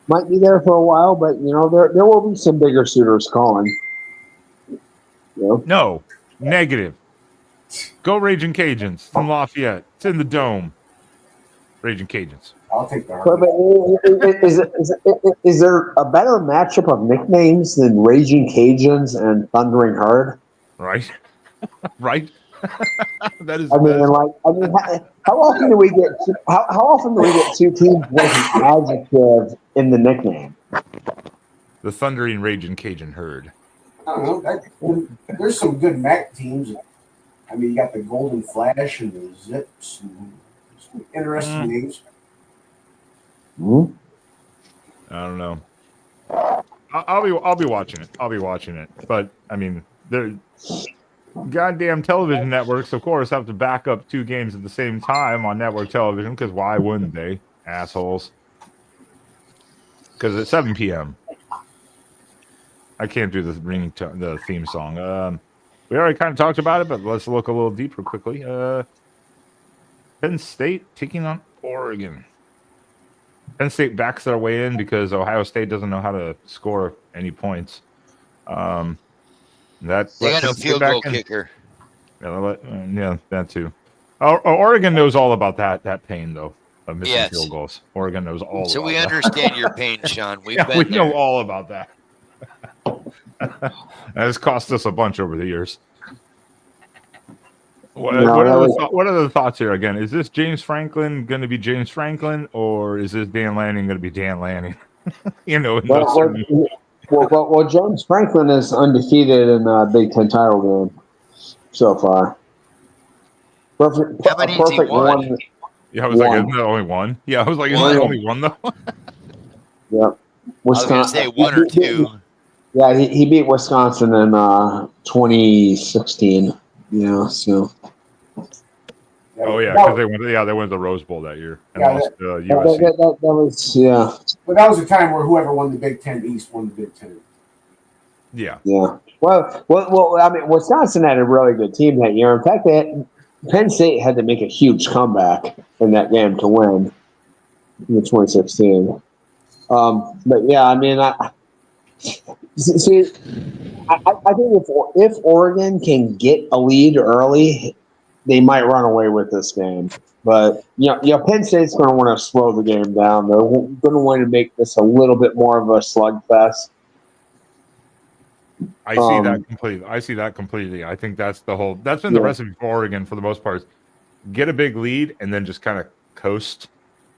might be there for a while. But there will be some bigger suitors calling. No, negative. Go Raging Cajuns from Lafayette. It's in the dome. Raging Cajuns. I'll take that. Is there a better matchup of nicknames than Raging Cajuns and Thundering Herd? Right. Right. That is. How often do we get? How often do we get two teams with an adjective in the nickname? The Thundering Raging Cajun Herd. I don't know. There's some good MAC teams. I mean, you got the Golden Flash and the Zips and some interesting names. Mm-hmm. I don't know. I'll be watching it. But I mean, the goddamn television networks, of course, have to back up 2 games at the same time on network television. Because why wouldn't they, assholes? Because at 7 p.m. I can't do the theme song. We already kind of talked about it, but let's look a little deeper quickly. Penn State taking on Oregon. Penn State backs their way in because Ohio State doesn't know how to score any points. They got no field goal kicker. Yeah, that too. Oregon knows all about that pain, though. of missing Yes. field goals. Oregon knows all So about we that. understand your pain, Sean. We've Yeah, been we there. know all about that. That has cost us a bunch over the years. What are the thoughts here again? Is this James Franklin going to be James Franklin, or is this Dan Lanning going to be Dan Lanning? In Well, James Franklin is undefeated in the Big Ten title game so far. Perfect, How many has he won? Yeah, I was like, isn't that only one? Yeah, I was like, isn't that only one though? Yep. I was going to say one or two. Yeah, he beat Wisconsin in 2016. Yeah, so. Oh yeah, because they went to the Rose Bowl that year and lost USC. That was But that was a time where whoever won the Big Ten East won the Big Ten. Yeah. Yeah. Well. I mean, Wisconsin had a really good team that year. In fact, Penn State had to make a huge comeback in that game to win in 2016. But yeah, I mean, I think if Oregon can get a lead early, they might run away with this game. But Penn State's going to want to slow the game down. They're going to want to make this a little bit more of a slugfest. I see that completely. I think that's been the recipe for Oregon for the most part. Get a big lead and then just kind of coast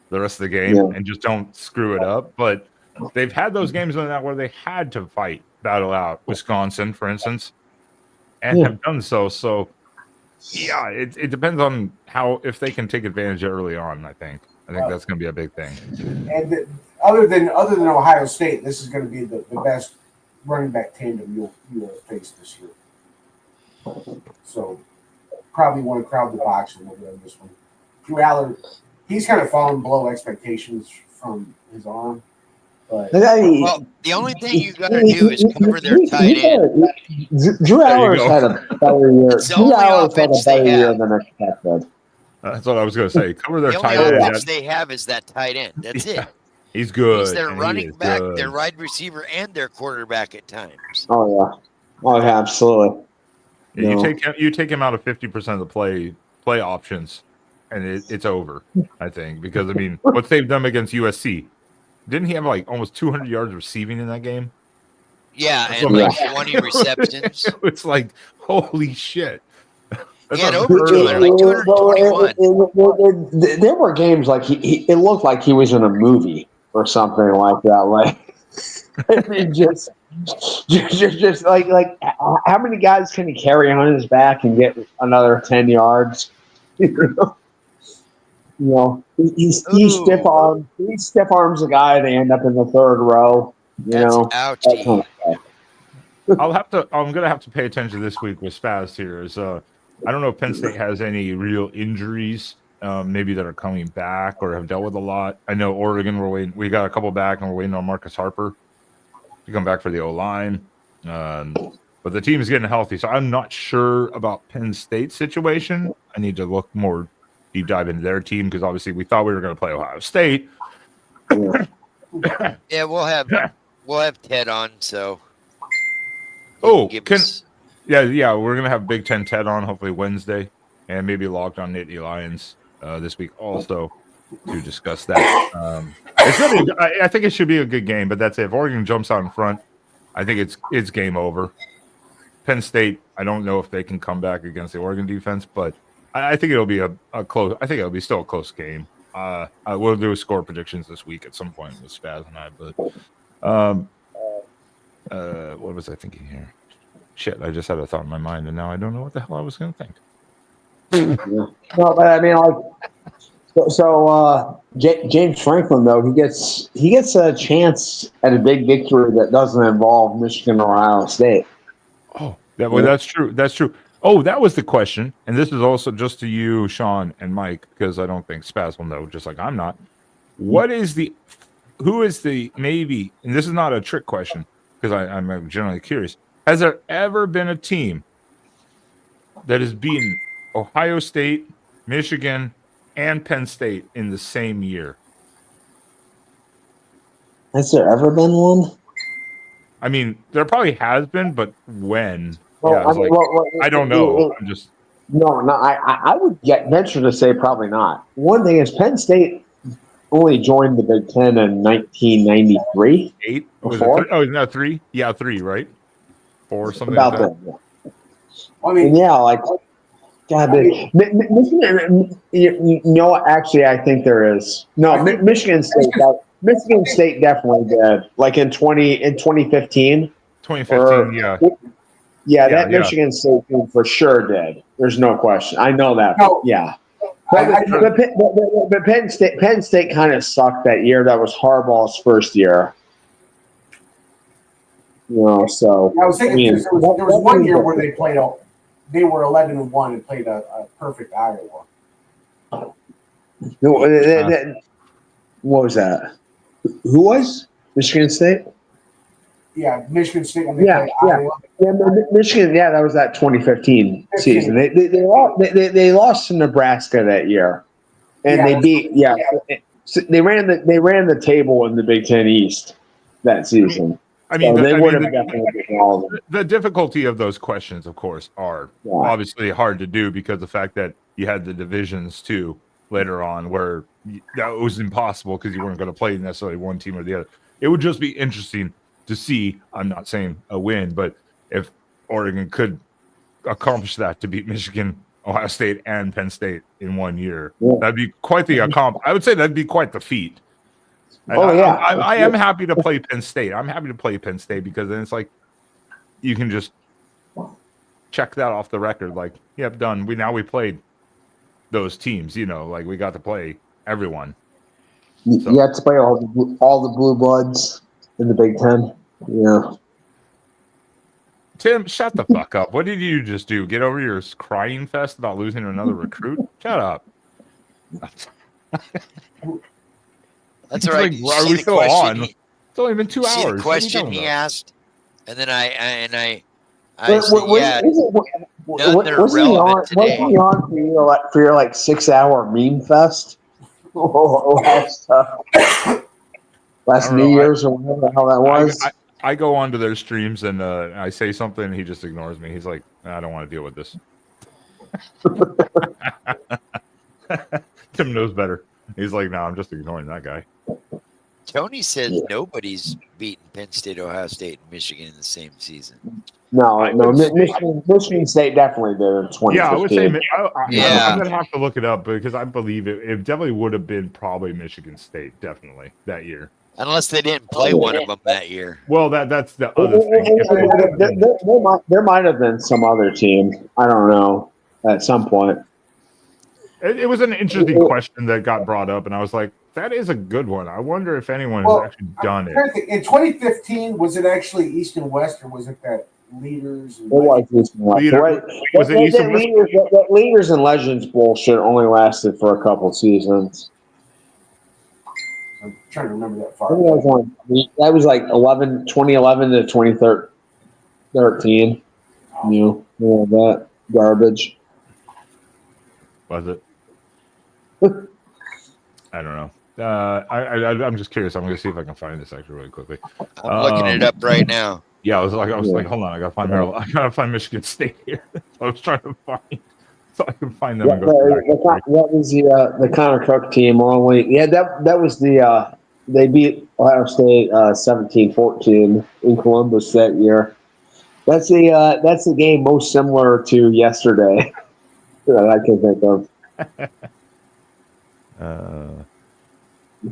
the rest of the game and just don't screw it up. But they've had those games in that where they had to battle out Wisconsin, for instance, and have done so. So yeah, it depends on if they can take advantage early on. I think that's going to be a big thing. And other than Ohio State, this is going to be the best running back tandem you'll face this year. So probably want to crowd the box a little bit on this one. Drew Aller, he's kind of fallen below expectations from his arm. But well, the only thing you got to do is cover their tight end. Drew Aller's had a better year. It's the only offense they have. Than expected. That's what I was going to say. Cover their the tight only end. offense they have is that tight end. That's it. He's good. He's their running back, good. their wide receiver, and their quarterback at times. Oh yeah, absolutely. Yeah, you take him out of 50% of the play options, and it's over. I think because I mean, what they've done against USC, didn't he have like almost 200 yards receiving in that game? Yeah, and like 20 receptions. It's like holy shit. He had over 221. There were games like it looked like he was in a movie or something like that. Like, I mean, just like how many guys can he carry on his back and get another 10 yards? He stiff arms a guy. They end up in the third row. Ouchie. I'm gonna have to pay attention this week with Spaz here. I don't know if Penn State has any real injuries, maybe that are coming back or have dealt with a lot. I know Oregon, we're waiting. We got a couple back, and we're waiting on Marcus Harper to come back for the O-line. But the team is getting healthy, so I'm not sure about Penn State's situation. I need to look more deep dive into their team because obviously we thought we were going to play Ohio State. Yeah, we'll have Ted on. So, yeah, we're gonna have Big Ten Ted on hopefully Wednesday, and maybe Locked On Nittany Lions this week also to discuss that. It's gonna be, I think it should be a good game, but that's it. If Oregon jumps out in front, I think it's game over. Penn State, I don't know if they can come back against the Oregon defense, but I think it'll be a close. I think it'll be still a close game. I will do score predictions this week at some point with Spaz and I, but what was I thinking here? Shit, I just had a thought in my mind, and now I don't know what the hell I was going to think. No, but I mean, James Franklin, though, he gets a chance at a big victory that doesn't involve Michigan or Ohio State. Oh, that's true. That's true. Oh, that was the question, and this is also just to you, Sean and Mike, because I don't think Spaz will know, just like I'm not. Who is the maybe? And this is not a trick question because I'm generally curious. Has there ever been a team that has beaten Ohio State, Michigan, and Penn State in the same year? Has there ever been one? I mean, there probably has been, but when? Well, yeah, I don't know. I would venture to say probably not. One thing is Penn State only joined the Big Ten in 1993. 8? Was Before? it 3? Oh, no, 3? Yeah, 3, right? 4, something About like that. that. I mean, And yeah, like, God, Michigan. You know, actually, I think there is. No, I think- Michigan State. Michigan State definitely did. Like in 2015. 2015, yeah. Yeah, Yeah, that Michigan State team for sure did. There's no question. I know that. No. Yeah. I- But Penn State kind of sucked that year. That was Harbaugh's first year. You know, so I was thinking there was one year where they played they were 11-1 and played a perfect Iowa. What was that? Who was Michigan State? Yeah, Michigan State when they played Iowa. Yeah, Michigan. Yeah, that was that 2015 season. They lost to Nebraska that year, and they beat. Yeah, they ran the table in the Big Ten East that season. They would have definitely beaten all of them. The difficulty of those questions, of course, are obviously hard to do because the fact that you had the divisions too later on, where that was impossible because you weren't going to play necessarily one team or the other. It would just be interesting to see. I'm not saying a win, but if Oregon could accomplish that to beat Michigan, Ohio State, and Penn State in 1 year, that'd be quite the I would say that'd be quite the feat. I am happy to play Penn State. I'm happy to play Penn State because then it's like you can just check that off the record. Like, yep, done. We played those teams. You know, like we got to play everyone. So. You have to play all the blue bloods in the Big Ten. Yeah. Tim, shut the fuck up. What did you just do? Get over your crying fest about losing to another recruit? Shut up. That's all right. Like, are we still on? It's only been 2 hours. See the question he asked, and then I said, yeah, none that are relevant today. Wasn't he on for your like 6 hour meme fest last New Year's or whatever the hell that was? I go onto their streams and I say something and he just ignores me. He's like, I don't want to deal with this. Tim knows better. He's like, no, I'm just ignoring that guy. Tony says nobody's beaten Penn State, Ohio State, and Michigan in the same season. No, Michigan State definitely did in 2015. Yeah, I would say, I'm going to have to look it up because I believe it definitely would have been probably Michigan State, definitely, that year. Unless they didn't play one of them that year. Well, that's the other thing. There might have been some other team. I don't know, at some point. It was an interesting question that got brought up, and I was like, that is a good one. I wonder if anyone has actually done it. In 2015, was it actually East and West, or was it that Leaders? And was East and West. Was it East and West? That Leaders and Legends bullshit only lasted for a couple seasons. I'm trying to remember that far. That was like 2011 to 2013. That garbage. Was it? I don't know. I'm just curious. I'm going to see if I can find this actually really quickly. I'm looking it up right now. Yeah, I was like, hold on, I got to find Maryland. I got to find Michigan State here. I was trying to find so I can find them. That was the Connor Cook team only. Yeah, that was they beat Ohio State 17-14 in Columbus that year. That's the game most similar to yesterday that I can think of.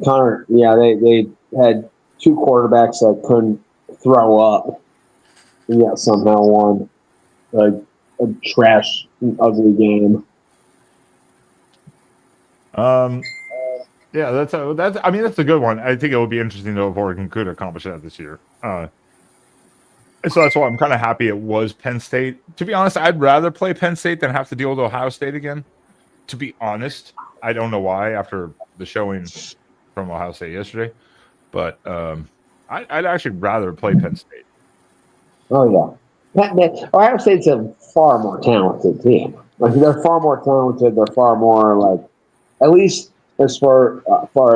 Connor, they had two quarterbacks that couldn't throw up, and yet somehow won a trash, ugly game. Yeah, that's a good one. I think it would be interesting though if Oregon could accomplish that this year. So that's why I'm kind of happy it was Penn State. To be honest, I'd rather play Penn State than have to deal with Ohio State again. To be honest, I don't know why after the showing from Ohio State yesterday, but I'd actually rather play Penn State. Oh yeah, Ohio State's a far more talented team. Like they're far more talented. They're far more like, at least as far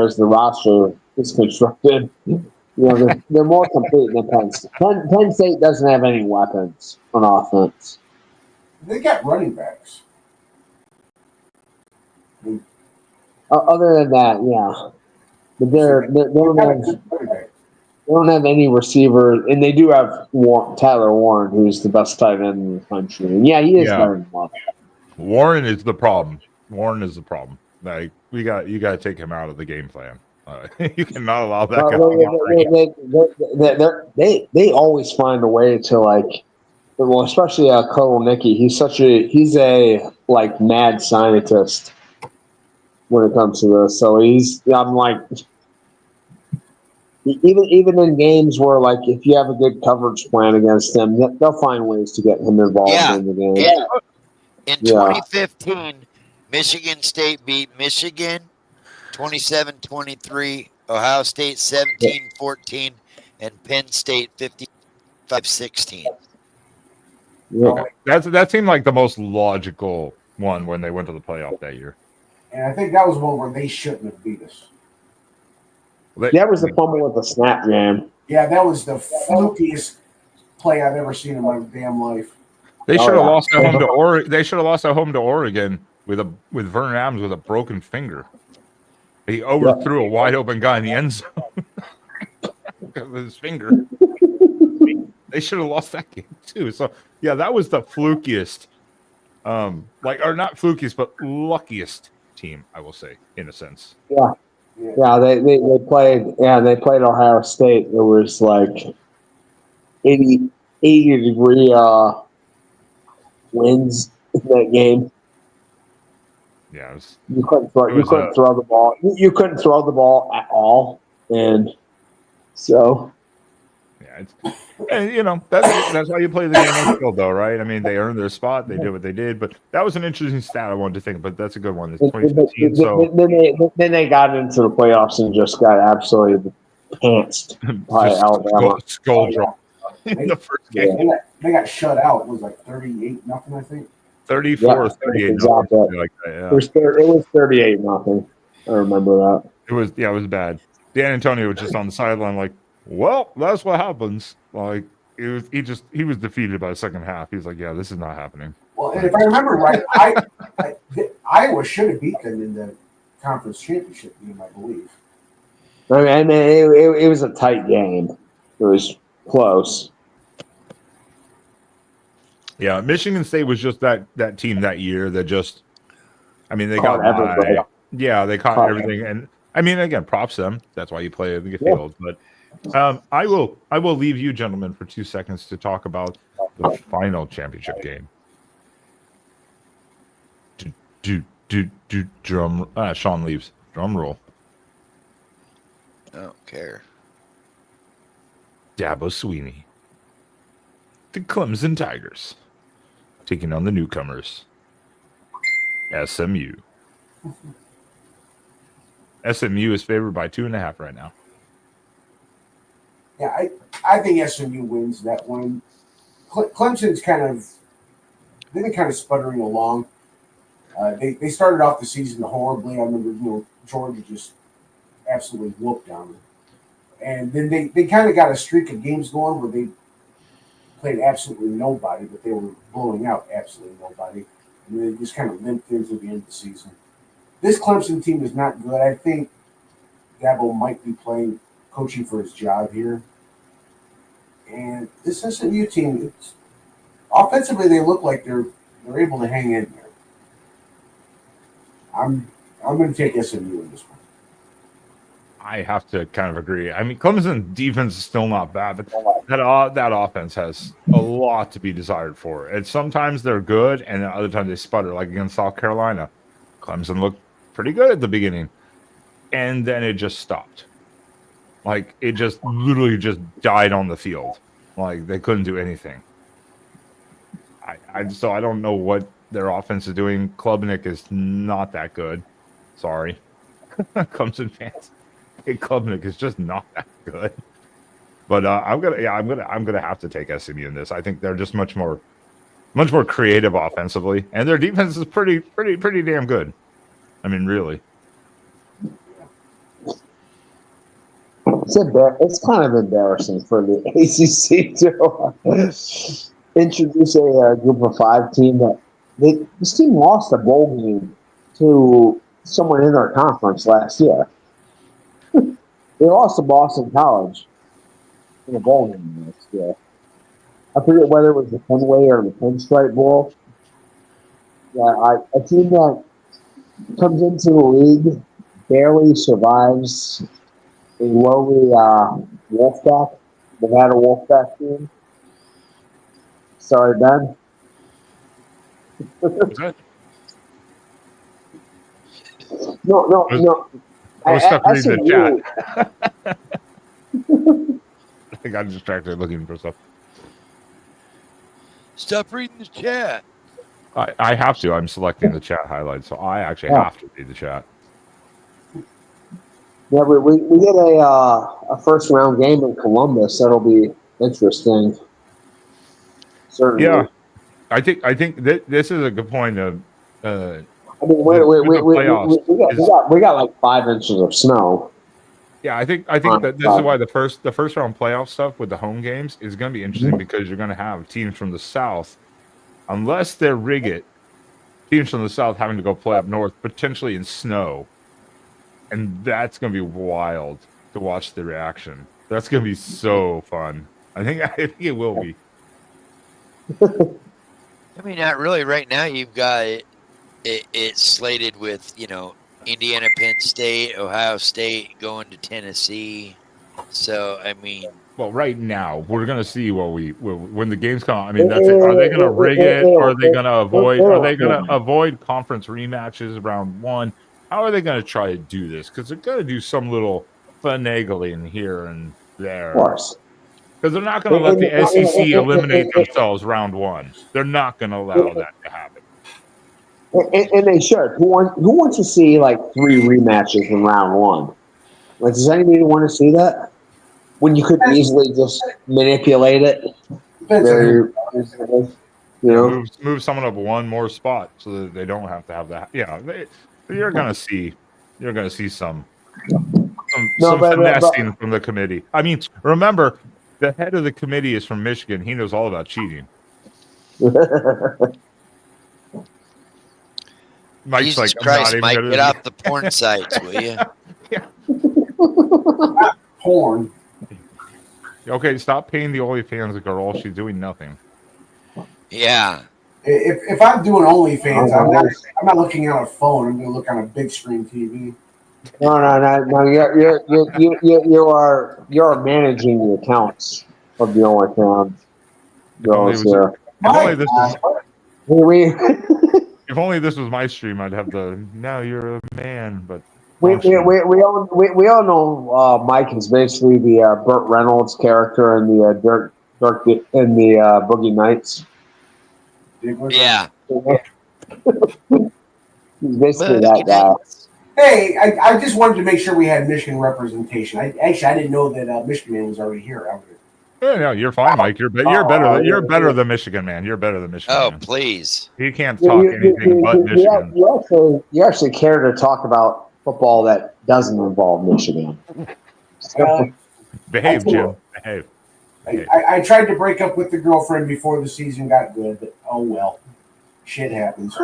as the roster is constructed. They're more complete than Penn State. Penn State doesn't have any weapons on offense. They got running backs. Other than that, yeah. But they don't have any receiver, and they do have Tyler Warren, who's the best tight end in the country. And yeah, he is better than Love. Warren is the problem. Like you got to take him out of the game plan. You cannot allow that guy. They always find a way to like. Well, especially Cole Nicky. He's a like mad scientist when it comes to this. So I'm like. Even in games where, like, if you have a good coverage plan against them, they'll find ways to get him involved in the game. In 2015, Michigan State beat Michigan 27-23, Ohio State 17-14, and Penn State 55-16. Yeah. That seemed like the most logical one when they went to the playoff that year. And I think that was one where they shouldn't have beat us. That was the fumble with the snap game. Yeah, that was the flukiest play I've ever seen in my damn life. They should have lost at home to Oregon. They should have lost at home to Oregon with Vernon Adams with a broken finger. He overthrew a wide open guy in the end zone with his finger. They should have lost that game too. So yeah, that was the flukiest, or not flukiest, but luckiest team, I will say, in a sense. Yeah. Yeah, they played Ohio State. It was like 80 degree winds in that game. Yeah, you couldn't throw the ball. You couldn't throw the ball at all, and so yeah, and that's how you play the game on the field, though, right? I mean, they earned their spot. They did what they did, but that was an interesting stat I wanted to think. But that's a good one. It's 2015. So then they got into the playoffs and just got absolutely pantsed by Alabama. Skull drop in the first game. They got shut out. It was like 38-0, I think. 34, 38. Exactly. Like that, yeah. It was 38-0. I remember that. It was bad. Dan Antonio was just on the sideline, like, well, that's what happens. Like he was defeated by the second half. He was like, yeah, this is not happening. Well, and if I remember right, Iowa should have beat them in the conference championship game, I believe. I mean, it was a tight game. It was close. Yeah, Michigan State was just that team that year that just, I mean, they got everybody. Yeah, they caught everything, and I mean, again, props them. That's why you play in the field. But I will leave you gentlemen for 2 seconds to talk about the final championship game. Drum. Sean leaves. Drum roll. I don't care. Dabo Swinney. The Clemson Tigers taking on the newcomers, SMU. SMU is favored by 2.5 right now. Yeah, I think SMU wins that one. Clemson's they've been kind of sputtering along. They started off the season horribly. I remember, Georgia just absolutely whooped on them. And then they kind of got a streak of games going where they played absolutely nobody, but they were blowing out absolutely nobody. And they just kind of limped into the end of the season. This Clemson team is not good. I think Dabo might be coaching for his job here. And this SMU team, offensively, they look like they're able to hang in there. I'm going to take SMU in this one. I have to kind of agree. I mean, Clemson defense is still not bad, but that offense has a lot to be desired for. And sometimes they're good, and other times they sputter, like against South Carolina. Clemson looked pretty good at the beginning, and then it just stopped. Like, it just literally just died on the field. Like, they couldn't do anything. So I don't know what their offense is doing. Klubnik is not that good. Sorry. Clemson fans. Klubnik is just not that good. But I'm gonna have to take SMU in this. I think they're just much more creative offensively, and their defense is pretty damn good. I mean, really. It's kind of embarrassing for the ACC to introduce a group of 5 team that this team lost a bowl game to someone in our conference last year. They lost to Boston College in a bowl game last year. I forget whether it was the Fenway or the Pinstripe Bowl. Yeah, a team that comes into the league barely survives a lowly Wolfpack, Nevada Wolfpack team. Sorry, Ben. No. I was stuck reading the you. chat. I got distracted looking for stuff. Stop reading the chat. I have to. I'm selecting the chat highlights, so I actually have to read the chat. Yeah, we get a first round game in Columbus. That'll be interesting. Certainly. Yeah, I think this is a good point of. I mean, we got like 5 inches of snow. Yeah, I think that this is why the first round playoff stuff with the home games is going to be interesting because you're going to have teams from the South, unless they're Riggett, teams from the South having to go play up north, potentially in snow, and that's going to be wild to watch the reaction. That's going to be so fun. I think it will be. I mean, not really. Right now, you've got it slated with, Indiana, Penn State, Ohio State going to Tennessee. So, I mean, well, right now we're going to see when the games come. I mean, that's it. Are they going to rig it? Or are they going to avoid? Are they going to avoid conference rematches round one? How are they going to try to do this? Because they're going to do some little finagling here and there. Of course. Because they're not going to let the SEC eliminate themselves round one. They're not going to allow that to happen. And they should. Who wants to see like 3 rematches in round one? Like, does anybody want to see that? When you could easily just manipulate it. Move someone up one more spot so that they don't have to have that. Yeah, you're going to see some finessing from the committee. I mean, remember, the head of the committee is from Michigan. He knows all about cheating. Mike's Jesus like, Christ, Mike, get off the porn sites, will you? Yeah. Porn. Okay, stop paying the OnlyFans girl. She's doing nothing. Yeah. If I'm doing OnlyFans, I'm not looking at a phone. I'm going to look on a big screen TV. No. You're managing the accounts of the OnlyFans girls here. If only this was my stream, I'd have the now you're a man, but we all know Mike is basically the Burt Reynolds character in the Dirk in the Boogie Nights. Yeah. He's basically that guy. Hey, I just wanted to make sure we had Michigan representation. I didn't know that Michigan Man was already here. Yeah, no, you're fine, Mike. You're better. You're better than Michigan, man. You're better than Michigan. Oh, man. Please. He can't talk anything but Michigan. You actually care to talk about football that doesn't involve Michigan. Behave, Jim. Behave. I tried to break up with the girlfriend before the season got good, but oh well. Shit happens.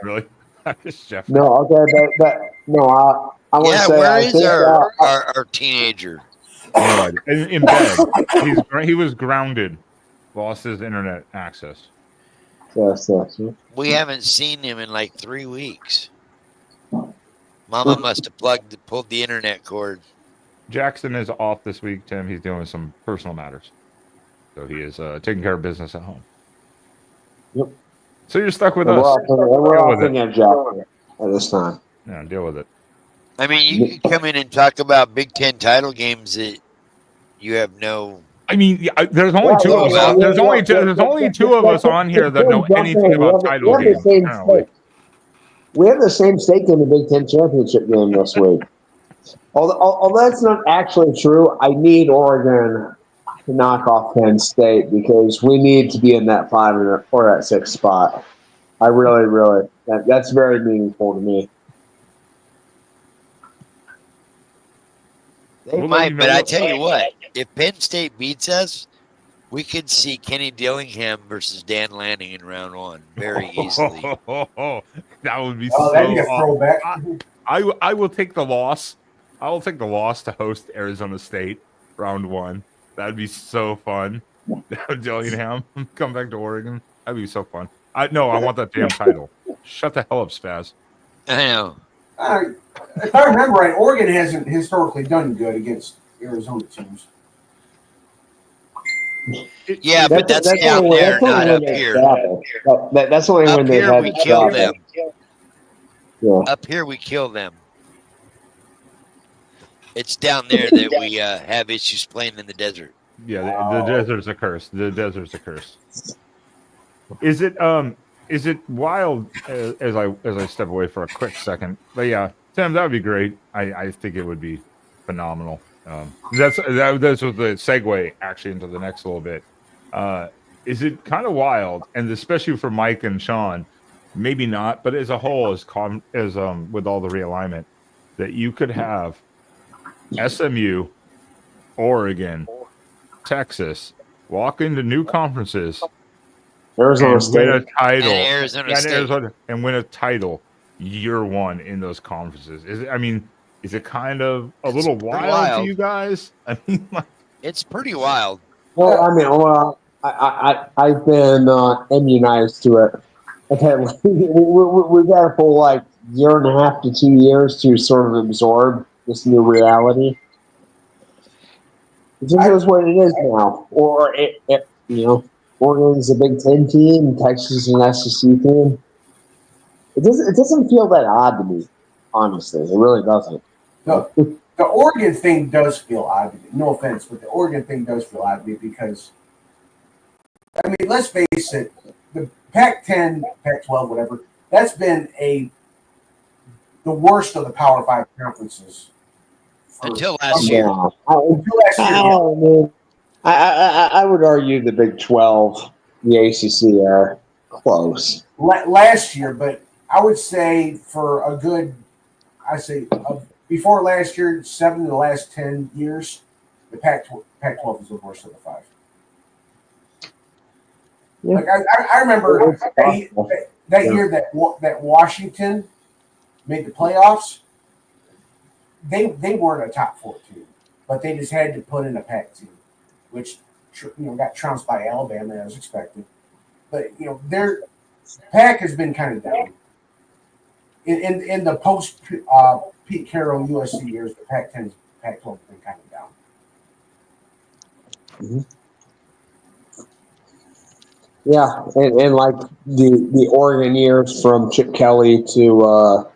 Really? Jeff. No, okay, but no, I want to say. Where is our teenager? In bed. He was grounded. Lost his internet access. Yes. We haven't seen him in like 3 weeks. Mama must have pulled the internet cord. Jackson is off this week, Tim. He's dealing with some personal matters. So he is taking care of business at home. Yep. So you're stuck with us. We're all thinking of Jackson at this time. Yeah, deal with it. I mean, you can come in and talk about Big Ten title games that you have no. I mean, there's only two of us. There's only two of us on here that know anything about title games. We have the same stake in the Big Ten championship game this week. Although that's not actually true, I need Oregon to knock off Penn State because we need to be in that 5 or that 6 spot. I really, that's very meaningful to me. They might, but I tell you what, if Penn State beats us, We could see Kenny Dillingham versus Dan Lanning in round 1 very easily. That would be Oh, so that'd be a awesome. throwback. I will take the loss. I will take the loss to host Arizona State round 1. That'd be so fun. Dillingham come back to Oregon. That'd be so fun. I want that damn title. Shut the hell up, Spaz. I know. If I remember right, Oregon hasn't historically done good against Arizona teams. Yeah, but that's down only- there, that's only not when up they here. travel. That's only Up when they've here, had we to kill travel. them. Yeah. Up here, we kill them. It's down there that we have issues playing in the desert. Yeah, the desert's a curse. The desert's a curse. Is it wild as I step away for a quick second? But yeah, Tim, that would be great. I think it would be phenomenal. That's what the segue actually into the next little bit. Is it kind of wild, and especially for Mike and Sean, maybe not, but as a whole, as with all the realignment, that you could have SMU, Oregon, Texas walk into new conferences Arizona and State. win a title, And Arizona State. and win a title year 1 in those conferences. Is it kind of a little wild to you guys? I mean, like, It's pretty wild. Well, I mean, I've been immunized to it. Okay, we've had a full like year and a half to 2 years to sort of absorb this new reality. It just is what it is now. Or Oregon's a Big Ten team, Texas is an SEC team. It doesn't feel that odd to me, honestly. It really doesn't. The Oregon thing does feel odd to me. No offense, but the Oregon thing does feel odd to me because, I mean, let's face it, the Pac-10, Pac-12, whatever, that's been the worst of the Power 5 conferences. Until last year. I would argue the Big 12, the ACC are close. Last year, but I would say for a good, before last year, 7 of the last 10 years, the Pac-12 is the worst of the 5. Yeah. Like I remember that year that Washington made the playoffs. They weren't a top 4 team, but they just had to put in a Pac team, which got trounced by Alabama as expected. But their Pac has been kind of down. In the post Pete Carroll USC years, the Pac-10, Pac-12 has been kind of down. Mm-hmm. Yeah, and like the Oregon years from Chip Kelly to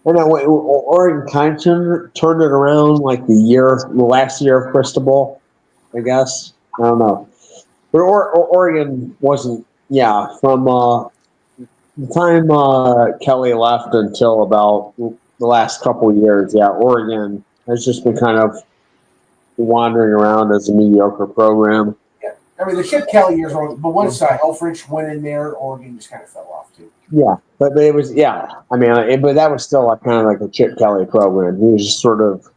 Oregon kind of turned it around like the last year of Cristobal, I guess. I don't know, but Oregon wasn't. Yeah, from the time Kelly left until about the last couple of years. Yeah, Oregon has just been kind of wandering around as a mediocre program. I mean, the Chip Kelly years were, but once Helfrich went in there, Oregon just kind of fell off too. Yeah, but it was I mean, but that was still kind of like a Chip Kelly program. He was just sort of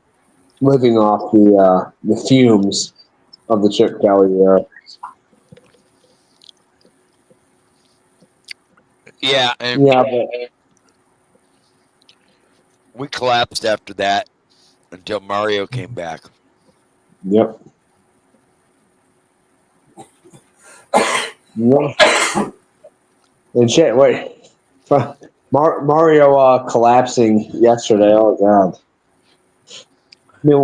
living off the fumes of the Chip Kelly era. Yeah, and but we collapsed after that until Mario came back. Yep. Yeah. And shit, wait. Mario collapsing yesterday. Oh god. I mean,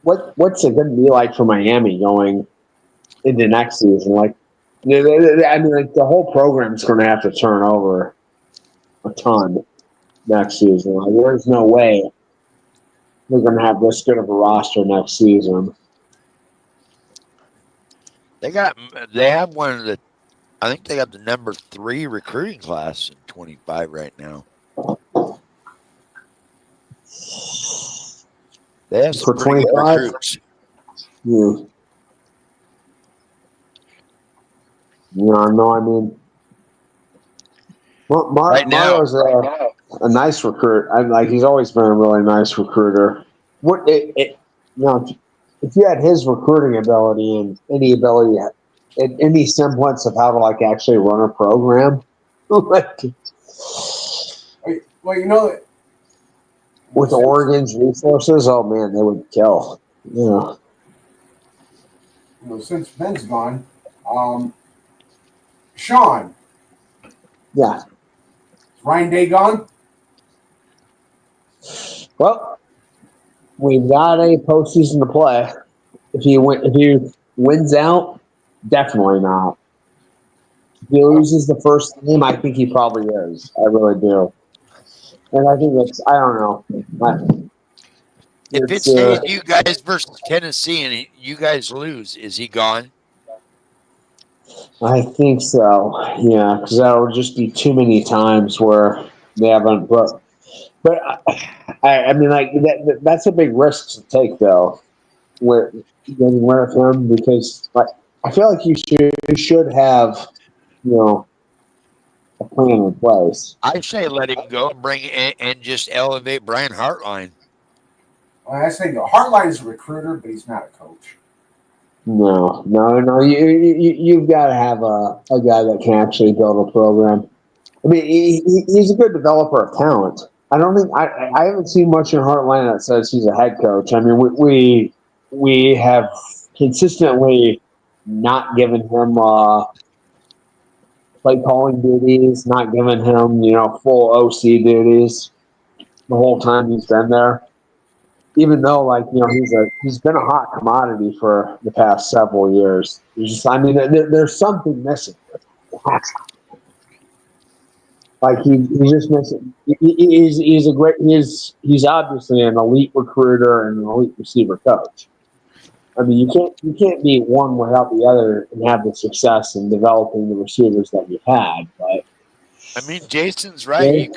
what's it going to be like for Miami going into next season? Like, I mean, like the whole program's going to have to turn over a ton next season. Like, there's no way they're going to have this good of a roster next season. They have one of the, I think they got the number 3 recruiting class in 25 right now. They have some For pretty good 25? recruits. Yeah. No, I mean, Right now. Mario's a nice recruit. He's always been a really nice recruiter. if you had his recruiting ability and any ability, and any semblance of how to like actually run a program, like Well, you know, with Oregon's resources, oh man, they would kill. Yeah. You know, since Ben's gone, Sean, Yeah. is Ryan Day gone? Well, we've got a postseason to play. If he wins out, definitely not. If he loses the first game, I think he probably is. I really do. And I think I don't know. If it stays you guys versus Tennessee and you guys lose, is he gone? I think so. Yeah, because that would just be too many times where they haven't. But I mean, like that's a big risk to take, though. Where getting rid of him, because like I feel like you should have, a plan in place. I say let him go and bring and just elevate Brian Hartline. Well, I say Hartline is a recruiter, but he's not a coach. No. You've got to have a guy that can actually build a program. I mean, he's a good developer of talent. I don't think I haven't seen much in Hartline that says he's a head coach. I mean, we have consistently not given him play calling duties, not giving him full OC duties the whole time he's been there. Even though he's been a hot commodity for the past several years. There's something missing. Like he's just missing. He's obviously an elite recruiter and an elite receiver coach. I mean, you can't be one without the other and have the success in developing the receivers that you had. But I mean, Jason's right.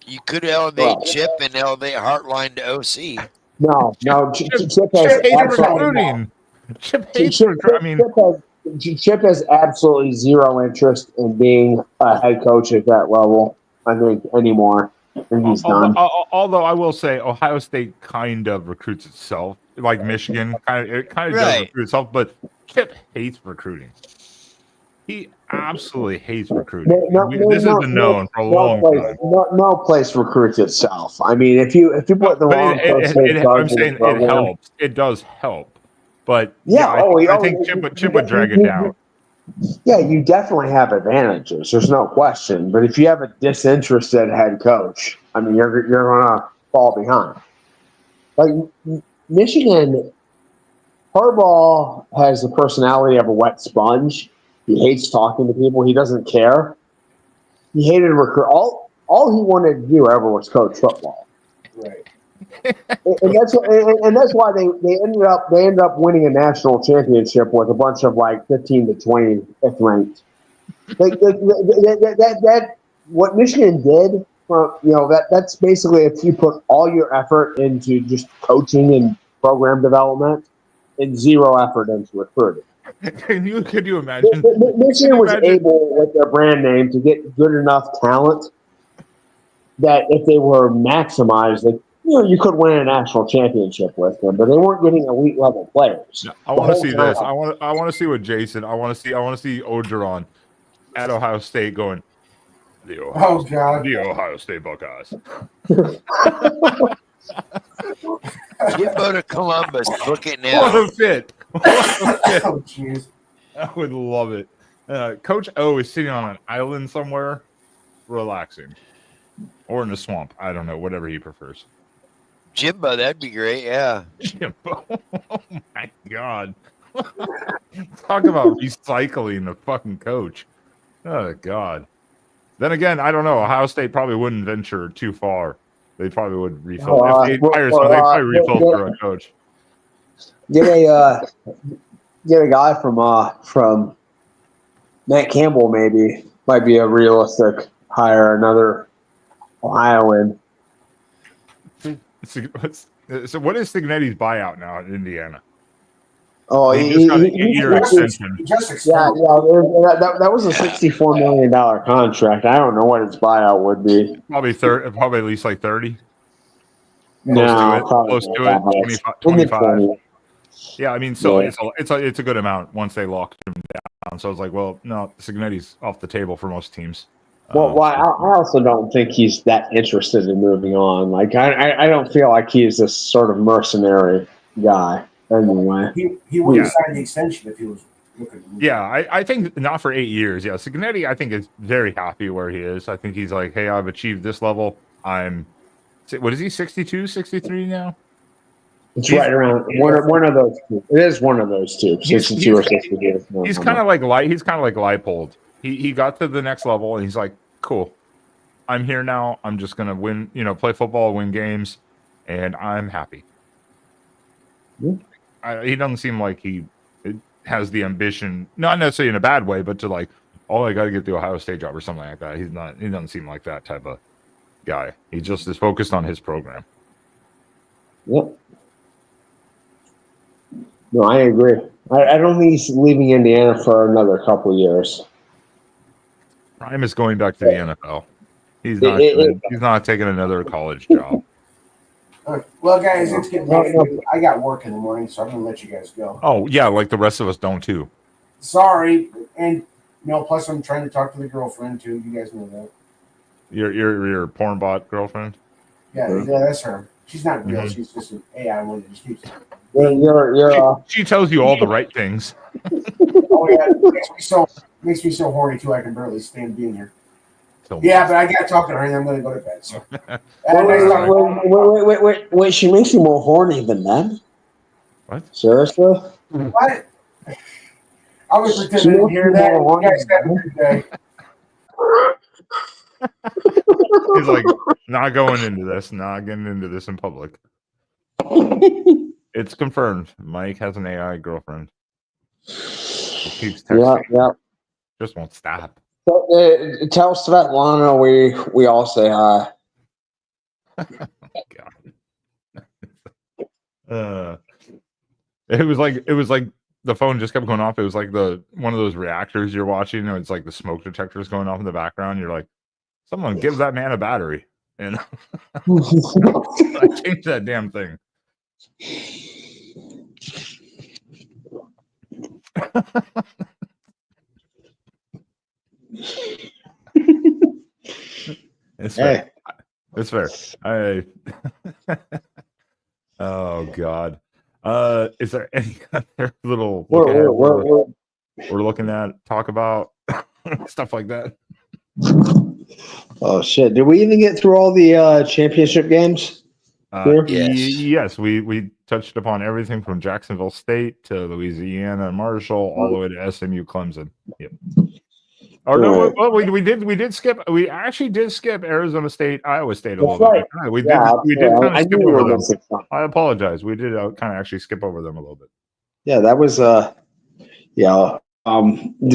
You could elevate Chip and elevate Hartline to OC. No, Chip hates recruiting. Chip hates recruiting. I mean, Chip has absolutely zero interest in being a head coach at that level, I think, anymore. And he's done. Although I will say Ohio State kind of recruits itself, like Michigan, it kind of does recruit itself, but Chip hates recruiting. He absolutely hates recruiting. This has been known for a long time. No place recruits itself. I mean, if you put the wrong person, I'm saying it helps. It does help, but I think Chip would drag it down. Yeah, you definitely have advantages. There's no question. But if you have a disinterested head coach, I mean, you're gonna fall behind. Like Michigan, Harbaugh has the personality of a wet sponge. He hates talking to people. He doesn't care. He hated recruit. All he wanted to do ever was coach football. Right. And that's why they ended up winning a national championship with a bunch of 15 to 20 ranked. That what Michigan did, that's basically if you put all your effort into just coaching and program development and zero effort into recruiting. Could you imagine? Michigan was able, with their brand name, to get good enough talent that if they were maximized, you could win a national championship with them, but they weren't getting elite level players. No, I want to see this. I want to see what Jason. I want to see Ogeron at Ohio State going. The Ohio State Buckeyes. Jimbo to Columbus. Book it now. What a fit. Oh, jeez. I would love it. Coach O is sitting on an island somewhere, relaxing, or in a swamp. I don't know, whatever he prefers. Jimbo, that'd be great. Yeah. Jimbo. Oh my God. Talk about recycling the fucking coach. Oh God. Then again, I don't know. Ohio State probably wouldn't venture too far. They probably would refill. If they hire someone, they'd probably refill for a coach. Get a guy from Matt Campbell, maybe might be a realistic hire. Another Ohioan. So what is Signetti's buyout now in Indiana? Oh, he got an 8-year extension. That was a $64 million contract. I don't know what his buyout would be. Probably at least 30. Close to it. 25. 20. Yeah, I mean, so Yeah. it's a good amount once they locked him down. So I was like, well, no, Cignetti's off the table for most teams. Well, I also don't think he's that interested in moving on. Like, I don't feel like he's this sort of mercenary guy. Anyway, He wouldn't sign the extension if he was looking to move. Yeah, I think not for 8 years. Yeah, Cignetti, I think, is very happy where he is. I think he's like, hey, I've achieved this level. What is he, 62, 63 now? it's right around one of those two. It is one of those two, 62 or 63. He's kind of like Leipold. He got to the next level, and he's like, cool, I'm here now. I'm just gonna win, play football, win games, and I'm happy. Yeah. He doesn't seem like he has the ambition, not necessarily in a bad way, but to like, oh, I got to get the Ohio State job or something like that. He doesn't seem like that type of guy. He just is focused on his program. Yep. No, I agree. I don't think he's leaving Indiana for another couple of years. Prime is going back to the NFL. He's not taking another college job. All right. Well, guys, it's getting late. I got work in the morning, so I'm going to let you guys go. Oh, yeah, like the rest of us don't, too. Sorry. And, plus I'm trying to talk to the girlfriend, too. You guys know that. Your porn bot girlfriend? Yeah, that's her. She's not real. She's just an AI one that just keeps... She tells you all the right things. Oh, yeah. It makes me so horny, too. I can barely stand being here. Yeah, but I got to talk to her, and I'm going to go to bed. So. Wait, she makes you more horny than men? What? Seriously? What? I was pretending to hear that. You guys have a good day. He's like, not going into this, not getting into this in public. It's confirmed. Mike has an AI girlfriend. He keeps texting. Yeah. Just won't stop. So, tell Svetlana we all say hi. God. It was like the phone just kept going off. It was like one of those reactors you're watching, and it's like the smoke detectors going off in the background. You're like, someone give that man a battery. And I changed that damn thing. It's fair. Hey. It's fair. Oh God. Is there any other little we're looking at, talk about stuff like that? Oh shit! Did we even get through all the championship games? Yes, we touched upon everything from Jacksonville State to Louisiana and Marshall, all the way to SMU Clemson. Yep. Oh no! Well, we did skip. We actually did skip Arizona State, Iowa State a little bit. We did kind of skip over them. I apologize. We did kind of actually skip over them a little bit. Yeah, that was the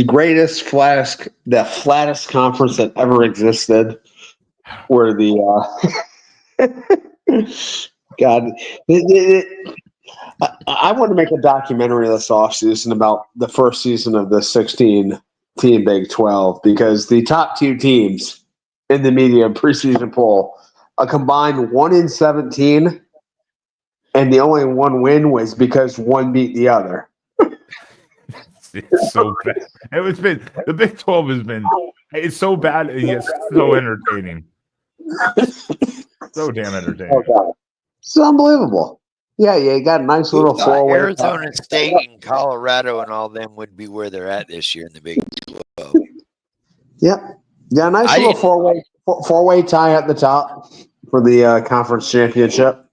greatest the flattest conference that ever existed. Where the God, I want to make a documentary this offseason about the first season of the 16-team Big 12, because the top two teams in the media preseason poll, a combined 1-17, and the only one win was because one beat the other. It's so bad. The Big 12 has been. It's so bad and yet so entertaining. So damn entertaining. Oh, God. It's unbelievable. Yeah, you got a nice little four-way. Arizona State and Colorado and all them would be where they're at this year in the Big 12. Yep. Yeah, nice little four-way tie at the top for the conference championship.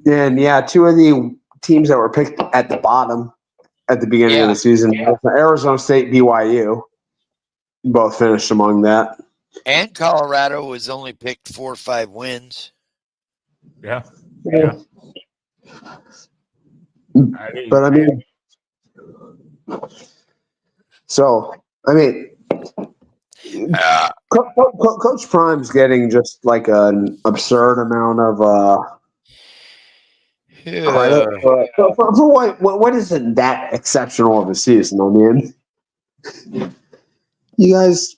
And yeah, two of the teams that were picked at the bottom at the beginning of the season, Arizona State, BYU, both finished among that. And Colorado was only picked 4 or 5 wins. Yeah. But I mean, Coach Prime's getting just like an absurd amount of credit for what isn't that exceptional of a season. I mean, you guys,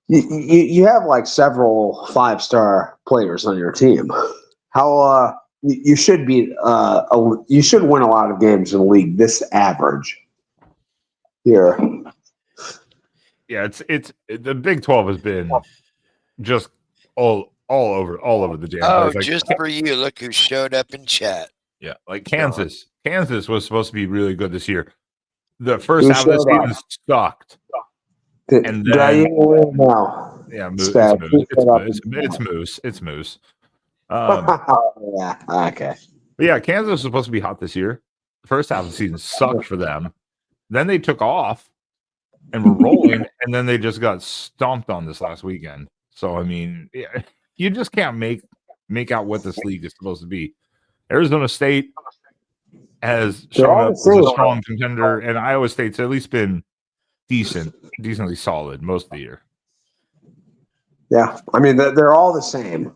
you have like several 5-star players on your team. How you should be you should win a lot of games in the league this average here. Yeah, it's the Big 12 has been just all over the damn Oh, place. Like, just for you, look who showed up in chat. yeah, like Kansas was supposed to be really good this year. The first half of the season sucked, and then yeah, it's Moose. Yeah, okay. But yeah, Kansas was supposed to be hot this year. The first half of the season sucked for them. Then they took off and were rolling, and then they just got stomped on this last weekend. So I mean, yeah, you just can't make out what this league is supposed to be. Arizona State has shown up as a strong contender, and Iowa State's at least been decently solid most of the year. Yeah, I mean they're all the same.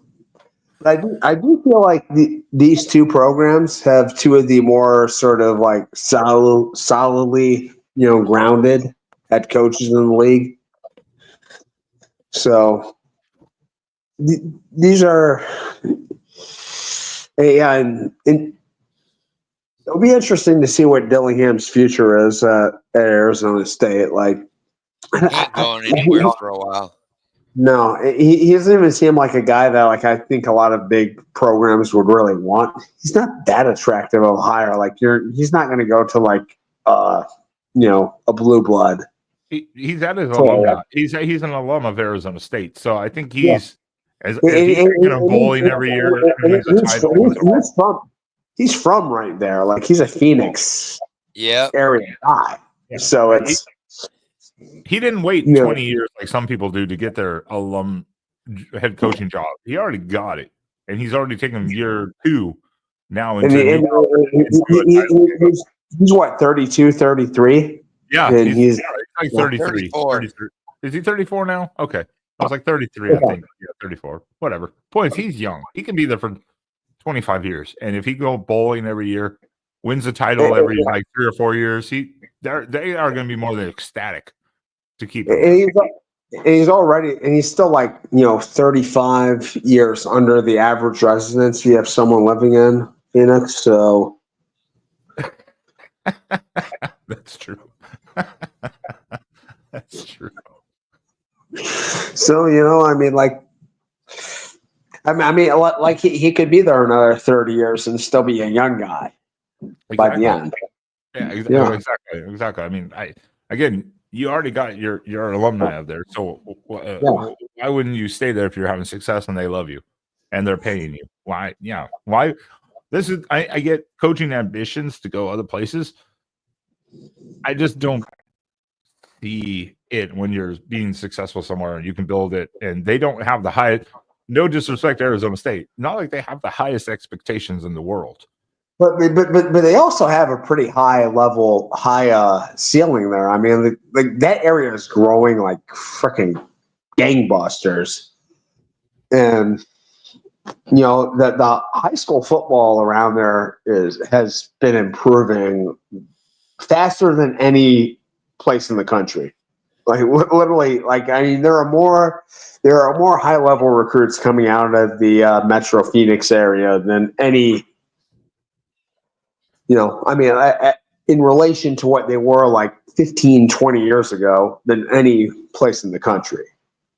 But I do feel like these two programs have two of the more sort of like solidly grounded head coaches in the league. So these are and it'll be interesting to see what Dillingham's future is at Arizona State. Like, He ain't going anywhere for a while. No, he doesn't even seem like a guy that like I think a lot of big programs would really want. He's not that attractive of a hire. Like he's not going to go to like a blue blood. He's at his alumni. He's an alum of Arizona State, so I think he's as he's bowling every year. He's from right there. Like he's a Phoenix area guy. Yeah. So it's. He didn't wait 20 years like some people do to get their alum head coaching job. He already got it, and he's already taken year 2 now. He's what, 32, 33? Yeah, and he's like 33. 33. Is he 34 now? Okay. I was like 33, I think. Yeah, 34. Whatever. Point is, he's young. He can be there for 25 years. And if he go bowling every year, wins the title every like 3 or 4 years, they are going to be more than ecstatic to keep him. And he's still like 35 years under the average residence you have someone living in Phoenix. So that's true. That's true. So like he could be there another 30 years and still be a young guy by the end. Yeah, exactly. I mean, you already got your alumni up there, so why wouldn't you stay there if you're having success and they love you and they're paying you? Why? Yeah, why? This is I get coaching ambitions to go other places. I just don't see it when you're being successful somewhere and you can build it, and they don't have the highest. No disrespect to Arizona State, not like they have the highest expectations in the world. But they also have a pretty high ceiling there. I mean, like that area is growing like freaking gangbusters, and the high school football around there has been improving faster than any place in the country. Like literally, like I mean, there are more high level recruits coming out of the Metro Phoenix area than any. I mean, in relation to what they were like 15, 20 years ago, than any place in the country.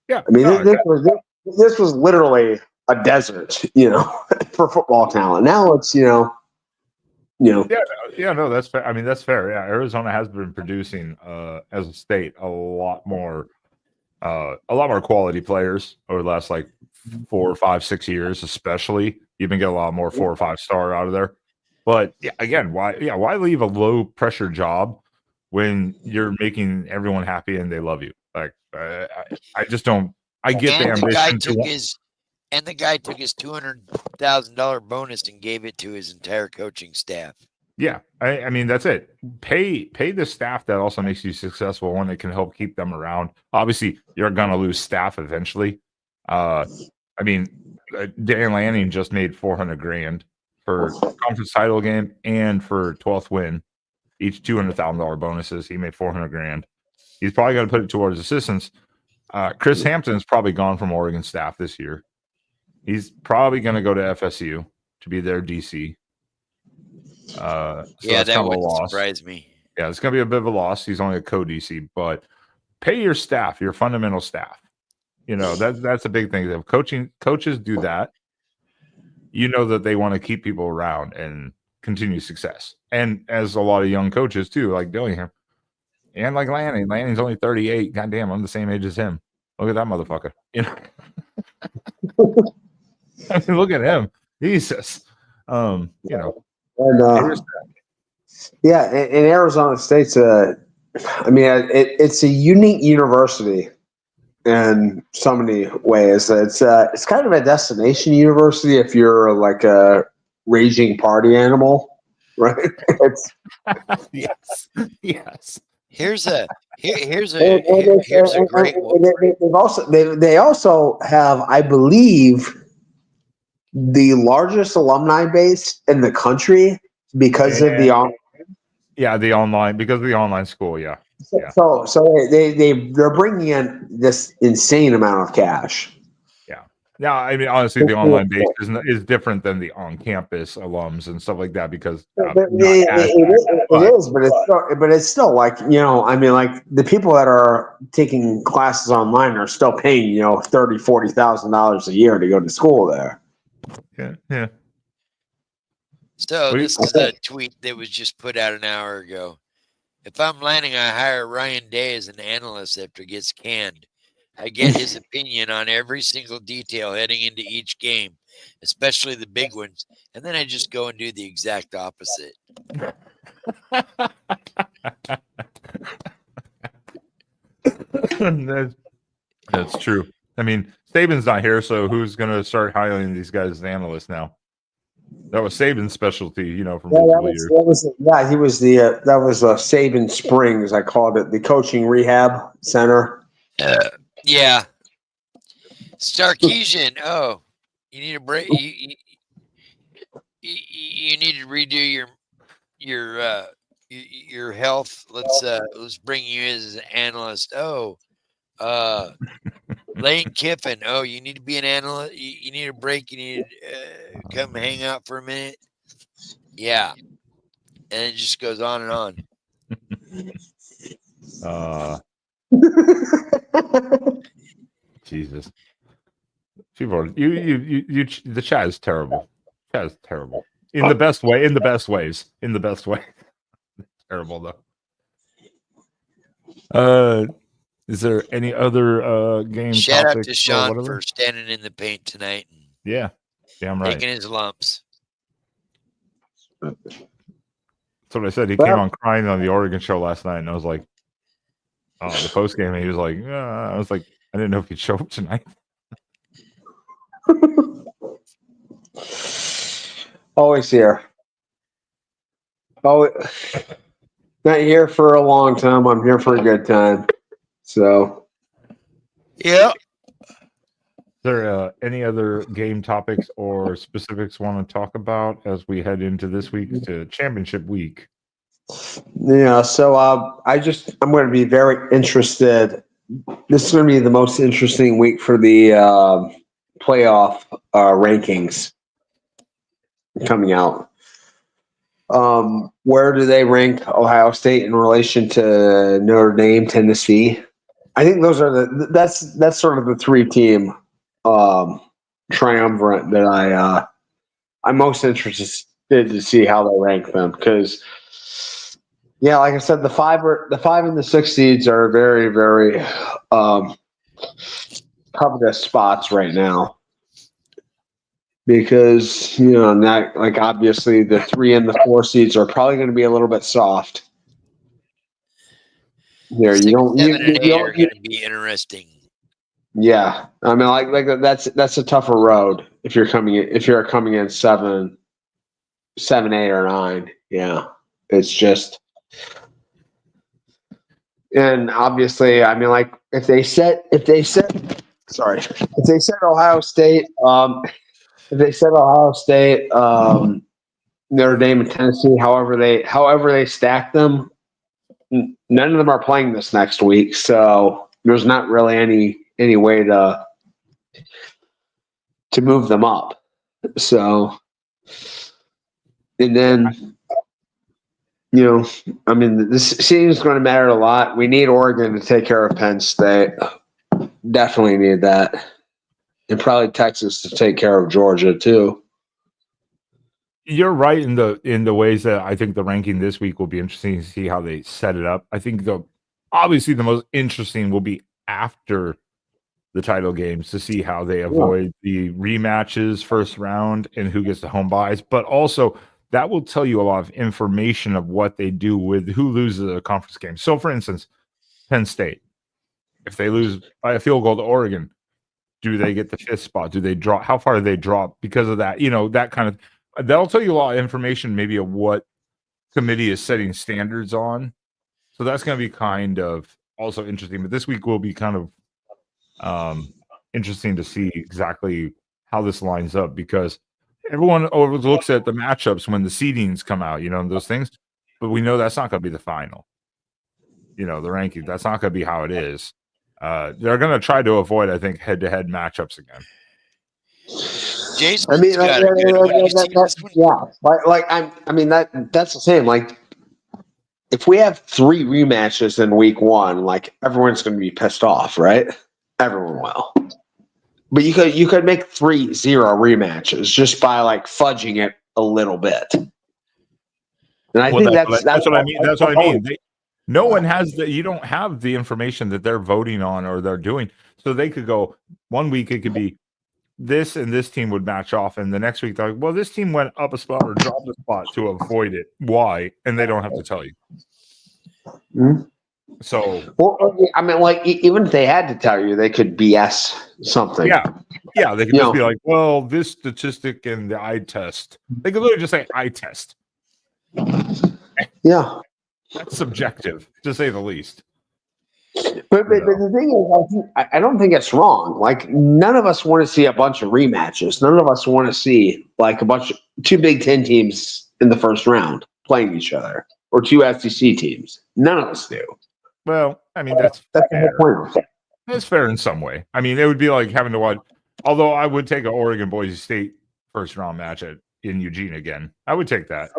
Yeah, I mean, this was literally a desert, for football talent. Now it's, Yeah, no, that's fair. I mean, that's fair. Yeah, Arizona has been producing, as a state, a lot more quality players over the last like 4, 5, 6 years, especially. You've been getting a lot more 4 or 5 star out of there. But yeah, again, why leave a low pressure job when you're making everyone happy and they love you? Like, I just don't. I get the ambition. The guy took his $200,000 bonus and gave it to his entire coaching staff. Yeah, I mean that's it. Pay the staff that also makes you successful, one that can help keep them around. Obviously, you're gonna lose staff eventually. I mean, Dan Lanning just made $400,000 for conference title game and for 12th win, each $200,000 bonuses. He made $400,000. He's probably going to put it towards assistants. Chris Hampton's probably gone from Oregon staff this year. He's probably going to go to FSU to be their DC. So Yeah, that's that kind of a wouldn't loss. surprise me. Yeah, it's going to be a bit of a loss. He's only a co-DC, but pay your staff, your fundamental staff. You know, that's a big thing. If coaches do that, you know that they want to keep people around and continue success. And as a lot of young coaches too, like Dillingham and like Lanning. Lanning's only 38. Goddamn, I'm the same age as him. Look at that motherfucker. You know, I mean, look at him. Jesus. You know, And yeah, in Arizona State's I mean, it's a unique university in so many ways. It's kind of a destination university if you're like a raging party animal, right? It's yes. Here's a great one. They also have, I believe, the largest alumni base in the country because of the online, because of the online school. Yeah. So they're bringing in this insane amount of cash. Yeah, I mean, honestly, the online base is different than the on-campus alums and stuff like that because it is, but it's still like, you know, I mean, like the people that are taking classes online are still paying, you know, $30,000-$40,000 a year to go to school there. Yeah. So this is a tweet that was just put out an hour ago. If I'm Lanning, I hire Ryan Day as an analyst after he gets canned. I get his opinion on every single detail heading into each game, especially the big ones, and then I just go and do the exact opposite. That's true. I mean, Saban's not here, so who's going to start hiring these guys as analysts now? That was Saban's specialty, you know, from he was that was Saban Springs, I called it, the coaching rehab center. Yeah. Sarkeesian. Oh, you need a break. You need to redo your health. Let's bring you in as an analyst. Oh, Lane Kiffin. Oh, you need to be an analyst. You need a break. You need to come hang out for a minute. Yeah, and it just goes on and on. Jesus. People are you the chat is terrible. Chat is terrible. In the best way, in the best ways. In the best way. Terrible though. Is there any other game? Shout out to Sean for standing in the paint tonight. Yeah. Damn right. Taking his lumps. That's what I said. He came on crying on the Oregon show last night, and I was like, the post game, he was like, I was like, I didn't know if he'd show up tonight. Always here. Oh, not here for a long time. I'm here for a good time. So, yeah. Is there any other game topics or specifics want to talk about as we head into this week to championship week? Yeah, so I'm going to be very interested. This is going to be the most interesting week for the playoff rankings coming out. Where do they rank Ohio State in relation to Notre Dame, Tennessee? I think those are that's sort of the 3-team triumvirate that I'm most interested to see how they rank them, because yeah, like I said, the 5 and the 6 seeds are very, very covetous spots right now, because not like obviously the 3 and the 4 seeds are probably going to be a little bit soft. Here, 6, 7, and 8 are going to be interesting. Yeah, I mean, like that's a tougher road if you're coming in 7, 8, or 9. Yeah, it's just, and obviously, I mean, like if they set Ohio State, Notre Dame and Tennessee, however they stack them, none of them are playing this next week, so there's not really any any way to move them up. So, and then, I mean, this seems going to matter a lot. We need Oregon to take care of Penn State. Definitely need that. And probably Texas to take care of Georgia too. You're right in the ways that I think the ranking this week will be interesting to see how they set it up. I think obviously the most interesting will be after the title games to see how they avoid the rematches first round and who gets the home buys. But also that will tell you a lot of information of what they do with who loses a conference game. So for instance, Penn State, if they lose by a field goal to Oregon, do they get the 5th spot? Do they drop? How far do they drop because of that? That kind of, that'll tell you a lot of information maybe of what committee is setting standards on. So that's going to be kind of also interesting. But this week will be kind of interesting to see exactly how this lines up, because everyone looks at the matchups when the seedings come out, and those things. But we know that's not going to be the final. The ranking, that's not going to be how it is. They're going to try to avoid, I think, head-to-head matchups again. Jason, that's the same. Like, if we have 3 rematches in week 1, like, everyone's going to be pissed off, right? Everyone will. But you could make 3-0 rematches just by like fudging it a little bit. And I think that's what I mean. That's what I mean. No one has you don't have the information that they're voting on or they're doing. So they could go one week, it could be this and this team would match off. And the next week, they're like, well, this team went up a spot or dropped a spot to avoid it. Why? And they don't have to tell you. Mm-hmm. So, I mean, like, even if they had to tell you, they could BS something. Yeah, they could just be like, well, this statistic and the eye test. They could literally just say eye test. Yeah. That's subjective, to say the least. But the thing is, I don't think it's wrong. Like, none of us want to see a bunch of rematches. None of us want to see, like, 2 Big Ten teams in the first round playing each other, or 2 SEC teams. None of us do. Well, I mean, that's the whole point. That's fair in some way. I mean, it would be like having to watch. Although I would take an Oregon Boise State first round match in Eugene again. I would take that.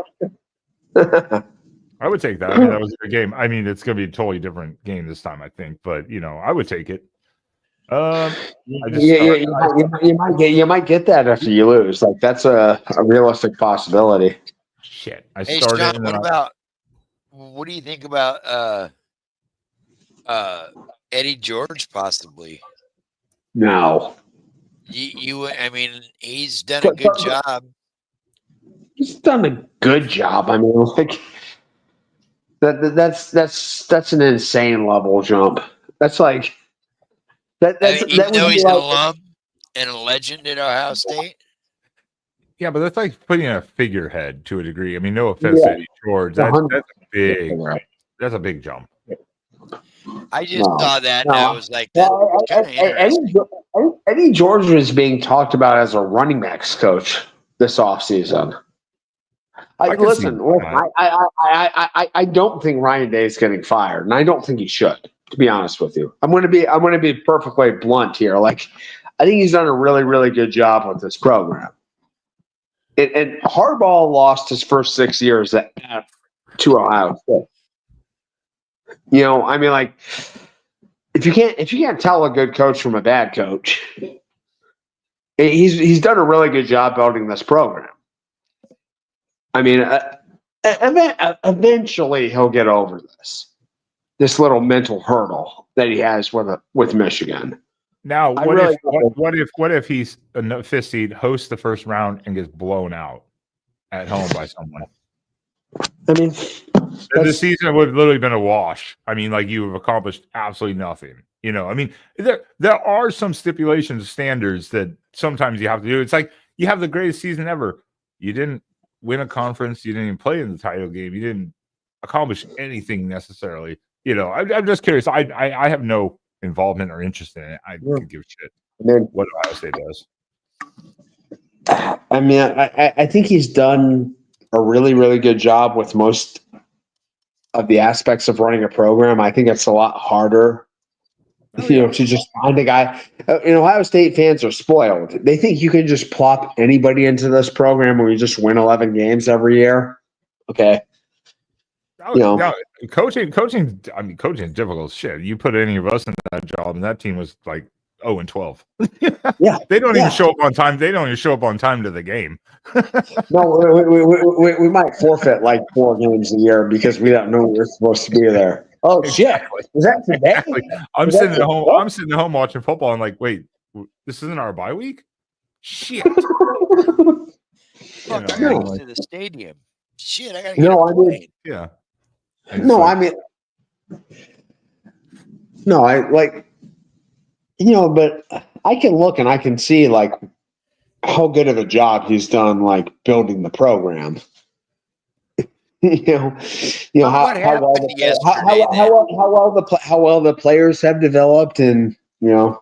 I would take that. I mean, that was a good game. I mean, it's going to be a totally different game this time, I think. But I would take it. You might get that after you lose. Like, that's a realistic possibility. Shit, Sean, what do you think about Eddie George possibly? No. I mean, he's done a good job. He's done a good job. I mean, like, that's an insane level jump. That's like even though he's an alum and a legend at Ohio State. Yeah, but that's like putting a figurehead to a degree. I mean, no offense to Eddie George. That's a big jump. I just saw that and I was like, that's kind of interesting. Eddie George was being talked about as a running backs coach this offseason. I don't think Ryan Day is getting fired, and I don't think he should, to be honest with you. I'm going to be perfectly blunt here. Like, I think he's done a really, really good job with this program. And Harbaugh lost his first 6 years to Ohio State. I mean, like, if you can't tell a good coach from a bad coach, he's done a really good job building this program. I mean, eventually he'll get over this little mental hurdle that he has with Michigan. Now, what if he's a 5th seed, hosts the first round, and gets blown out at home by someone? I mean, the season would have literally been a wash. I mean, like, you have accomplished absolutely nothing. I mean, there are some stipulations, standards that sometimes you have to do. It's like you have the greatest season ever. You didn't win a conference. You didn't even play in the title game. You didn't accomplish anything necessarily. I'm just curious. I have no involvement or interest in it. I could give a shit what Ohio State does. I mean, I think he's done a really, really good job with most of the aspects of running a program. I think it's a lot harder Oh, you yeah. know, to just find a guy. Ohio State fans are spoiled. They think you can just plop anybody into this program where you just win 11 games every year. Okay. Oh, no, coaching. I mean, coaching is difficult as shit. You put any of us in that job, and that team was like 0-12. Yeah, they don't even show up on time. They don't even show up on time to the game. No, we might forfeit like 4 games a year because we don't know we're supposed to be there. Oh Exactly. shit! Is that today? Exactly. I'm sitting at home. I'm sitting at home watching football. I'm like, wait, this isn't our bye week. Shit. Fuck, I You know, gotta like- get to the stadium. Shit, I gotta get No, a I mean, plane. Yeah. no, I mean, no, I like, but I can look and I can see like how good of a job he's done, like building the program. How What happened yesterday? how well the players have developed, and where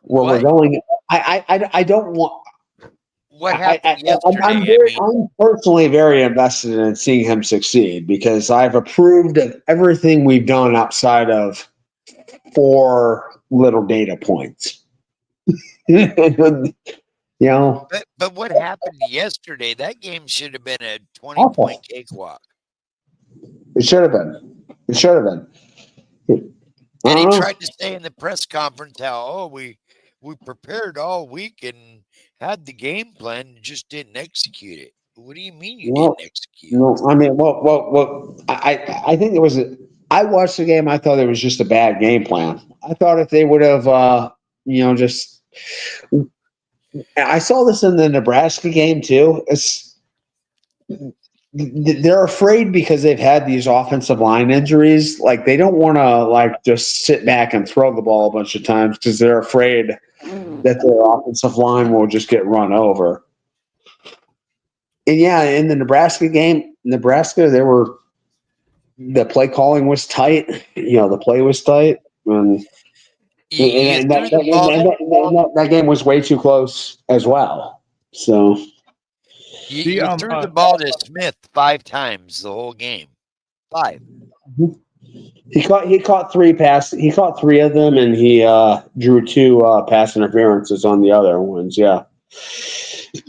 we're going. I don't want. What happened yesterday? I'm personally very invested in seeing him succeed because I've approved of everything we've done outside of 4 little data points. But what happened yesterday? That game should have been a 20-point cakewalk. It should have been. And he tried to say in the press conference how, we prepared all week and had the game plan and just didn't execute it. What do you mean you didn't execute? No, I mean, I think it was. I watched the game. I thought it was just a bad game plan. I thought if they would have, just. I saw this in the Nebraska game too. They're afraid because they've had these offensive line injuries. Like they don't want to just sit back and throw the ball a bunch of times because they're afraid that their offensive line will just get run over. And in the Nebraska game, the play calling was tight. The play was tight. And that game was way too close as well. So you threw the ball to Smith 5 times the whole game. 5. He caught 3 passes. He caught 3 of them, and he drew 2 pass interferences on the other ones. Yeah,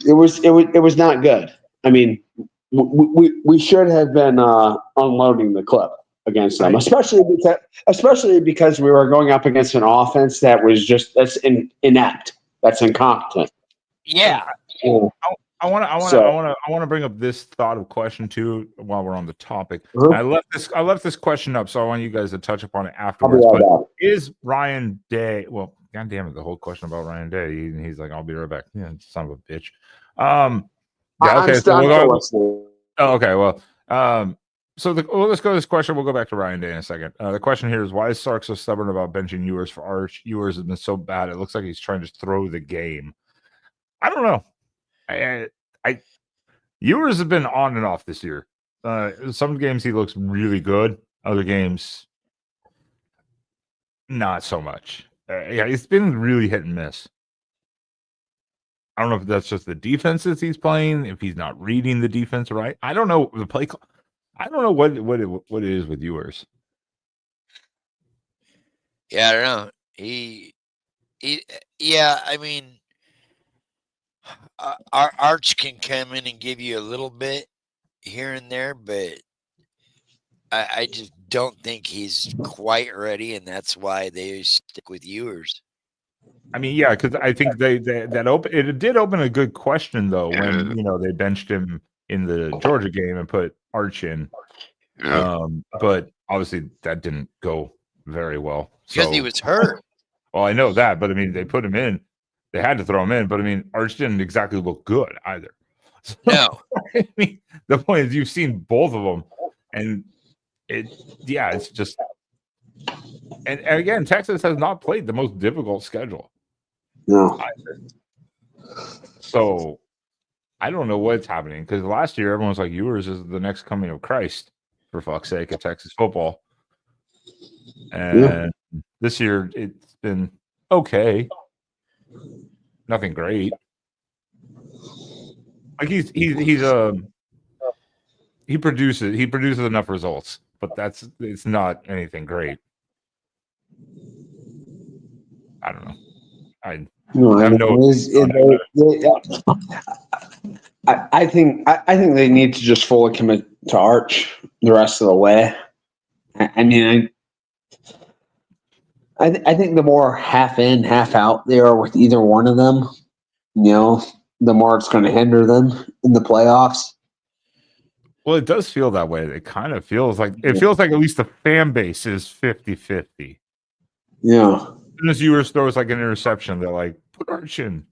it was not good. I mean, we should have been unloading the clip against them, especially because we were going up against an offense that's inept, that's incompetent. Yeah. I want to bring up this thought of question too while we're on the topic. I left this question up, so I want you guys to touch upon it afterwards. But is Ryan Day? Well, God damn it, the whole question about Ryan Day. He's like, "I'll be right back." Yeah, son of a bitch. Okay. So let's go to this question. We'll go back to Ryan Day in a second. The question here is, why is Sark so stubborn about benching Ewers for Arch? Ewers has been so bad. It looks like he's trying to throw the game. I don't know. Ewers has been on and off this year. Some games he looks really good. Other games, not so much. It's been really hit and miss. I don't know if that's just the defenses he's playing, if he's not reading the defense right. I don't know the play. I don't know what it is with Ewers. Yeah, I don't know. I mean, our Arch can come in and give you a little bit here and there, but I just don't think he's quite ready, and that's why they stick with Ewers. I mean, yeah, because I think it did open a good question though when they benched him in the Georgia game and put Arch in, but obviously that didn't go very well because he was hurt. Well, I know that, but I mean, they put him in. They had to throw him in, but I mean, Arch didn't exactly look good either. So, no, I mean, the point is you've seen both of them, and it's just. And again, Texas has not played the most difficult schedule. No. So I don't know what's happening because last year everyone was like, Ewers is the next coming of Christ, for fuck's sake, at Texas football. And this year it's been okay. Nothing great. Like he produces enough results, but it's not anything great. I don't know. I No, have no. I think they need to just fully commit to Arch the rest of the way. I mean, I think the more half in, half out they are with either one of them, the more it's going to hinder them in the playoffs. Well, it does feel that way. It kind of feels like at least the fan base is 50-50. Yeah. As soon as Ewers throws like an interception, they're like, put Arch in,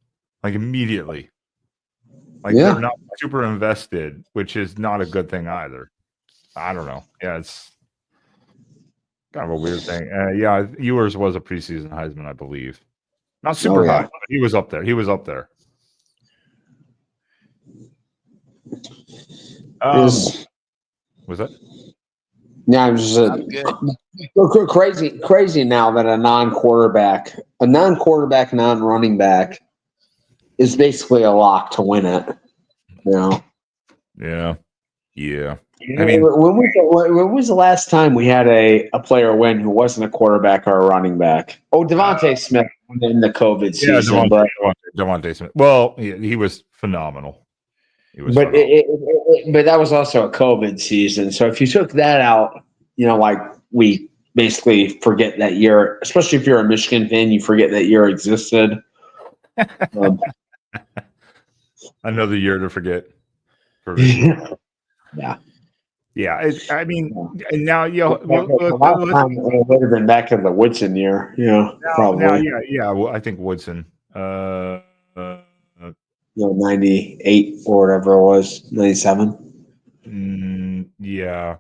like immediately. Like they're not super invested, which is not a good thing either. I don't know. Yeah, it's kind of a weird thing. Yeah, Ewers was a preseason Heisman, I believe. Not super high, but he was up there. Was that? Yeah, I'm just crazy now that a non-quarterback, non-running back is basically a lock to win it. Yeah. I mean, when was the last time we had a player win who wasn't a quarterback or a running back? Oh, Devontae Smith in the COVID season. Devontae Smith. Well, he was phenomenal. But that was also a COVID season. So if you took that out, like we basically forget that year, especially if you're a Michigan fan, you forget that year existed. Another year to forget. Yeah. Yeah. I mean, and now, it would have been back in the Woodson year. Probably. Well, I think Woodson. 98 or whatever it was, 97. Yeah,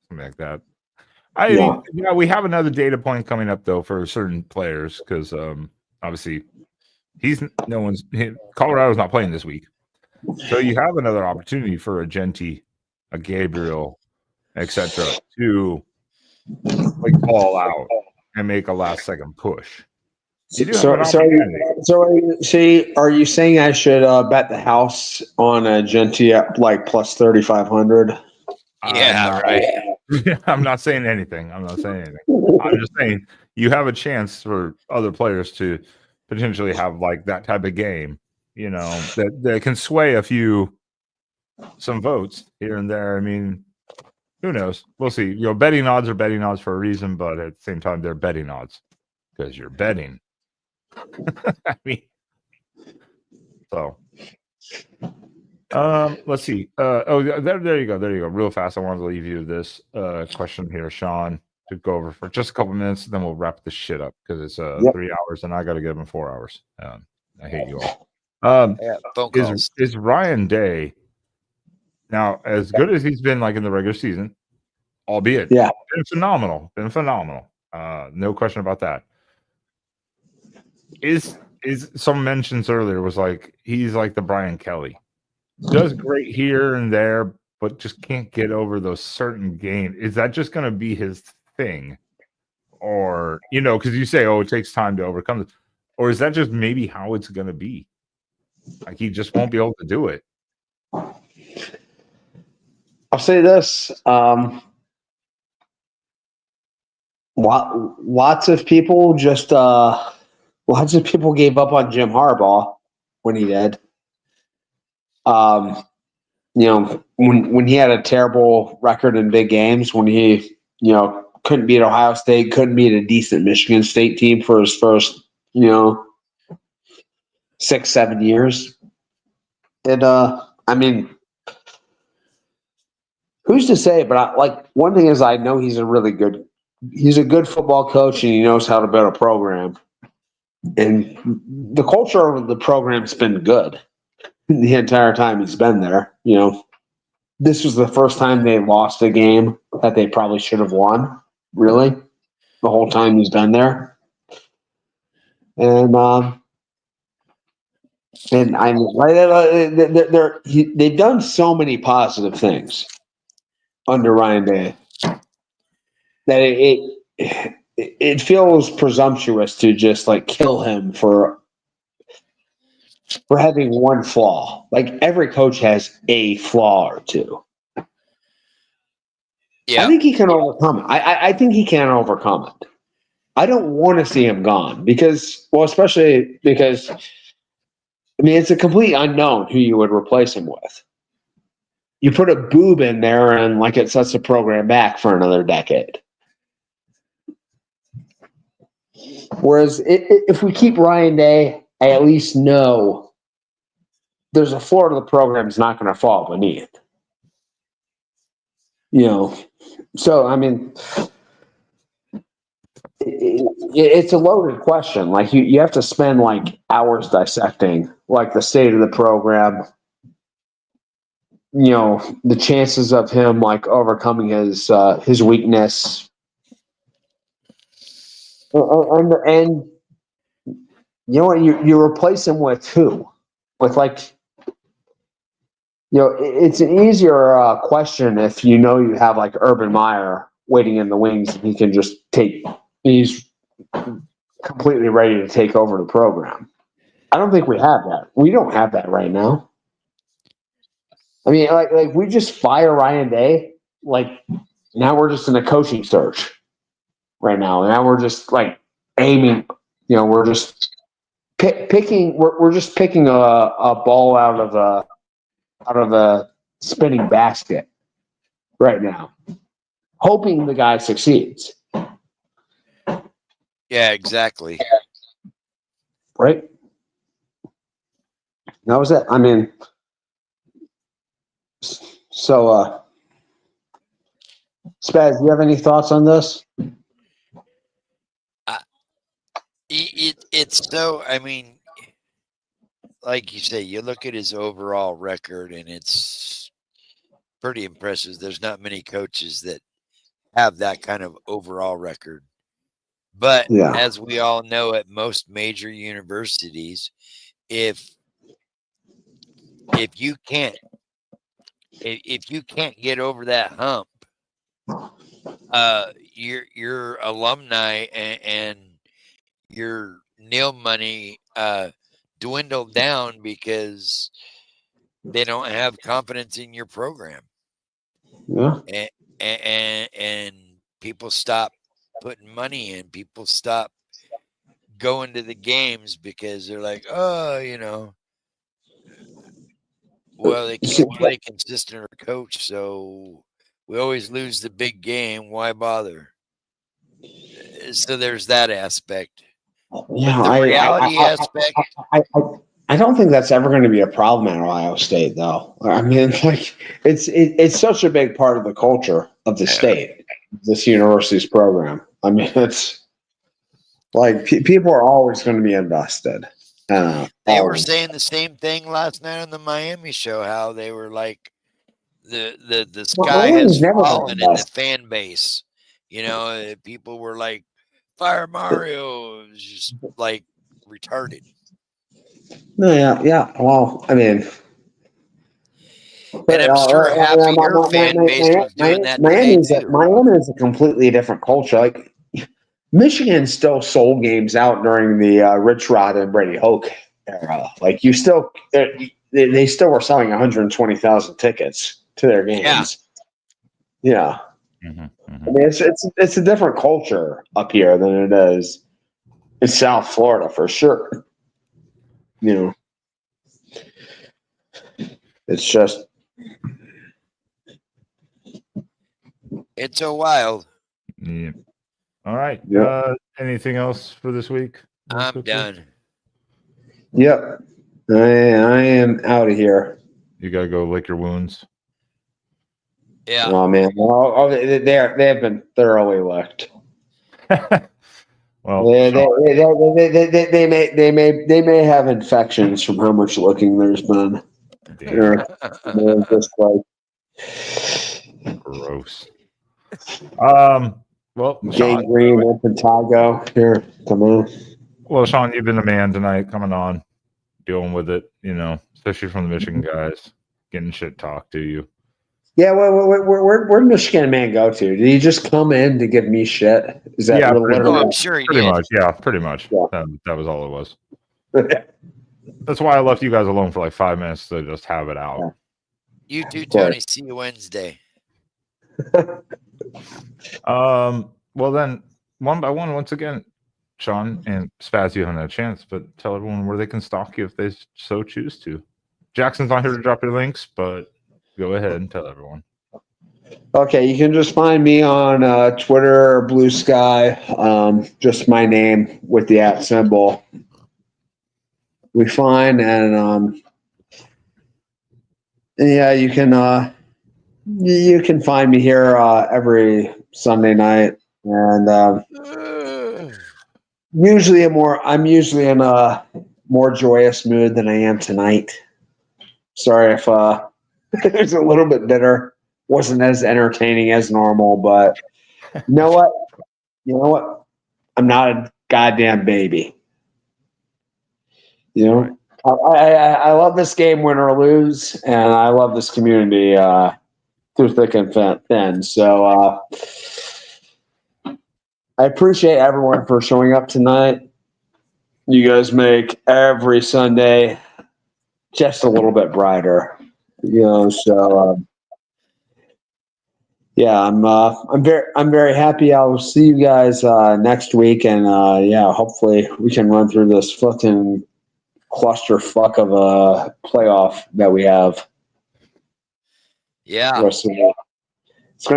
something like that. I mean, we have another data point coming up though for certain players because obviously Colorado's not playing this week, so you have another opportunity for a Genty, a Gabriel, etc. to like ball out and make a last second push. Are you saying I should bet the house on a Genty at like plus 3,500? Yeah, right. I'm not saying anything. I'm just saying you have a chance for other players to potentially have like that type of game, that can sway some votes here and there. I mean, who knows? We'll see. Betting odds are betting odds for a reason, but at the same time, they're betting odds because you're betting. I mean, so let's see. There you go. Real fast. I wanted to leave you this question here, Sean, to go over for just a couple minutes. Then we'll wrap this shit up because it's 3 hours and I got to get them 4 hours. I hate you all. Phone calls. Is Ryan Day now as good as he's been like in the regular season, albeit been phenomenal. No question about that. Is some mentions earlier was like he's like the Brian Kelly, does great here and there, but just can't get over those certain games. Is that just going to be his thing, or because you say, it takes time to overcome this, or is that just maybe how it's going to be? Like he just won't be able to do it. I'll say this: lots of people just. Lots of people gave up on Jim Harbaugh when he did. When he had a terrible record in big games, when he, couldn't beat Ohio State, couldn't beat a decent Michigan State team for his first, 6-7 years. And I mean, who's to say? But one thing is, I know he's a good football coach, and he knows how to build a program. And the culture of the program's been good the entire time he's been there. This was the first time they lost a game that they probably should have won, really, the whole time he's been there. And they've done so many positive things under Ryan Day that it feels presumptuous to just like kill him for having one flaw. Like every coach has a flaw or two. Yeah. I think he can overcome it. I think he can overcome it. I don't want to see him gone because, well, especially because, I mean, it's a complete unknown who you would replace him with. You put a boob in there and like it sets the program back for another decade. Whereas if we keep Ryan Day, I at least know there's a floor to the program's not going to fall beneath. You know, so I mean, it's a loaded question. Like you have to spend like hours dissecting like the state of the program. You know, the chances of him like overcoming his weakness, and you know what, you replace him with who? With like, you know, it's an easier question if you know you have like Urban Meyer waiting in the wings and he can just he's completely ready to take over the program. I don't think we have that. We don't have that right now. I mean, like we just fire Ryan Day. Like now we're just in a coaching search right now. Now we're just like aiming. You know, we're just picking. We're just picking a ball out of a spinning basket right now, hoping the guy succeeds. Yeah, exactly. Right. That was it. I mean, so Spaz, do you have any thoughts on this? It's so, I mean, like you say, you look at his overall record and it's pretty impressive. There's not many coaches that have that kind of overall record. But as we all know, at most major universities, if you can't get over that hump, your alumni and your nil money dwindle down because they don't have confidence in your program. Yeah. And people stop putting money in. People stop going to the games because they're like, oh, you know, well, they can't play consistent or coach, so we always lose the big game. Why bother? So there's that aspect. Yeah, but the reality aspect. I don't think that's ever going to be a problem at Ohio State, though. I mean, like it's such a big part of the culture of the state, this university's program. I mean, it's like people are always going to be invested. They were saying the same thing last night on the Miami show. How they were like, the sky has fallen in the fan base. You know, people were like, "Fire Mario!" It was just like retarded. No, yeah. Well, I mean, and I'm sure half of your fan base was doing that today too. Miami is a completely different culture. Like Michigan still sold games out during the Rich Rod and Brady Hoke era. Like they still were selling 120,000 tickets to their games. Yeah. Mm-hmm. I mean, it's a different culture up here than it is in South Florida for sure. You know, it's just it's a wild. Yeah. All right. Yep. Anything else for this week? I'm done. Yep. I am out of here. You gotta go lick your wounds. Yeah. Oh man. Oh, they have been thoroughly licked. Well, they may have infections from how much licking there's been. They're just like gross. Well, gangrene and Pentago. Here, come on. Well, Sean, you've been the man tonight, coming on, dealing with it. You know, especially from the Michigan guys, getting shit talked to you. Yeah, where'd Michigan man go to? Did he just come in to give me shit? Is that literally? I'm sure he pretty did. much. Yeah, pretty much. Yeah. That was all it was. That's why I left you guys alone for like 5 minutes to just have it out. You too, Tony. See you Wednesday. Well, then one by one, once again, Sean and Spaz, you haven't had a chance, but tell everyone where they can stalk you if they so choose to. Jackson's not here to drop your links, but go ahead and tell everyone. Okay, you can just find me on Twitter or Blue Sky. Just my name with the @ symbol. We find, and yeah, you can find me here every Sunday night, and I'm usually in a more joyous mood than I am tonight. Sorry if it was a little bit bitter. Wasn't as entertaining as normal, but you know what? I'm not a goddamn baby. You know, I love this game, win or lose, and I love this community through thick and thin. So I appreciate everyone for showing up tonight. You guys make every Sunday just a little bit brighter. You know, so. Yeah, I'm very happy. I'll see you guys next week, and yeah, hopefully we can run through this fucking clusterfuck of a playoff that we have. Yeah. It's going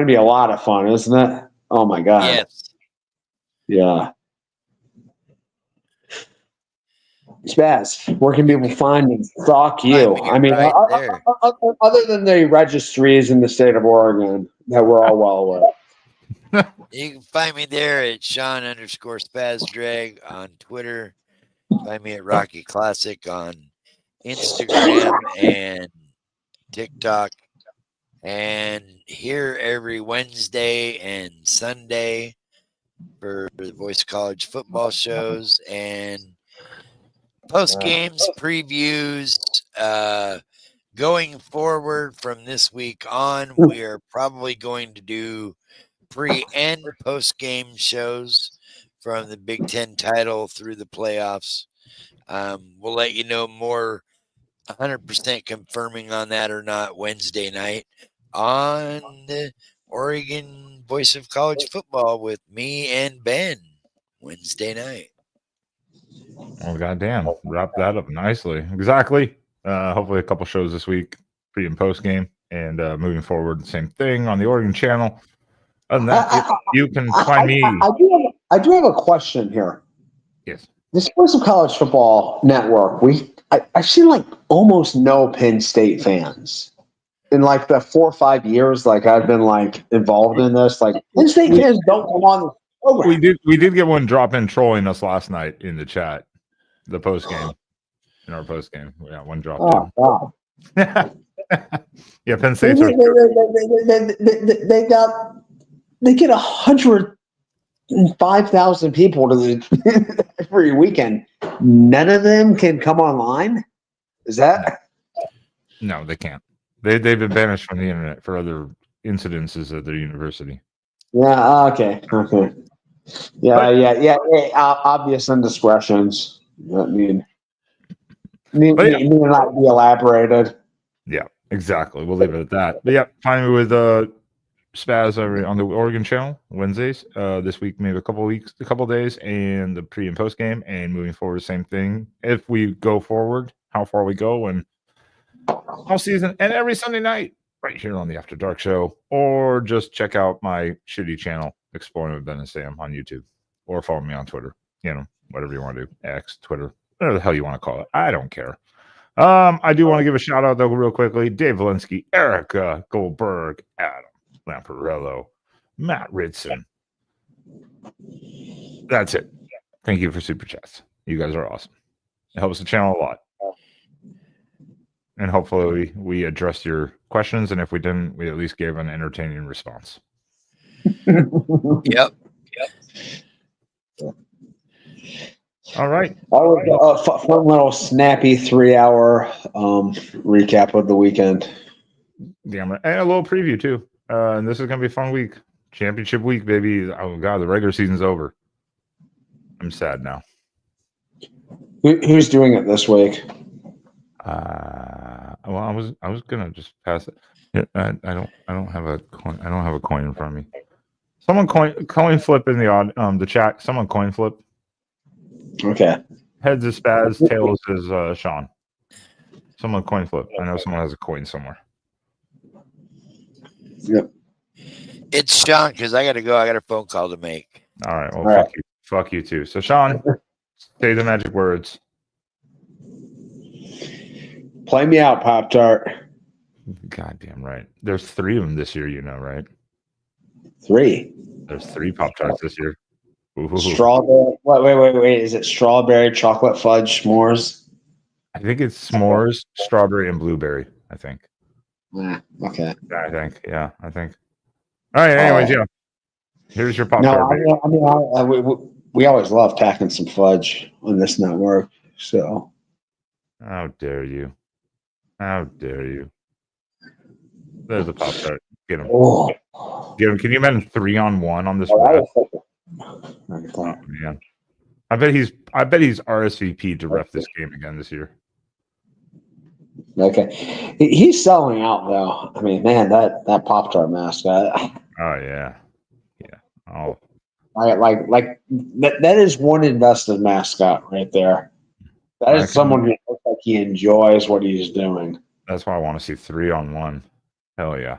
to be a lot of fun, isn't it? Oh my god. Yes. Yeah. Spaz, where can people find me? Fuck you. I mean, right there. other than the registries in the state of Oregon that we're all well aware. You can find me there at Sean_SpazDrag on Twitter. Find me at Rocky Classic on Instagram and TikTok. And here every Wednesday and Sunday for the Voice College football shows and post games, previews. Going forward from this week on, we are probably going to do pre and post game shows from the Big Ten title through the playoffs. We'll let you know more 100% confirming on that or not Wednesday night on the Oregon Voice of College Football with me and Ben Wednesday night. Oh, goddamn. Wrap that up nicely. Exactly. Hopefully a couple shows this week, pre and post game, and moving forward, same thing on the Oregon channel. Other than that, you can find me. I do have a question here. Yes. This Voice of College Football Network, I've seen like almost no Penn State fans. In like the 4 or 5 years, like I've been like involved in this, like Penn State fans don't come on the program. We did get one drop in trolling us last night in the chat, the post game, in our post game. Yeah, one dropped in. Wow. Yeah, Penn State's they get 105,000 people to the every weekend. None of them can come online. Is that? No, they can't. They've been banished from the internet for other incidences at their university. Yeah. Okay. Yeah. Obvious indiscretions. Need not be elaborated. Yeah, exactly. We'll leave it at that. But yeah, find me with Spaz on the Oregon channel Wednesdays. This week, maybe a couple days, and the pre and post game, and moving forward, same thing. If we go forward, how far we go, and all season, and every Sunday night, right here on the After Dark Show, or just check out my shitty channel, Exploring with Ben and Sam, on YouTube, or follow me on Twitter. You know, whatever you want to do, X, Twitter, whatever the hell you want to call it. I don't care. I do want to give a shout out though, real quickly. Dave Valinsky, Erica Goldberg, Adam Lamparello, Matt Ritson. That's it. Thank you for super chats. You guys are awesome. It helps the channel a lot. And hopefully we addressed your questions. And if we didn't, we at least gave an entertaining response. Yep. All right. A fun little snappy 3-hour recap of the weekend. Damn it. And a little preview too. And this is going to be a fun week. Championship week, baby. Oh God, the regular season's over. I'm sad now. Who's doing it this week? Well, I was gonna just pass it. I don't have a coin. I don't have a coin in front of me. Someone coin flip in the chat. Someone coin flip. Okay. Heads is Spaz, tails is Sean. Someone coin flip. I know someone has a coin somewhere. Yep. It's Sean because I got to go. I got a phone call to make. All right. Well, All right. fuck you. Fuck you too. So, Sean, say the magic words. Play me out, Pop-Tart. Goddamn right. There's 3 of them this year, you know, right? 3. There's 3 Pop-Tarts this year. Ooh. Strawberry. Wait. Is it strawberry, chocolate fudge, s'mores? I think it's s'mores, strawberry, and blueberry. I think. Okay. Yeah, I think. All right. Anyways, yeah. Here's your Pop-Tart. No, we always love tacking some fudge on this network. So. How dare you? How dare you? There's a Pop-Tart. Get him. Oh. Get him. Can you imagine 3-on-1 on this Oh, ref? Oh, man. I bet he's RSVP'd to ref this game again this year. Okay. He's selling out though. I mean, man, that Pop-Tart mascot. Oh yeah. Oh. Like that is one invested mascot right there. That is someone who looks like he enjoys what he's doing. That's why I want to see 3-on-1. Hell yeah.